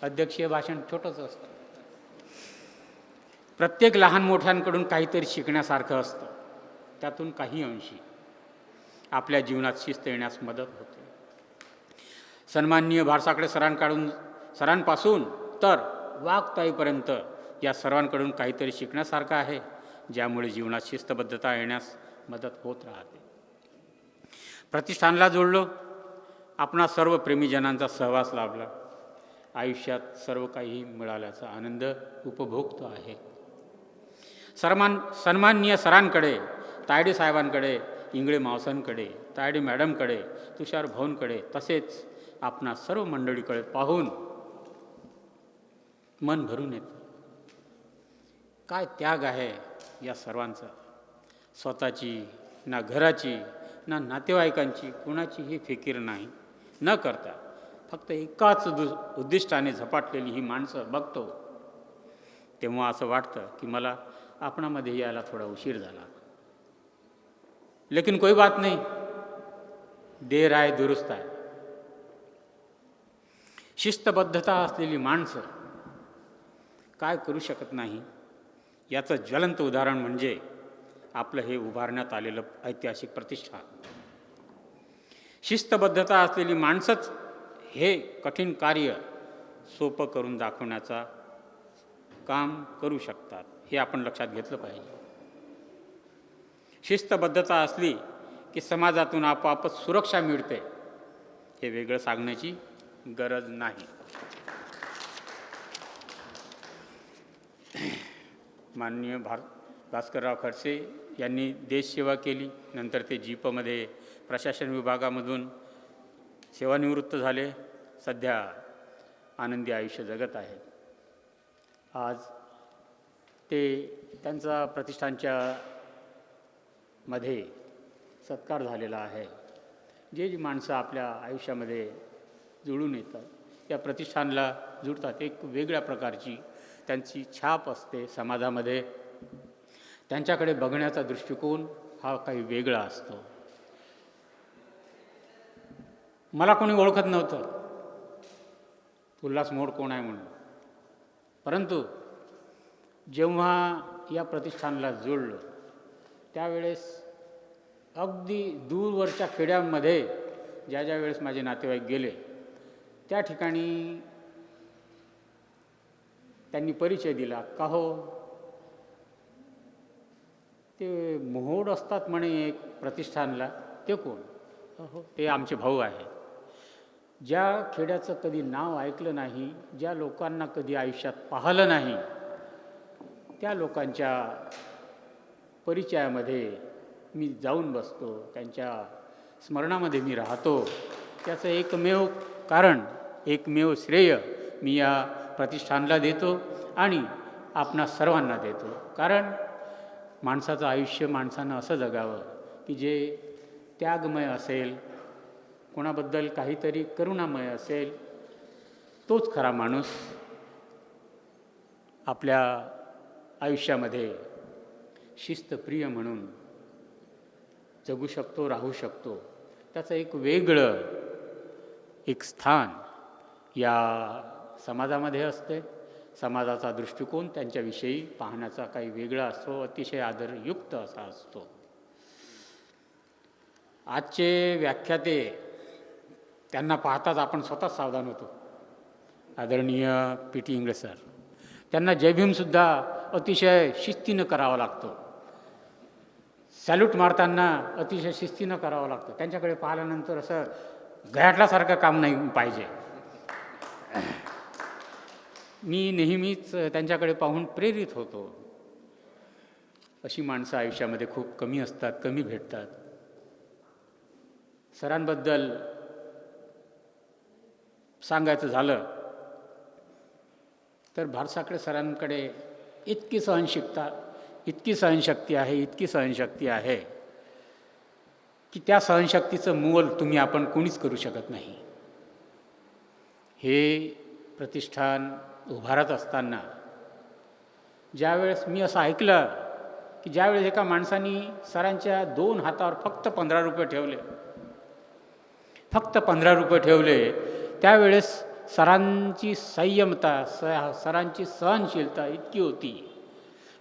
अध्यक्षीय भाषण छोटंसं असतं. प्रत्येक लहान मोठ्यांकडून काहीतरी शिकण्यासारखं असतं. त्यातून काही अंशी आपल्या जीवनात शिस्त येण्यास मदत होते. सन्माननीय भारसाकडे सरांपासून तर वाघताईपर्यंत या सर्वांकडून काहीतरी शिकण्यासारखं आहे, ज्यामुळे जीवनात शिस्तबद्धता येण्यास मदत होत राहते. प्रतिष्ठानला जोडलो, आपणा सर्व प्रेमीजनांचा सहवास लाभला. आयुष्यात सर्व काही मिळाल्याचा आनंद उपभोगतो आहे. सन्माननीय सरांकडे, तायडे साहेबांकडे, इंगळे मावसांकडे, तायडे मॅडमकडे, तुषार भाऊंकडे, तसेच आपणा सर्व मंडळीकडे पाहून मन भरून येतं. काय त्याग आहे या सर्वांचा. स्वतःची ना घराची ना नातेवाईकांची कोणाचीही फिकीर नाही न करता फक्त एकाच उद्दिष्टाने झपाटलेली ही माणसं बघतो, तेव्हा असं वाटतं की मला आपणामध्ये यायला थोडा उशीर झाला. लेकिन कोई बात नहीं, देर आहे दुरुस्त आहे. शिस्तबद्धता असलेली माणसं काय करू शकत नाही याचं ज्वलंत उदाहरण म्हणजे आपलं हे उभारण्यात आलेलं ऐतिहासिक प्रतिष्ठान. शिस्तबद्धता असलेली माणसंच हे कठीण कार्य सोपं करून दाखवण्याचा काम करू शकतात, हे आपण लक्षात घेतलं पाहिजे. शिस्तबद्धता असली की समाजातून आपोआपच सुरक्षा मिळते, हे वेगळं सांगण्याची गरज नाही. माननीय भास्करराव खडसे यांनी देशसेवा केली. नंतर ते जीपमध्ये प्रशासन विभागामधून सेवानिवृत्त झाले. सध्या आनंदी आयुष्य जगत आहेत. आज ते त्यांचा प्रतिष्ठानच्या मध्ये सत्कार झालेला आहे. जी माणसं आपल्या आयुष्यामध्ये जुळून येतात, या प्रतिष्ठानला जुळतात. एक वेगळ्या प्रकारची त्यांची छाप असते समाजामध्ये. त्यांच्याकडे बघण्याचा दृष्टिकोन हा काही वेगळा असतो. मला कोणी ओळखत नव्हतं उल्हास मोड कोण आहे म्हणून, परंतु जेव्हा या प्रतिष्ठानला जोडलं त्यावेळेस अगदी दूरवरच्या खेड्यांमध्ये ज्या ज्या वेळेस माझे नातेवाईक गेले त्या ठिकाणी त्यांनी परिचय दिला. का हो, ते मोहोड असतात म्हणे एक प्रतिष्ठानला, ते कोण? हो, ते आमचे भाऊ आहेत. ज्या खेड्याचं कधी नाव ऐकलं नाही, ज्या लोकांना कधी आयुष्यात पाहिलं नाही, त्या लोकांच्या परिचयामध्ये मी जाऊन बसतो, त्यांच्या स्मरणामध्ये मी राहतो. त्याचं एकमेव कारण, एकमेव श्रेय मी या प्रतिष्ठानला देतो आणि आपणा सर्वांना देतो. कारण माणसाचं आयुष्य माणसानं असं जगावं की जे त्यागमय असेल, कोणाबद्दल काहीतरी करुणामय असेल, तोच खरा माणूस आपल्या आयुष्यामध्ये शिस्तप्रिय म्हणून जगू शकतो, राहू शकतो. त्याचं एक वेगळं एक स्थान या समाजामध्ये असते. समाजाचा दृष्टिकोन त्यांच्याविषयी पाहण्याचा काही वेगळा असतो, अतिशय आदरयुक्त असा असतो. आजचे व्याख्याते त्यांना पाहताच आपण स्वतःच सावधान होतो. आदरणीय पी.टी. इंगळे सर, त्यांना जयभीमसुद्धा अतिशय शिस्तीनं करावा लागतो. सॅल्यूट मारताना अतिशय शिस्तीनं करावं लागतं. त्यांच्याकडे पाहिल्यानंतर असं गयाटल्यासारखं काम नाही पाहिजे. मी नेहमीच त्यांच्याकडे पाहून प्रेरित होतो. अशी माणसं आयुष्यामध्ये खूप कमी असतात, कमी भेटतात. सरांबद्दल सांगायचं झालं तर भारसाकडे सरांकडे इतकी सहनशक्ती आहे की त्या सहनशक्तीचं मोल आपण कोणीच करू शकत नाही. हे प्रतिष्ठान उभारत असताना ज्यावेळेस मी असं ऐकलं की ज्यावेळेस एका माणसाने सरांच्या 2 हातावर फक्त 15 रुपये ठेवले, त्यावेळेस सरांची संयमता, सरांची सहनशीलता इतकी होती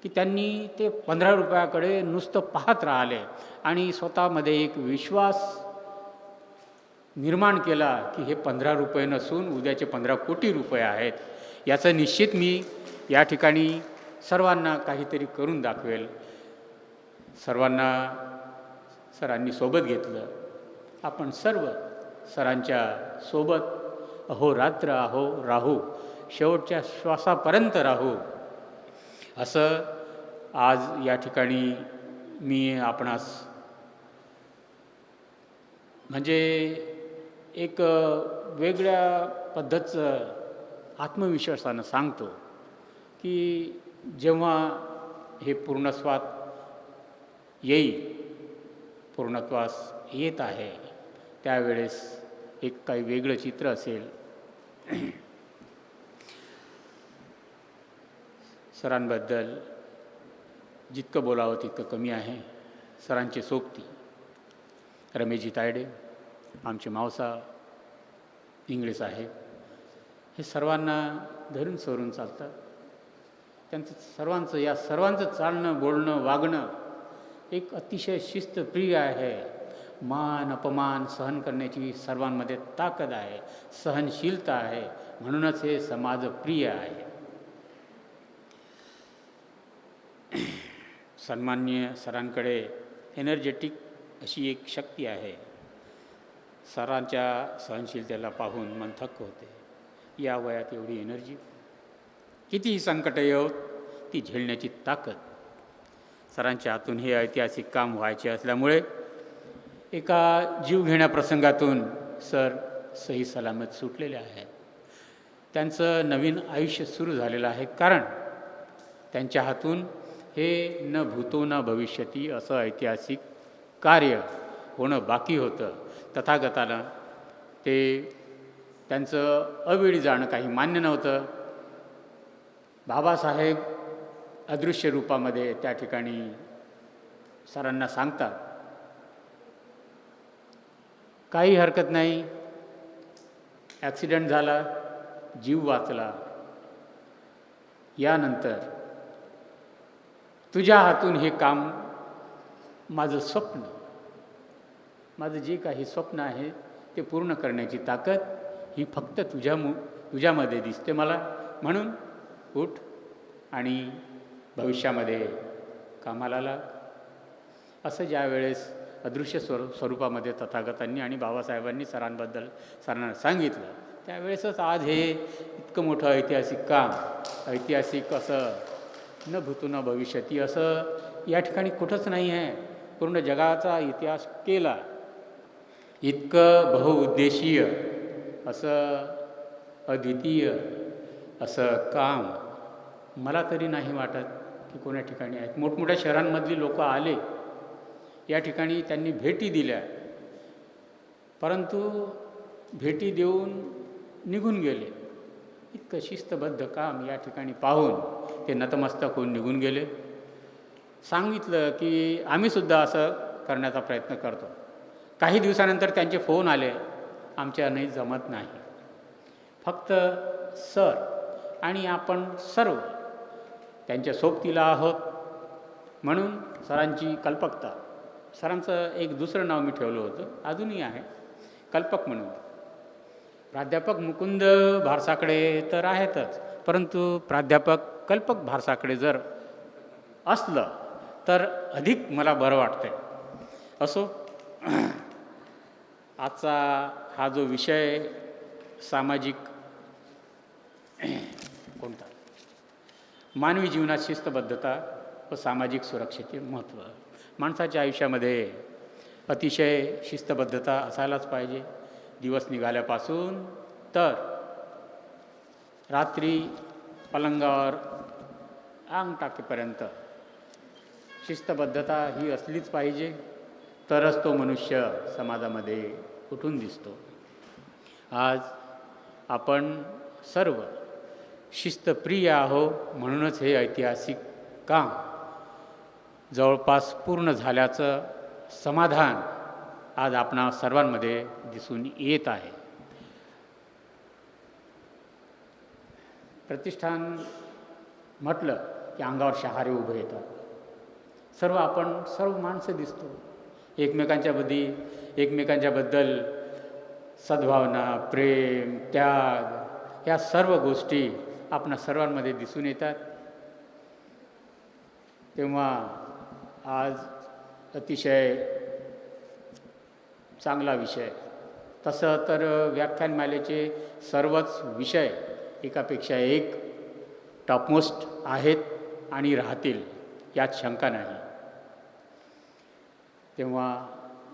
की त्यांनी ते 15 रुपयाकडे नुसतं पाहत राहिले आणि स्वतःमध्ये एक विश्वास निर्माण केला की हे 15 रुपये नसून उद्याचे 15 कोटी रुपये आहेत. याचं निश्चित मी या ठिकाणी सर्वांना काहीतरी करून दाखवेल. सर्वांना सरांनी सोबत घेतलं. आपण सर्व सरांच्या सोबत अहोरात्र राहू, शेवटच्या श्वासापर्यंत राहू, असं आज या ठिकाणी मी आपणास म्हणजे एक वेगळ्या पद्धतीचं आत्मविश्वासानं सांगतो की जेव्हा हे पूर्णत्वास येत आहे त्यावेळेस एक काही वेगळं चित्र असेल सरांबद्दल जितकं बोलावं तितकं कमी आहे. सरांचे सोबती रमेशजी तायडे, आमचे मावसा इंगळे साहेब, हे सर्वांना धरून सोडून चालतात. त्यांचं सर्वांचं चालणं, बोलणं, वागणं एक अतिशय शिस्तप्रिय आहे. मान अपमान सहन करण्याची सर्वांमध्ये ताकद आहे, सहनशीलता आहे. म्हणूनच हे समाजप्रिय आहे. सन्माननीय सरांकडे एनर्जेटिक अशी एक शक्ती आहे. सरांच्या सहनशीलतेला पाहून मन थक्क होते. या वयात एवढी एनर्जी, कितीही संकट येवोत ती झेलण्याची ताकद. सरांच्या हातून हे ऐतिहासिक काम व्हायचे असल्यामुळे एका जीवघेण्या प्रसंगातून सर सही सलामत सुटलेले आहेत. त्यांचं नवीन आयुष्य सुरू झालेलं आहे, कारण त्यांच्या हातून हे न भूतो न भविष्यती असं ऐतिहासिक कार्य होणं बाकी होतं. तथागताला ते त्यांचं अवेळी जाणं काही मान्य नव्हतं. बाबासाहेब अदृश्य रूपामध्ये त्या ठिकाणी सरांना सांगतात, काही हरकत नाही, ॲक्सिडेंट झाला, जीव वाचला, यानंतर तुझ्या हातून हे काम, माझं स्वप्न, माझं जे काही स्वप्न आहे ते पूर्ण करण्याची ताकद ही फक्त तुझ्यामध्ये दिसते मला. म्हणून उठ आणि भविष्यामध्ये कामाला लाग. असं ज्या वेळेस अदृश्य स्वरूपामध्ये तथागतांनी आणि बाबासाहेबांनी सरांना सांगितलं, त्यावेळेसच आज हे इतकं मोठं ऐतिहासिक काम, ऐतिहासिक असं न भूतो न भविष्यती असं या ठिकाणी कुठंच नाही आहे. पूर्ण जगाचा इतिहास केला. इतकं बहुउद्देशीय असं अद्वितीय असं काम मला तरी नाही वाटत की कोण्या ठिकाणी आहेत. मोठमोठ्या शहरांमधली लोक आले, या ठिकाणी त्यांनी भेटी दिल्या, परंतु भेटी देऊन निघून गेले. इतकं शिस्तबद्ध काम या ठिकाणी पाहून ते नतमस्तक होऊन निघून गेले. सांगितलं की आम्हीसुद्धा असं करण्याचा प्रयत्न करतो. काही दिवसानंतर त्यांचे फोन आले, आमच्याने जमत नाही, फक्त सर आणि आपण सर्व त्यांच्या सोबतीला आहोत. म्हणून सरांची कल्पकता, सरांचं एक दुसरं नाव मी ठेवलं होतं, अजूनही आहे, कल्पक म्हणून. प्राध्यापक मुकुंद भारसाकडे तर आहेतच, परंतु प्राध्यापक कल्पक भारसाकडे जर असलं तर अधिक मला बरं वाटतंय. असो, आजचा हा जो विषय सामाजिक कोणता, मानवी जीवनात शिस्तबद्धता व सामाजिक सुरक्षेचे महत्त्व. माणसाच्या आयुष्यामध्ये अतिशय शिस्तबद्धता असायलाच पाहिजे. दिवस निघाल्यापासून तर रात्री पलंगावर अंग टाकेपर्यंत शिस्तबद्धता ही असलीच पाहिजे, तरच तो मनुष्य समाजामध्ये उठून दिसतो. आज आपण सर्व शिस्तप्रिय आहो, म्हणूनच हे ऐतिहासिक काम जवळपास पूर्ण झाल्याचं समाधान आज आपणा सर्वांमध्ये दिसून येत आहे. प्रतिष्ठान म्हटलं की अंगावर शहारे उभे येतात. आपण सर्व माणसं दिसतो. एकमेकांच्याबद्दल सद्भावना, प्रेम, त्याग या सर्व गोष्टी आपणा सर्वांमध्ये दिसून येतात. तेव्हा आज अतिशय चांगला विषय. तसं तर व्याख्यानमालेचे सर्वच विषय एकापेक्षा एक टॉपमोस्ट आहेत आणि राहतील, यात शंका नाही. तेव्हा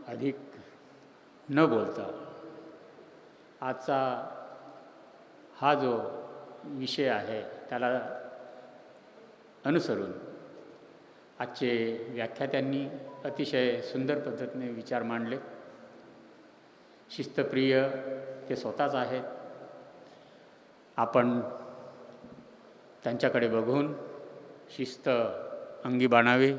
अधिक न बोलता आजचा हा जो विषय आहे त्याला अनुसरून आजचे व्याख्यात्यांनी अतिशय सुंदर पद्धतीने विचार मांडले. शिस्तप्रिय ते स्वतःच आहेत. आपण त्यांच्याकडे बघून शिस्त अंगी बाणावी,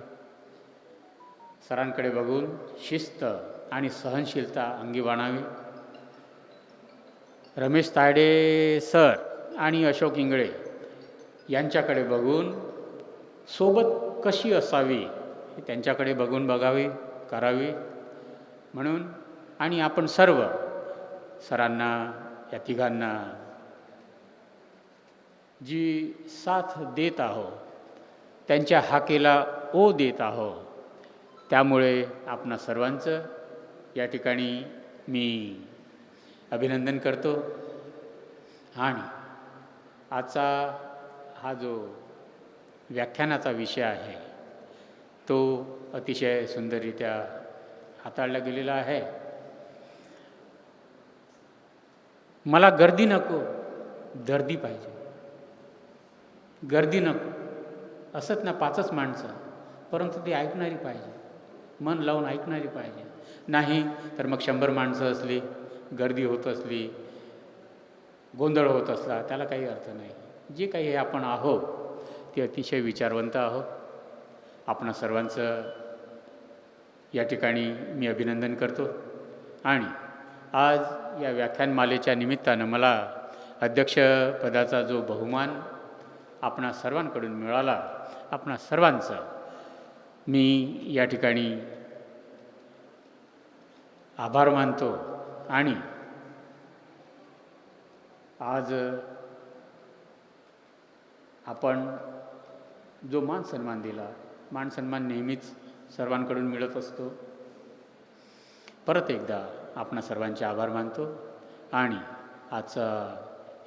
सरांकडे बघून शिस्त आणि सहनशीलता अंगी बाणावी. रमेश तायडे सर आणि अशोक इंगळे यांच्याकडे बघून सोबत कशी असावी हे त्यांच्याकडे बघून बघावी, करावी. म्हणून आणि आपण सर्व सरांना, या तिघांना जी साथ देत आहोत, त्यांच्या हाकेला ओ देत आहोत, त्यामुळे आपणा सर्वांचं या ठिकाणी मी अभिनंदन करतो. आणि आजचा हा जो व्याख्यानाचा विषय आहे तो अतिशय सुंदररित्या हाताळला गेलेला आहे. मला गर्दी नको, दर्दी पाहिजे. गर्दी नको, असत ना 5च माणसं, परंतु ती ऐकणारी पाहिजे, मन लावून ऐकणारी पाहिजे. नाही तर मग 100 माणसं असली, गर्दी होत असली, गोंधळ होत असला, त्याला काही अर्थ नाही. जे काही हे आपण आहोत ते अतिशय विचारवंत आहोत. आपणा सर्वांचं या ठिकाणी मी अभिनंदन करतो. आणि आज या व्याख्यानमालेच्या निमित्तानं मला अध्यक्षपदाचा जो बहुमान आपणा सर्वांकडून मिळाला, आपणा सर्वांचं मी या ठिकाणी आभार मानतो. आणि आज आपण जो मान सन्मान दिला, मान सन्मान नेहमीच सर्वांकडून मिळत असतो. परत एकदा आपणा सर्वांचे आभार मानतो. आणि आजचा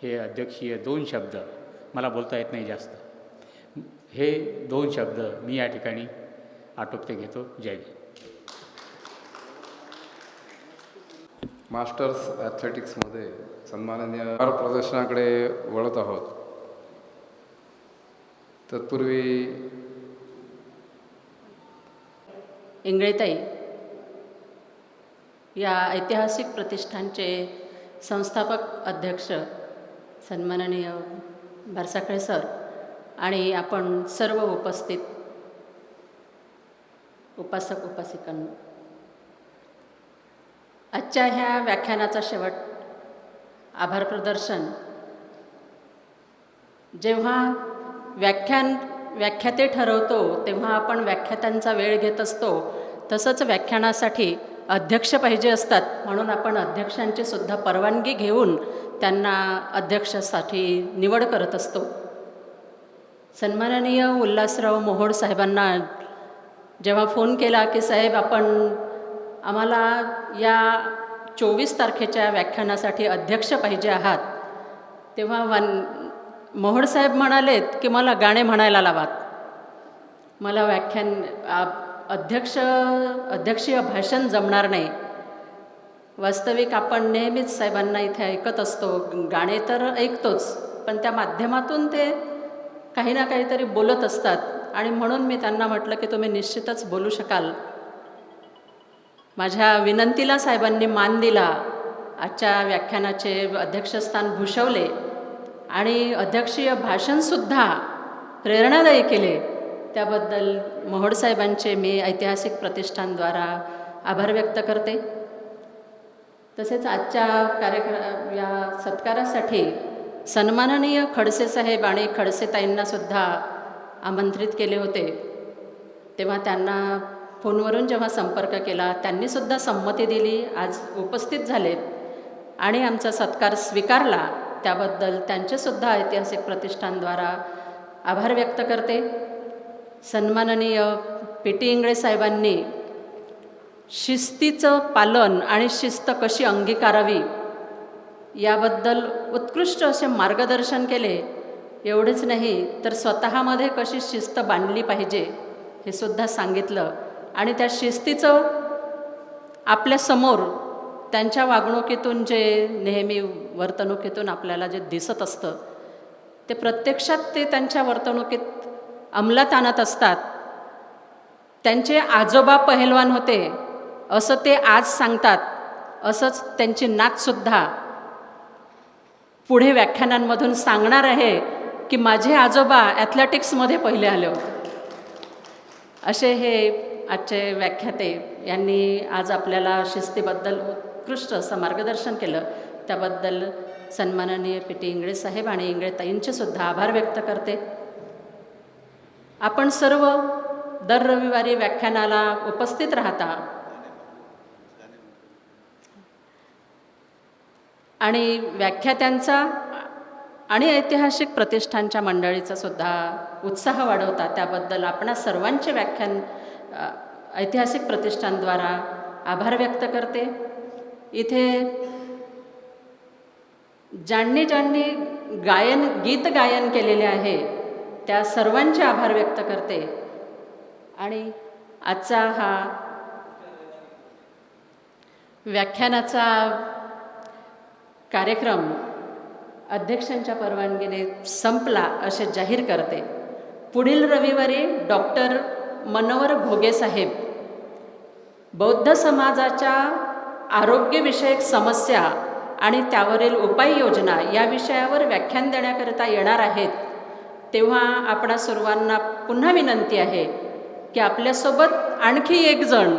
हे अध्यक्षीय 2 शब्द मला बोलता येत नाही जास्त, हे 2 शब्द मी या ठिकाणी आटोपते घेतो. जय हिंद. मास्टर्स ॲथलेटिक्समध्ये सन्माननीय प्रदर्शनाकडे वळत आहोत. तत्पूर्वी इंगळेताई या ऐतिहासिक प्रतिष्ठानचे संस्थापक अध्यक्ष सन्माननीय बारसाखळे सर आणि आपण सर्व उपस्थित उपासक उपासिकांना, आजच्या ह्या व्याख्यानाचा शेवट आभार प्रदर्शन. जेव्हा व्याख्याते ठरवतो तेव्हा आपण व्याख्यात्यांचा वेळ घेत असतो, तसंच व्याख्यानासाठी अध्यक्ष पाहिजे असतात. म्हणून आपण अध्यक्षांची सुद्धा परवानगी घेऊन त्यांना अध्यक्षासाठी निवड करत असतो. सन्माननीय उल्हासराव मोहोळ साहेबांना जेव्हा फोन केला की साहेब आपण आम्हाला या 24 तारखेच्या व्याख्यानासाठी अध्यक्ष पाहिजे आहात, तेव्हा मोहोळ साहेब म्हणालेत की मला गाणे म्हणायला लावात, मला अध्यक्षीय भाषण जमणार नाही. वास्तविक आपण नेहमीच साहेबांना इथे ऐकत असतो, गाणे तर ऐकतोच, पण त्या माध्यमातून ते काही ना काहीतरी बोलत असतात. आणि म्हणून मी त्यांना म्हटलं की तुम्ही निश्चितच बोलू शकाल. माझ्या विनंतीला साहेबांनी मान दिला, आजच्या व्याख्यानाचे अध्यक्षस्थान भूषवले आणि अध्यक्षीय भाषणसुद्धा प्रेरणादायी केले. त्याबद्दल मोहोळ साहेबांचे मी ऐतिहासिक प्रतिष्ठानद्वारा आभार व्यक्त करते. तसेच आजच्या या सत्कारासाठी सन्माननीय खडसे साहेब आणि खडसेताईंनासुद्धा आमंत्रित केले होते. तेव्हा त्यांना फोनवरून जेव्हा संपर्क केला त्यांनीसुद्धा संमती दिली, आज उपस्थित झालेत आणि आमचा सत्कार स्वीकारला. त्याबद्दल त्यांचेसुद्धा ऐतिहासिक प्रतिष्ठानद्वारा आभार व्यक्त करते. सन्माननीय PT इंगळे साहेबांनी शिस्तीचं पालन आणि शिस्त कशी अंगीकारावी याबद्दल उत्कृष्ट असे मार्गदर्शन केले. एवढेच नाही तर स्वतःमध्ये कशी शिस्त बांधली पाहिजे हे सुद्धा सांगितलं. आणि त्या शिस्तीचं आपल्यासमोर त्यांच्या वागणुकीतून जे नेहमी वर्तणुकीतून आपल्याला जे दिसत असतं ते प्रत्यक्षात ते त्यांच्या वर्तणुकीत अंमलात आणत असतात. त्यांचे आजोबा पहिलवान होते असं ते आज सांगतात. असंच त्यांची नातसुद्धा पुढे व्याख्यानांमधून सांगणार आहे की माझे आजोबा ॲथलेटिक्समध्ये पहिले आले होते. असे हे आजचे व्याख्याते यांनी आज आपल्याला शिस्तीबद्दल उत्कृष्ट असं मार्गदर्शन केलं. त्याबद्दल सन्माननीय पी टी इंगळे साहेब आणि इंगळे ताईंचे सुद्धा आभार व्यक्त करते. आपण सर्व दर रविवारी व्याख्यानाला उपस्थित राहता आणि व्याख्यात्यांचा आणि ऐतिहासिक प्रतिष्ठानच्या मंडळीचा सुद्धा उत्साह वाढवता. त्याबद्दल आपणा सर्वांचे व्याख्यान ऐतिहासिक प्रतिष्ठानद्वारा आभार व्यक्त करते. इथे ज्यांनी गीत गायन केलेले आहे त्या सर्वांचे आभार व्यक्त करते. आणि आजचा हा व्याख्यानाचा कार्यक्रम अध्यक्षांच्या परवानगीने संपला असे जाहीर करते. पुढील रविवारी डॉक्टर मनोहर घोगे साहेब बौद्ध समाजाच्या आरोग्यविषयक समस्या आणि त्यावरील उपाययोजना या विषयावर व्याख्यान देण्याकरिता येणार आहेत. तेव्हा आपणा सर्वांना पुन्हा विनंती आहे की आपल्यासोबत आणखी एक जण